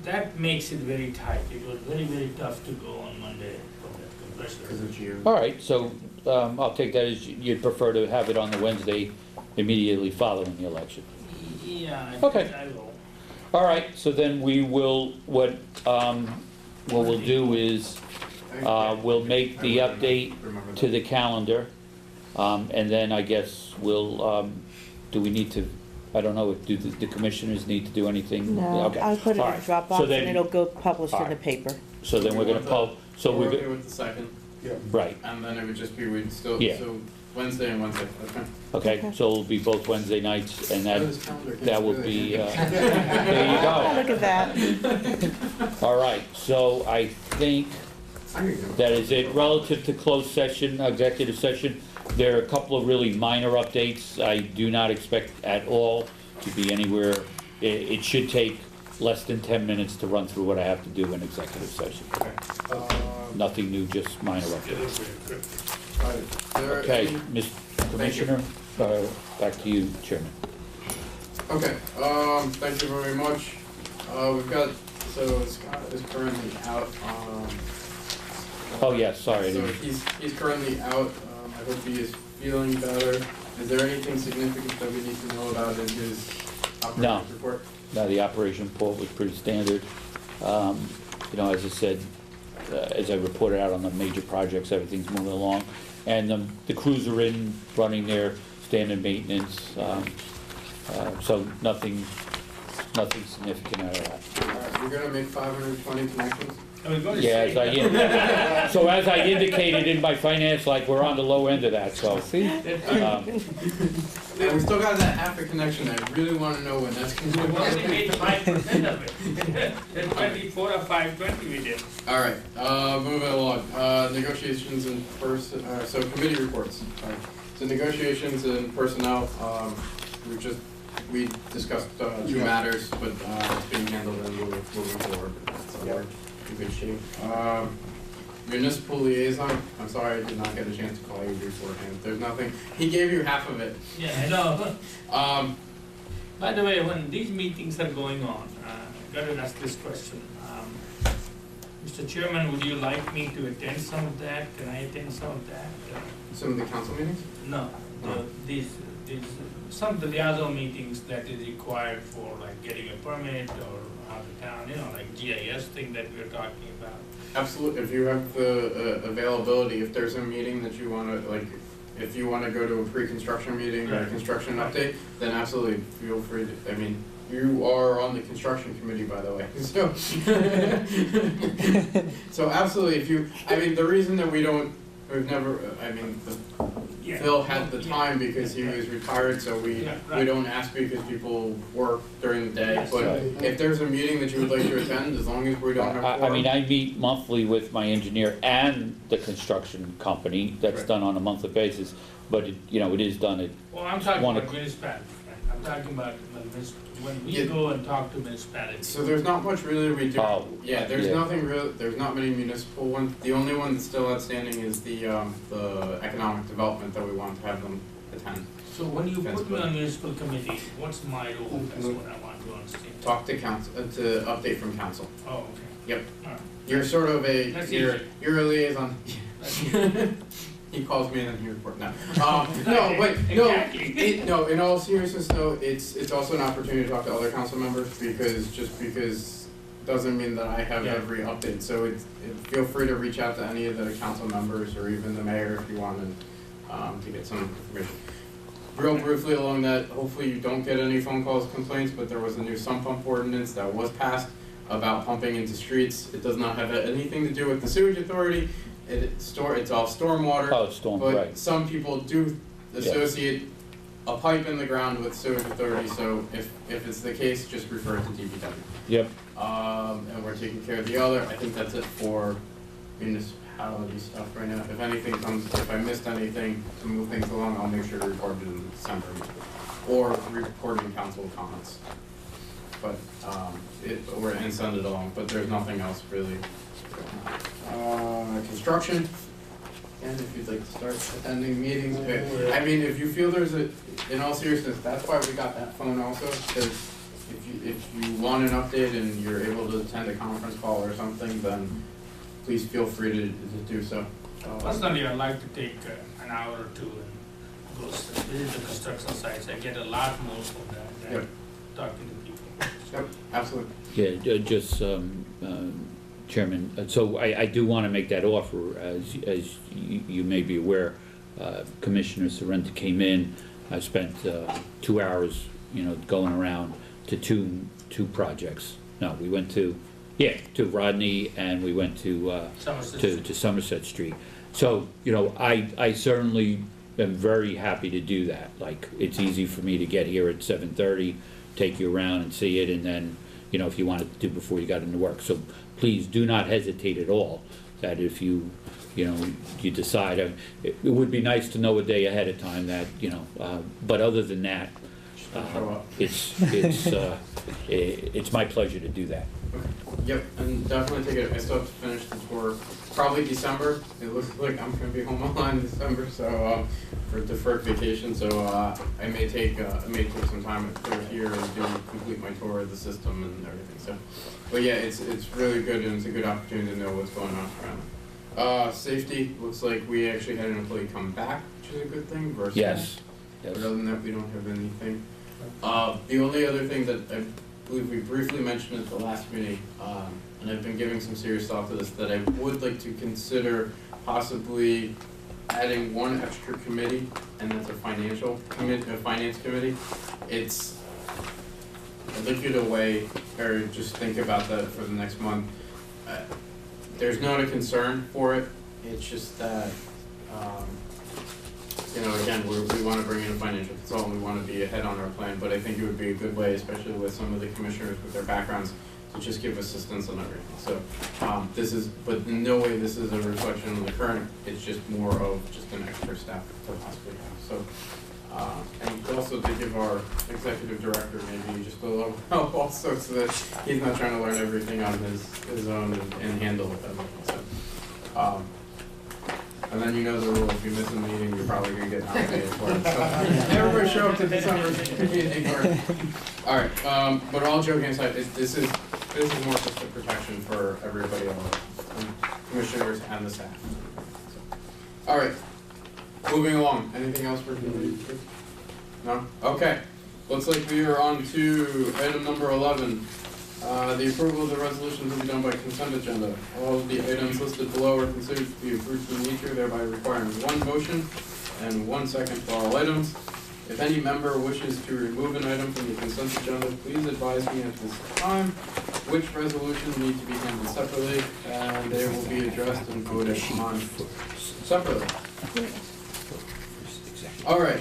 Speaker 6: that makes it very tight. It was very, very tough to go on Monday for that compressor.
Speaker 1: Because of you.
Speaker 2: all right, so I'll take that as you'd prefer to have it on the Wednesday immediately following the election.
Speaker 6: Yeah,
Speaker 2: Okay.
Speaker 6: I will.
Speaker 2: All right, so then we will, what we'll do is, we'll make the update to the calendar, and then I guess we'll, do we need to, I don't know, do the commissioners need to do anything?
Speaker 3: No,
Speaker 2: Okay.
Speaker 3: I'll put it in
Speaker 2: All right. So
Speaker 3: Dropbox
Speaker 2: then-
Speaker 3: and it'll go published in the
Speaker 2: Alright.
Speaker 3: paper.
Speaker 2: So then we're gonna so
Speaker 1: We're
Speaker 2: we're,
Speaker 1: okay with the 2nd,
Speaker 2: right,
Speaker 1: and then it would just be, we'd still,
Speaker 2: Yeah.
Speaker 1: so Wednesday and Wednesday, okay.
Speaker 2: okay, so it'll be both Wednesday nights, and
Speaker 1: Oh,
Speaker 2: that,
Speaker 1: this calendar came
Speaker 2: that would
Speaker 1: really
Speaker 2: be,
Speaker 1: handy.
Speaker 2: there you go.
Speaker 3: Look at that.
Speaker 2: All right, so I think
Speaker 1: I can go.
Speaker 2: that is it. Relative to closed session, executive session, there are a couple of really minor updates. I do not expect at all to be anywhere, it should take less than 10 minutes to run through what I have to do in executive session. Nothing new, just minor updates. Okay, Mr. Commissioner, back to you, Chairman.
Speaker 1: Okay, thank you very much. We've got, so Scott is currently out,
Speaker 2: Oh, yeah, sorry, I
Speaker 1: so
Speaker 2: didn't,
Speaker 1: he's currently out, I hope he is feeling better. Is there anything significant that we need to know about in his
Speaker 2: No.
Speaker 1: operations report?
Speaker 2: no, the operation report was pretty standard. You know, as I said, as I reported out on the major projects, everything's moving along. And the crews are in, running their standard maintenance, so nothing significant out of that.
Speaker 1: Alright, we're gonna make 520 connections.
Speaker 6: I was going to
Speaker 2: Yeah,
Speaker 6: say.
Speaker 2: so as I indicated in my finance, like, we're on the low end of that, so.
Speaker 7: See?
Speaker 1: And we still got that half a connection, I really wanna know when that's gonna
Speaker 6: We only
Speaker 1: be.
Speaker 6: made 5% of it. Then 24 or 520 we did.
Speaker 1: Alright, moving along, negotiations and so committee reports. Alright. So negotiations and personnel, we discussed, 2 matters, but, it's being handled and moving forward, so we're in good shape. Municipal liaison, I'm sorry I did not get a chance to call you beforehand, there's nothing, he gave you half of it.
Speaker 6: Yeah, I know. By the way, when these meetings are going on, gotta ask this question. Mr. Chairman, would you like me to attend some of that? Can I attend some of that?
Speaker 1: Some of the council meetings?
Speaker 6: No, these, some of the liaison meetings that is required for like getting a permit or out of town, you know, like GIS thing that we're talking about.
Speaker 1: Absolutely, if you have the availability, if there's a meeting that you wanna, like, if you wanna go to a pre-construction meeting or a
Speaker 6: Right.
Speaker 1: construction update, then absolutely, feel free to, I mean, you are on the construction committee, by the way, so. So absolutely, if you, I mean, the reason that we've never, I mean,
Speaker 6: Yeah.
Speaker 1: Phil had the
Speaker 6: Yeah.
Speaker 1: time because he was retired, so we
Speaker 6: Yeah, right.
Speaker 1: don't ask because people work during the day,
Speaker 6: Yes.
Speaker 1: but
Speaker 2: Right.
Speaker 1: if there's a meeting that you would like to attend, as long as we don't have
Speaker 2: I mean,
Speaker 1: quorum.
Speaker 2: I meet monthly with my engineer and the construction company, that's
Speaker 1: Right.
Speaker 2: done on a monthly basis, but it, you know, it is done at,
Speaker 6: Well, I'm talking
Speaker 2: Wanna-
Speaker 6: about municipalities, right? I'm talking about when we
Speaker 1: Yeah.
Speaker 6: go and talk to municipalities.
Speaker 1: So there's not much really we do.
Speaker 2: Oh,
Speaker 1: Yeah, there's
Speaker 2: yeah.
Speaker 1: nothing real, there's not many municipal ones. The only one that's still outstanding is the economic development that we want to have them 10.
Speaker 6: So when you put me on municipal committee, what's my role? That's what I want to understand.
Speaker 1: Talk to council, to update from council.
Speaker 6: Oh, okay.
Speaker 1: Yep.
Speaker 6: All right.
Speaker 1: You're sort of
Speaker 6: That's easy.
Speaker 1: you're a liaison. He calls me and then he reports. No, no, but
Speaker 6: Exactly.
Speaker 1: no, in all seriousness though, it's also an opportunity to talk to other council members because doesn't mean that I have
Speaker 6: Yeah.
Speaker 1: every update. So feel free to reach out to any of the council members or even the mayor if you wanted to get some information. Real briefly along that, hopefully you don't get any phone calls, complaints, but there was a new sump pump ordinance that was passed about pumping into streets. It does not have anything to do with the sewage authority. It's all stormwater.
Speaker 2: Oh, storm,
Speaker 1: But
Speaker 2: right.
Speaker 1: some people do associate a pipe in the ground with sewage authority, so if it's the case, just refer it to DPW.
Speaker 2: Yep.
Speaker 1: And we're taking care of the other. I think that's it for municipality stuff right now. If anything comes, if I missed anything to move things along, I'll make sure to report it in December or report in council comments. But and send it along. But there's nothing else really. Construction. And if you'd like to start attending meetings, I mean, if you feel in all seriousness, that's why we got that phone also, because if you want an update and you're able to attend a conference call or something, then please feel free to do so.
Speaker 6: Personally, I like to take an hour or two and go visit the construction sites. I get a lot more from that than talking to people.
Speaker 1: Yep, absolutely.
Speaker 2: Yeah, just, Chairman, so I do want to make that offer, as you may be aware, Commissioner Sorrento came in, I spent 2 hours, going around to two projects. No, we went to Rodney, and we went to Somerset Street. So, I certainly am very happy to do that. Like, it's easy for me to get here at 7:30, take you around and see it, and then, if you wanted to do before you got into work. So please do not hesitate at all, that if you decide, it would be nice to know a day ahead of time that, but other than that, it's my pleasure to do that.
Speaker 1: Yep, and definitely take it. I still have to finish the tour. Probably December. It looks like I'm going to be home a lot in December, so for deferred vacation. So I may take some time here and complete my tour of the system and everything. So, but yeah, it's really good, and it's a good opportunity to know what's going on around. Safety looks like we actually had an employee come back, which is a good thing. Versus
Speaker 2: Yes.
Speaker 1: But other than that, we don't have anything. The only other thing that I believe we briefly mentioned at the last meeting, and I've been giving some serious thought to this, that I would like to consider possibly adding one extra committee, and that's a finance committee. I'd like you to weigh, or just think about that for the next month. There's not a concern for it, it's just that, again, we want to bring in a financial consultant, we want to be ahead on our plan, but I think it would be a good way, especially with some of the commissioners with their backgrounds, to just give assistance on everything. So but in no way this is a reflection on the current, it's just more of just an extra staff to possibly have. So, and also to give our executive director maybe just a little help also, so that he's not trying to learn everything on his own and handle it everything. So, and then the rule, if you miss a meeting, you're probably going to get nominated for it. So everybody show up to December meeting. All right, but all joking aside, this is more just a protection for everybody else, commissioners and the staff. So, all right, moving along. Anything else for committee? No? Okay. Looks like we are on to item number 11. The approval of the resolutions will be done by consent agenda. All of the items listed below are considered to be approved in nature, thereby requiring one motion and 1 second for all items. If any member wishes to remove an item from the consent agenda, please advise me at this time which resolutions need to be handled separately, and they will be addressed and voted on separately. All right,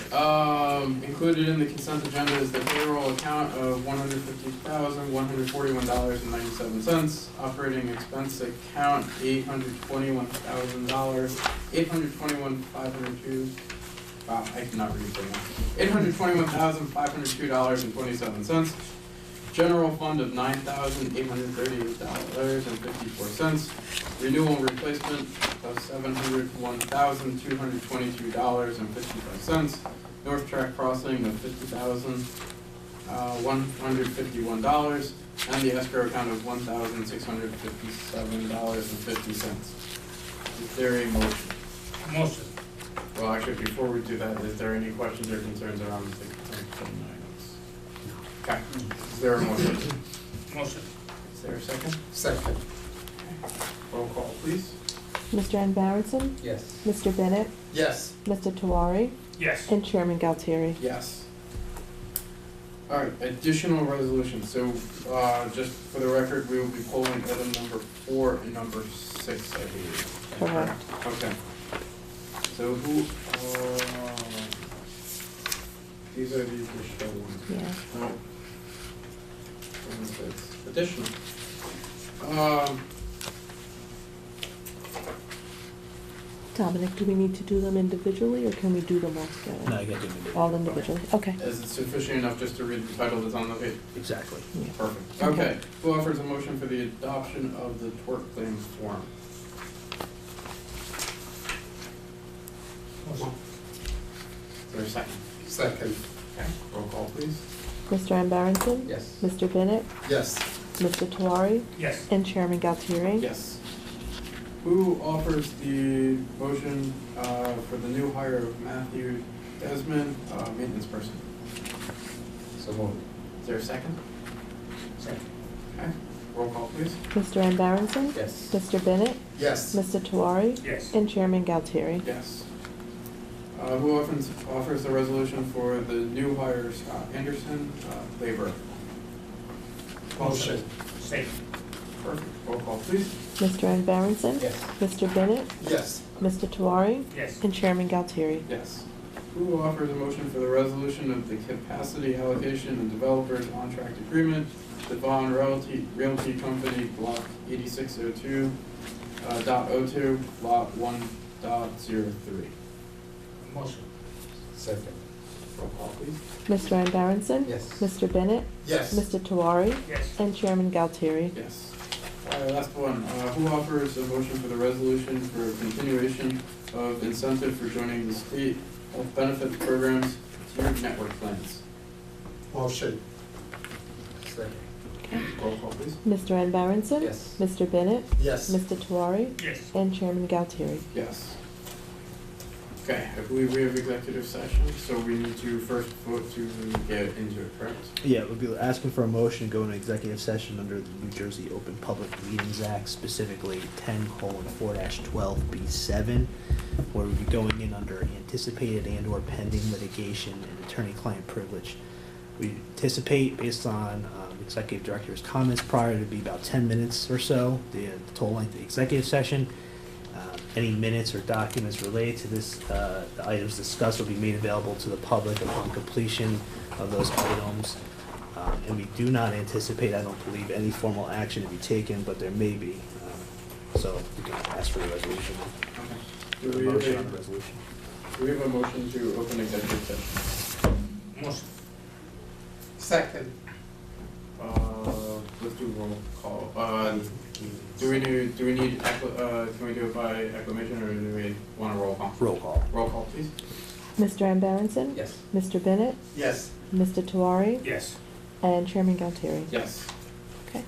Speaker 1: included in the consent agenda is the payroll account of $150,141.97, operating expense account $821,502. Wow, I cannot read right now. $821,502.27. General fund of $9,838.54. Renewal and replacement of $701,222.55. North Track Crossing of $50,151, and the escrow account of $1,657.50. Is there a motion?
Speaker 6: Motion.
Speaker 1: Well, actually, before we do that, is there any questions or concerns around the consent items? Okay, is there a motion?
Speaker 6: Motion.
Speaker 1: Is there a second?
Speaker 5: Second.
Speaker 1: Roll call, please.
Speaker 3: Mr. Ann
Speaker 11: Yes.
Speaker 3: Mr. Bennett,
Speaker 5: Yes.
Speaker 3: Mr. Tawari,
Speaker 6: Yes.
Speaker 3: and Chairman Galtieri.
Speaker 1: Yes. All right, additional resolutions. So, just for the record, we will be pulling item number 4 and number 6, I believe.
Speaker 3: Correct.
Speaker 1: Okay. So who, these are the additional ones.
Speaker 3: Yeah.
Speaker 1: No. It's additional.
Speaker 3: Dominic, do we need to do them individually, or can we do them all
Speaker 4: No,
Speaker 3: together?
Speaker 4: you gotta do it.
Speaker 3: All individually, okay.
Speaker 1: Is it sufficient enough just to read the title that's on the page?
Speaker 4: Exactly.
Speaker 3: Yeah.
Speaker 1: Perfect.
Speaker 3: Okay.
Speaker 1: Okay. Who offers a motion for the adoption of the tort claim form?
Speaker 6: Motion.
Speaker 1: Is there a second?
Speaker 5: Second.
Speaker 1: Okay. Roll call, please.
Speaker 3: Mr. Ann
Speaker 11: Yes.
Speaker 3: Mr. Bennett,
Speaker 5: Yes.
Speaker 3: Mr. Tawari,
Speaker 6: Yes.
Speaker 3: and Chairman Galtieri.
Speaker 1: Yes. Who offers the motion for the new hire of Matthew Desmond, maintenance person?
Speaker 11: So moved.
Speaker 1: Is there a second?
Speaker 6: Second.
Speaker 1: Okay. Roll call, please.
Speaker 3: Mr. Ann
Speaker 11: Yes.
Speaker 3: Mr. Bennett,
Speaker 5: Yes.
Speaker 3: Mr. Tawari,
Speaker 6: Yes.
Speaker 3: and Chairman Galtieri.
Speaker 1: Yes. Who offers the resolution for the new hire Scott Anderson, labor?
Speaker 6: Motion. Second.
Speaker 1: Perfect. Roll call, please.
Speaker 3: Mr. Ann
Speaker 11: Yes.
Speaker 3: Mr. Bennett,
Speaker 5: Yes.
Speaker 3: Mr. Tawari,
Speaker 6: Yes.
Speaker 3: and Chairman Galtieri.
Speaker 1: Yes. Who offers a motion for the resolution of the capacity allocation and developers contract agreement, Devon Realty Company, Block 8602, .02, Lot 1.03.
Speaker 6: Motion.
Speaker 11: Second.
Speaker 1: Roll call, please.
Speaker 3: Mr. Ann
Speaker 11: Yes.
Speaker 3: Mr. Bennett,
Speaker 5: Yes.
Speaker 3: Mr. Tawari,
Speaker 6: Yes.
Speaker 3: and Chairman Galtieri.
Speaker 1: Yes. Last one. Who offers a motion for the resolution for continuation of incentive for joining the state health benefits programs tiered network plans?
Speaker 5: Motion.
Speaker 11: Second.
Speaker 1: Roll call, please.
Speaker 3: Mr. Ann
Speaker 11: Yes.
Speaker 3: Mr. Bennett,
Speaker 5: Yes.
Speaker 3: Mr. Tawari,
Speaker 6: Yes.
Speaker 3: and Chairman Galtieri.
Speaker 1: Yes. Okay, I believe we have executive session, so we need to first vote to get into it, correct?
Speaker 4: Yeah, we'll be asking for a motion to go into executive session under the New Jersey Open Public Meetings Act, specifically 10:4-12B7, where we'll be going in under anticipated and/or pending litigation and attorney-client privilege. We anticipate, based on the executive director's comments prior, to be about 10 minutes or so, the total length of the executive session. Any minutes or documents related to this, the items discussed will be made available to the public upon completion of those items. And we do not anticipate, I don't believe, any formal action to be taken, but there may be. So we can ask for the resolution.
Speaker 1: Okay.
Speaker 4: The motion on the resolution.
Speaker 1: Do we have a motion to open executive session?
Speaker 6: Motion.
Speaker 5: Second.
Speaker 1: Let's do roll call. Do we need, can we do it by acclamation, or do we want a roll call?
Speaker 4: Roll call.
Speaker 1: Roll call, please.
Speaker 3: Mr. Ann
Speaker 11: Yes.
Speaker 3: Mr. Bennett,
Speaker 5: Yes.
Speaker 3: Mr. Tawari,
Speaker 6: Yes.
Speaker 3: and Chairman Galtieri.
Speaker 1: Yes.
Speaker 3: Okay.